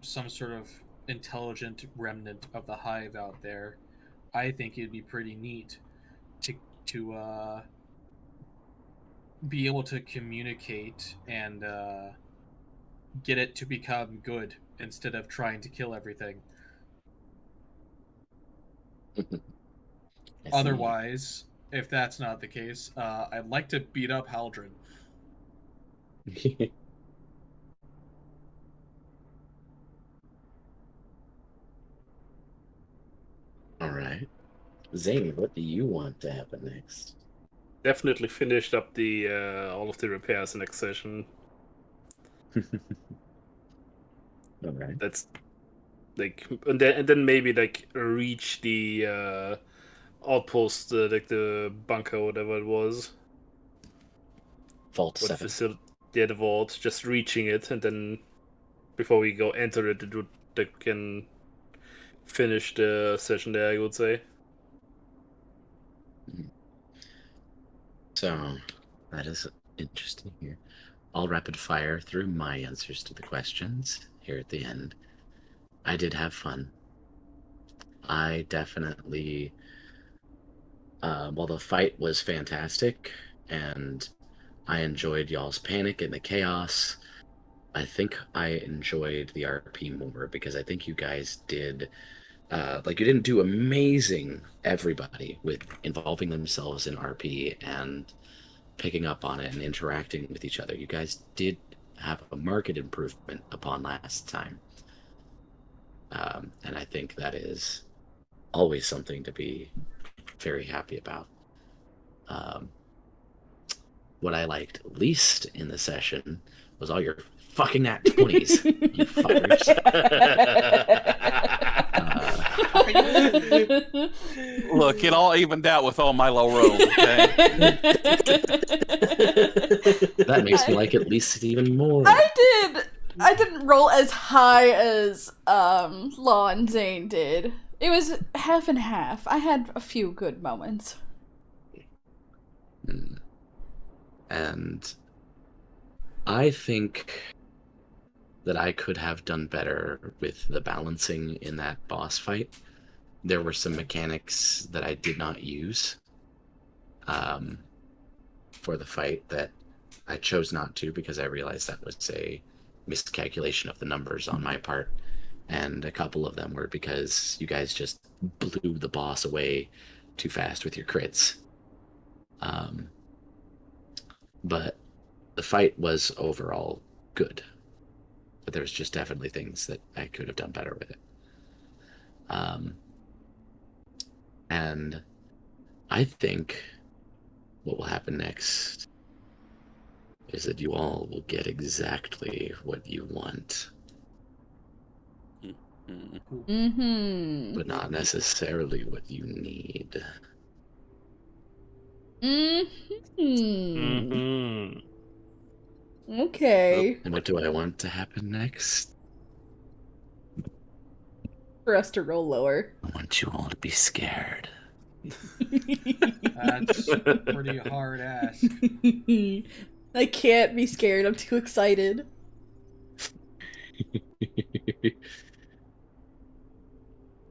some sort of intelligent remnant of the Hive out there, I think it'd be pretty neat to be able to communicate and get it to become good instead of trying to kill everything. Otherwise, if that's not the case, I'd like to beat up Haldren. All right. Zayne, what do you want to happen next? Definitely finished up the all of the repairs next session. All right. That's like, and then maybe like reach the outpost, like the bunker, whatever it was. Vault What 7. Yeah, the vault. Just reaching it, and then before we go enter it, they can finish the session there, I would say. So, that is interesting here. I'll rapid fire through my answers to the questions here at the end. I did have fun. I definitely, while the fight was fantastic and I enjoyed y'all's panic and the chaos, I think I enjoyed the RP more because I think you guys did, you didn't do amazing, everybody, with involving themselves in RP and picking up on it and interacting with each other. You guys did have a marked improvement upon last time. And I think that is always something to be very happy about. What I liked least in the session was all your fucking nat 20s, you fuckers. Look, it all evened out with all my low rolls, okay? That makes me like it least even more. I didn't roll as high as Law and Zayne did. It was half and half. I had a few good moments. And I think that I could have done better with the balancing in that boss fight. There were some mechanics that I did not use for the fight that I chose not to because I realized that was a miscalculation of the numbers on my part. And a couple of them were because you guys just blew the boss away too fast with your crits. But the fight was overall good. But there was just definitely things that I could have done better with it. And I think what will happen next is that you all will get exactly what you want. Mm-hmm. But not necessarily what you need. Mm-hmm. Okay. And what do I want to happen next? For us to roll lower. I want you all to be scared. That's pretty hard ask. I can't be scared. I'm too excited.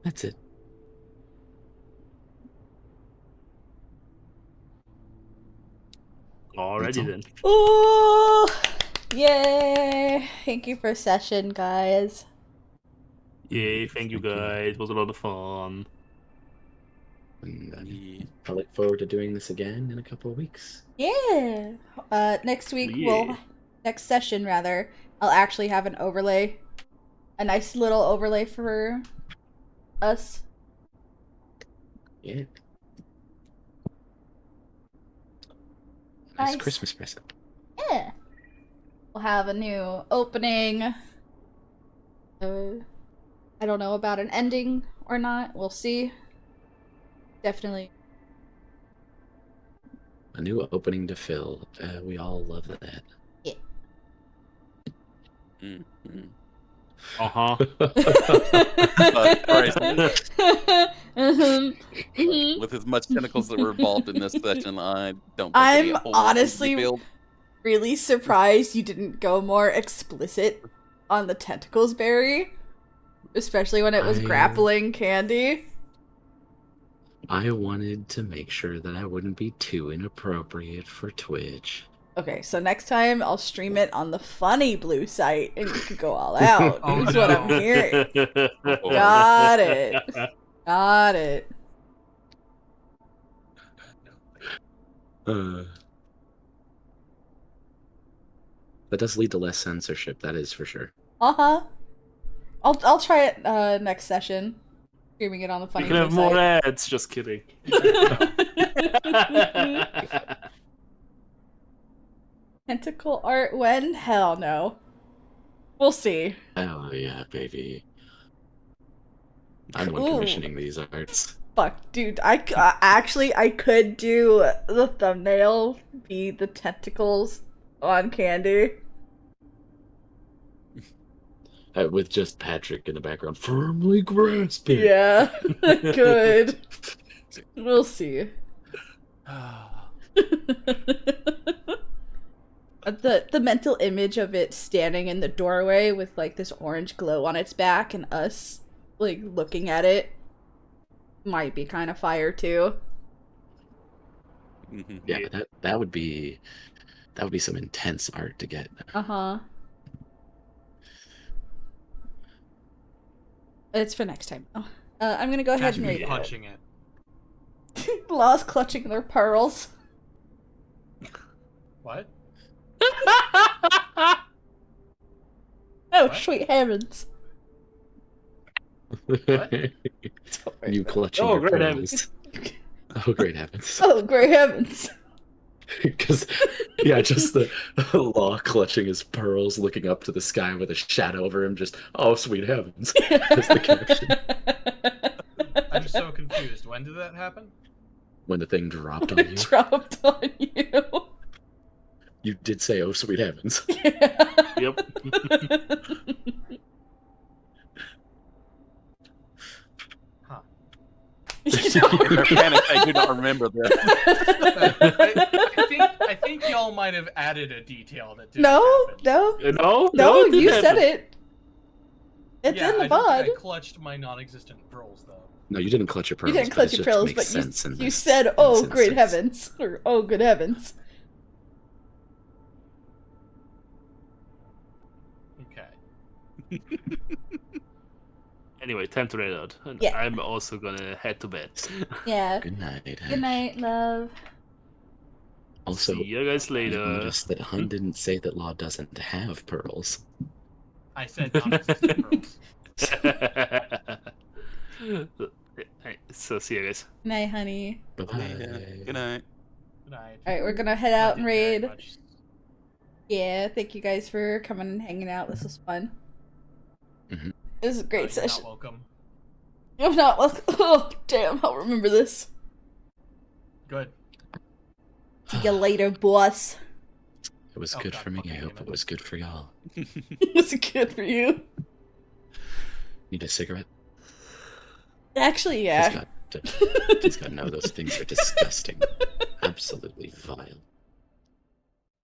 That's it. Alrighty then. Ooh! Yay! Thank you for a session, guys. Yay, thank you guys. It was a lot of fun. And I look forward to doing this again in a couple of weeks. Yeah. Next week Yeah. next session rather, I'll actually have an overlay. A nice little overlay for us. Yeah. Nice Nice. Christmas present. Yeah. We'll have a new opening. I don't know about an ending or not. We'll see. Definitely. A new opening to fill. We all love that. Yeah. Uh-huh. With as much tentacles that were involved in this session, I don't think I'm any whole honestly build. really surprised you didn't go more explicit on the tentacles, Barry. Especially when it was grappling Candi. I wanted to make sure that I wouldn't be too inappropriate for Twitch. Okay, so next time I'll stream it on the funny blue site and you can go all out. Oh, Is no. what I'm hearing. Got it. Got it. That does lead to less censorship, that is for sure. Uh-huh. I'll try it next session. Streaming it on the funny You can have blue more site. ads, just kidding. Tentacle art when? Hell no. We'll see. Oh yeah, baby. I'm the one Ooh. commissioning these arts. Fuck, dude. I could do the thumbnail be the tentacles on Candi. With just Patrick in the background, firmly grasping. Yeah, I could. We'll see. The mental image of it standing in the doorway with like this orange glow on its back and us like looking at it might be kind of fire too. Yeah, that would be some intense art to get. Uh-huh. It's for next time though. I'm gonna go ahead Catch and me raid. punching it. Law's clutching their pearls. What? Oh, What? sweet heavens. You clutching Oh, your great pearls. Oh, great heavens. Oh, great heavens. Because, yeah, just the Law clutching his pearls, looking up to the sky with a shadow over him, just, oh, sweet heavens. That's the caption. I'm just so confused. When did that happen? When the thing dropped on It you, dropped on you. you did say, oh, sweet heavens. Yep. Huh. In their panic, they do not remember this. I think y'all might have added a detail that didn't No, happen. no, didn't you said happen. it. It's Yeah, in the I don't VOD. think I clutched my non-existent pearls though. No, you didn't clutch your pearls. You didn't but clutch it your just pearls, makes but sense in you this- said, in "Oh, this great instance. heavens!" or "Oh, good heavens." Okay. Anyway, time to raid out. And Yeah. I'm also gonna head to bed. Yeah. Good night. Hesch. Good night, love. Also, See you guys I later. noticed that Hun didn't say that Law doesn't have pearls. I said non-existent pearls. Alright, so see you guys. Night, honey. Bye-bye. Good night. Good night. All right, we're gonna head out and Did very raid. much. Yeah, thank you guys for coming and hanging out. This was fun. Mhm. It was a great You're not session. welcome. I'm not welcome. Oh, damn! I'll remember this. Good. See you later, boss. It was Oh, good God, for me. I fucking hope damn it it. was good for y'all. It's good for you. Need a cigarette? Actually, Just yeah. got to know those things are disgusting. Absolutely vile.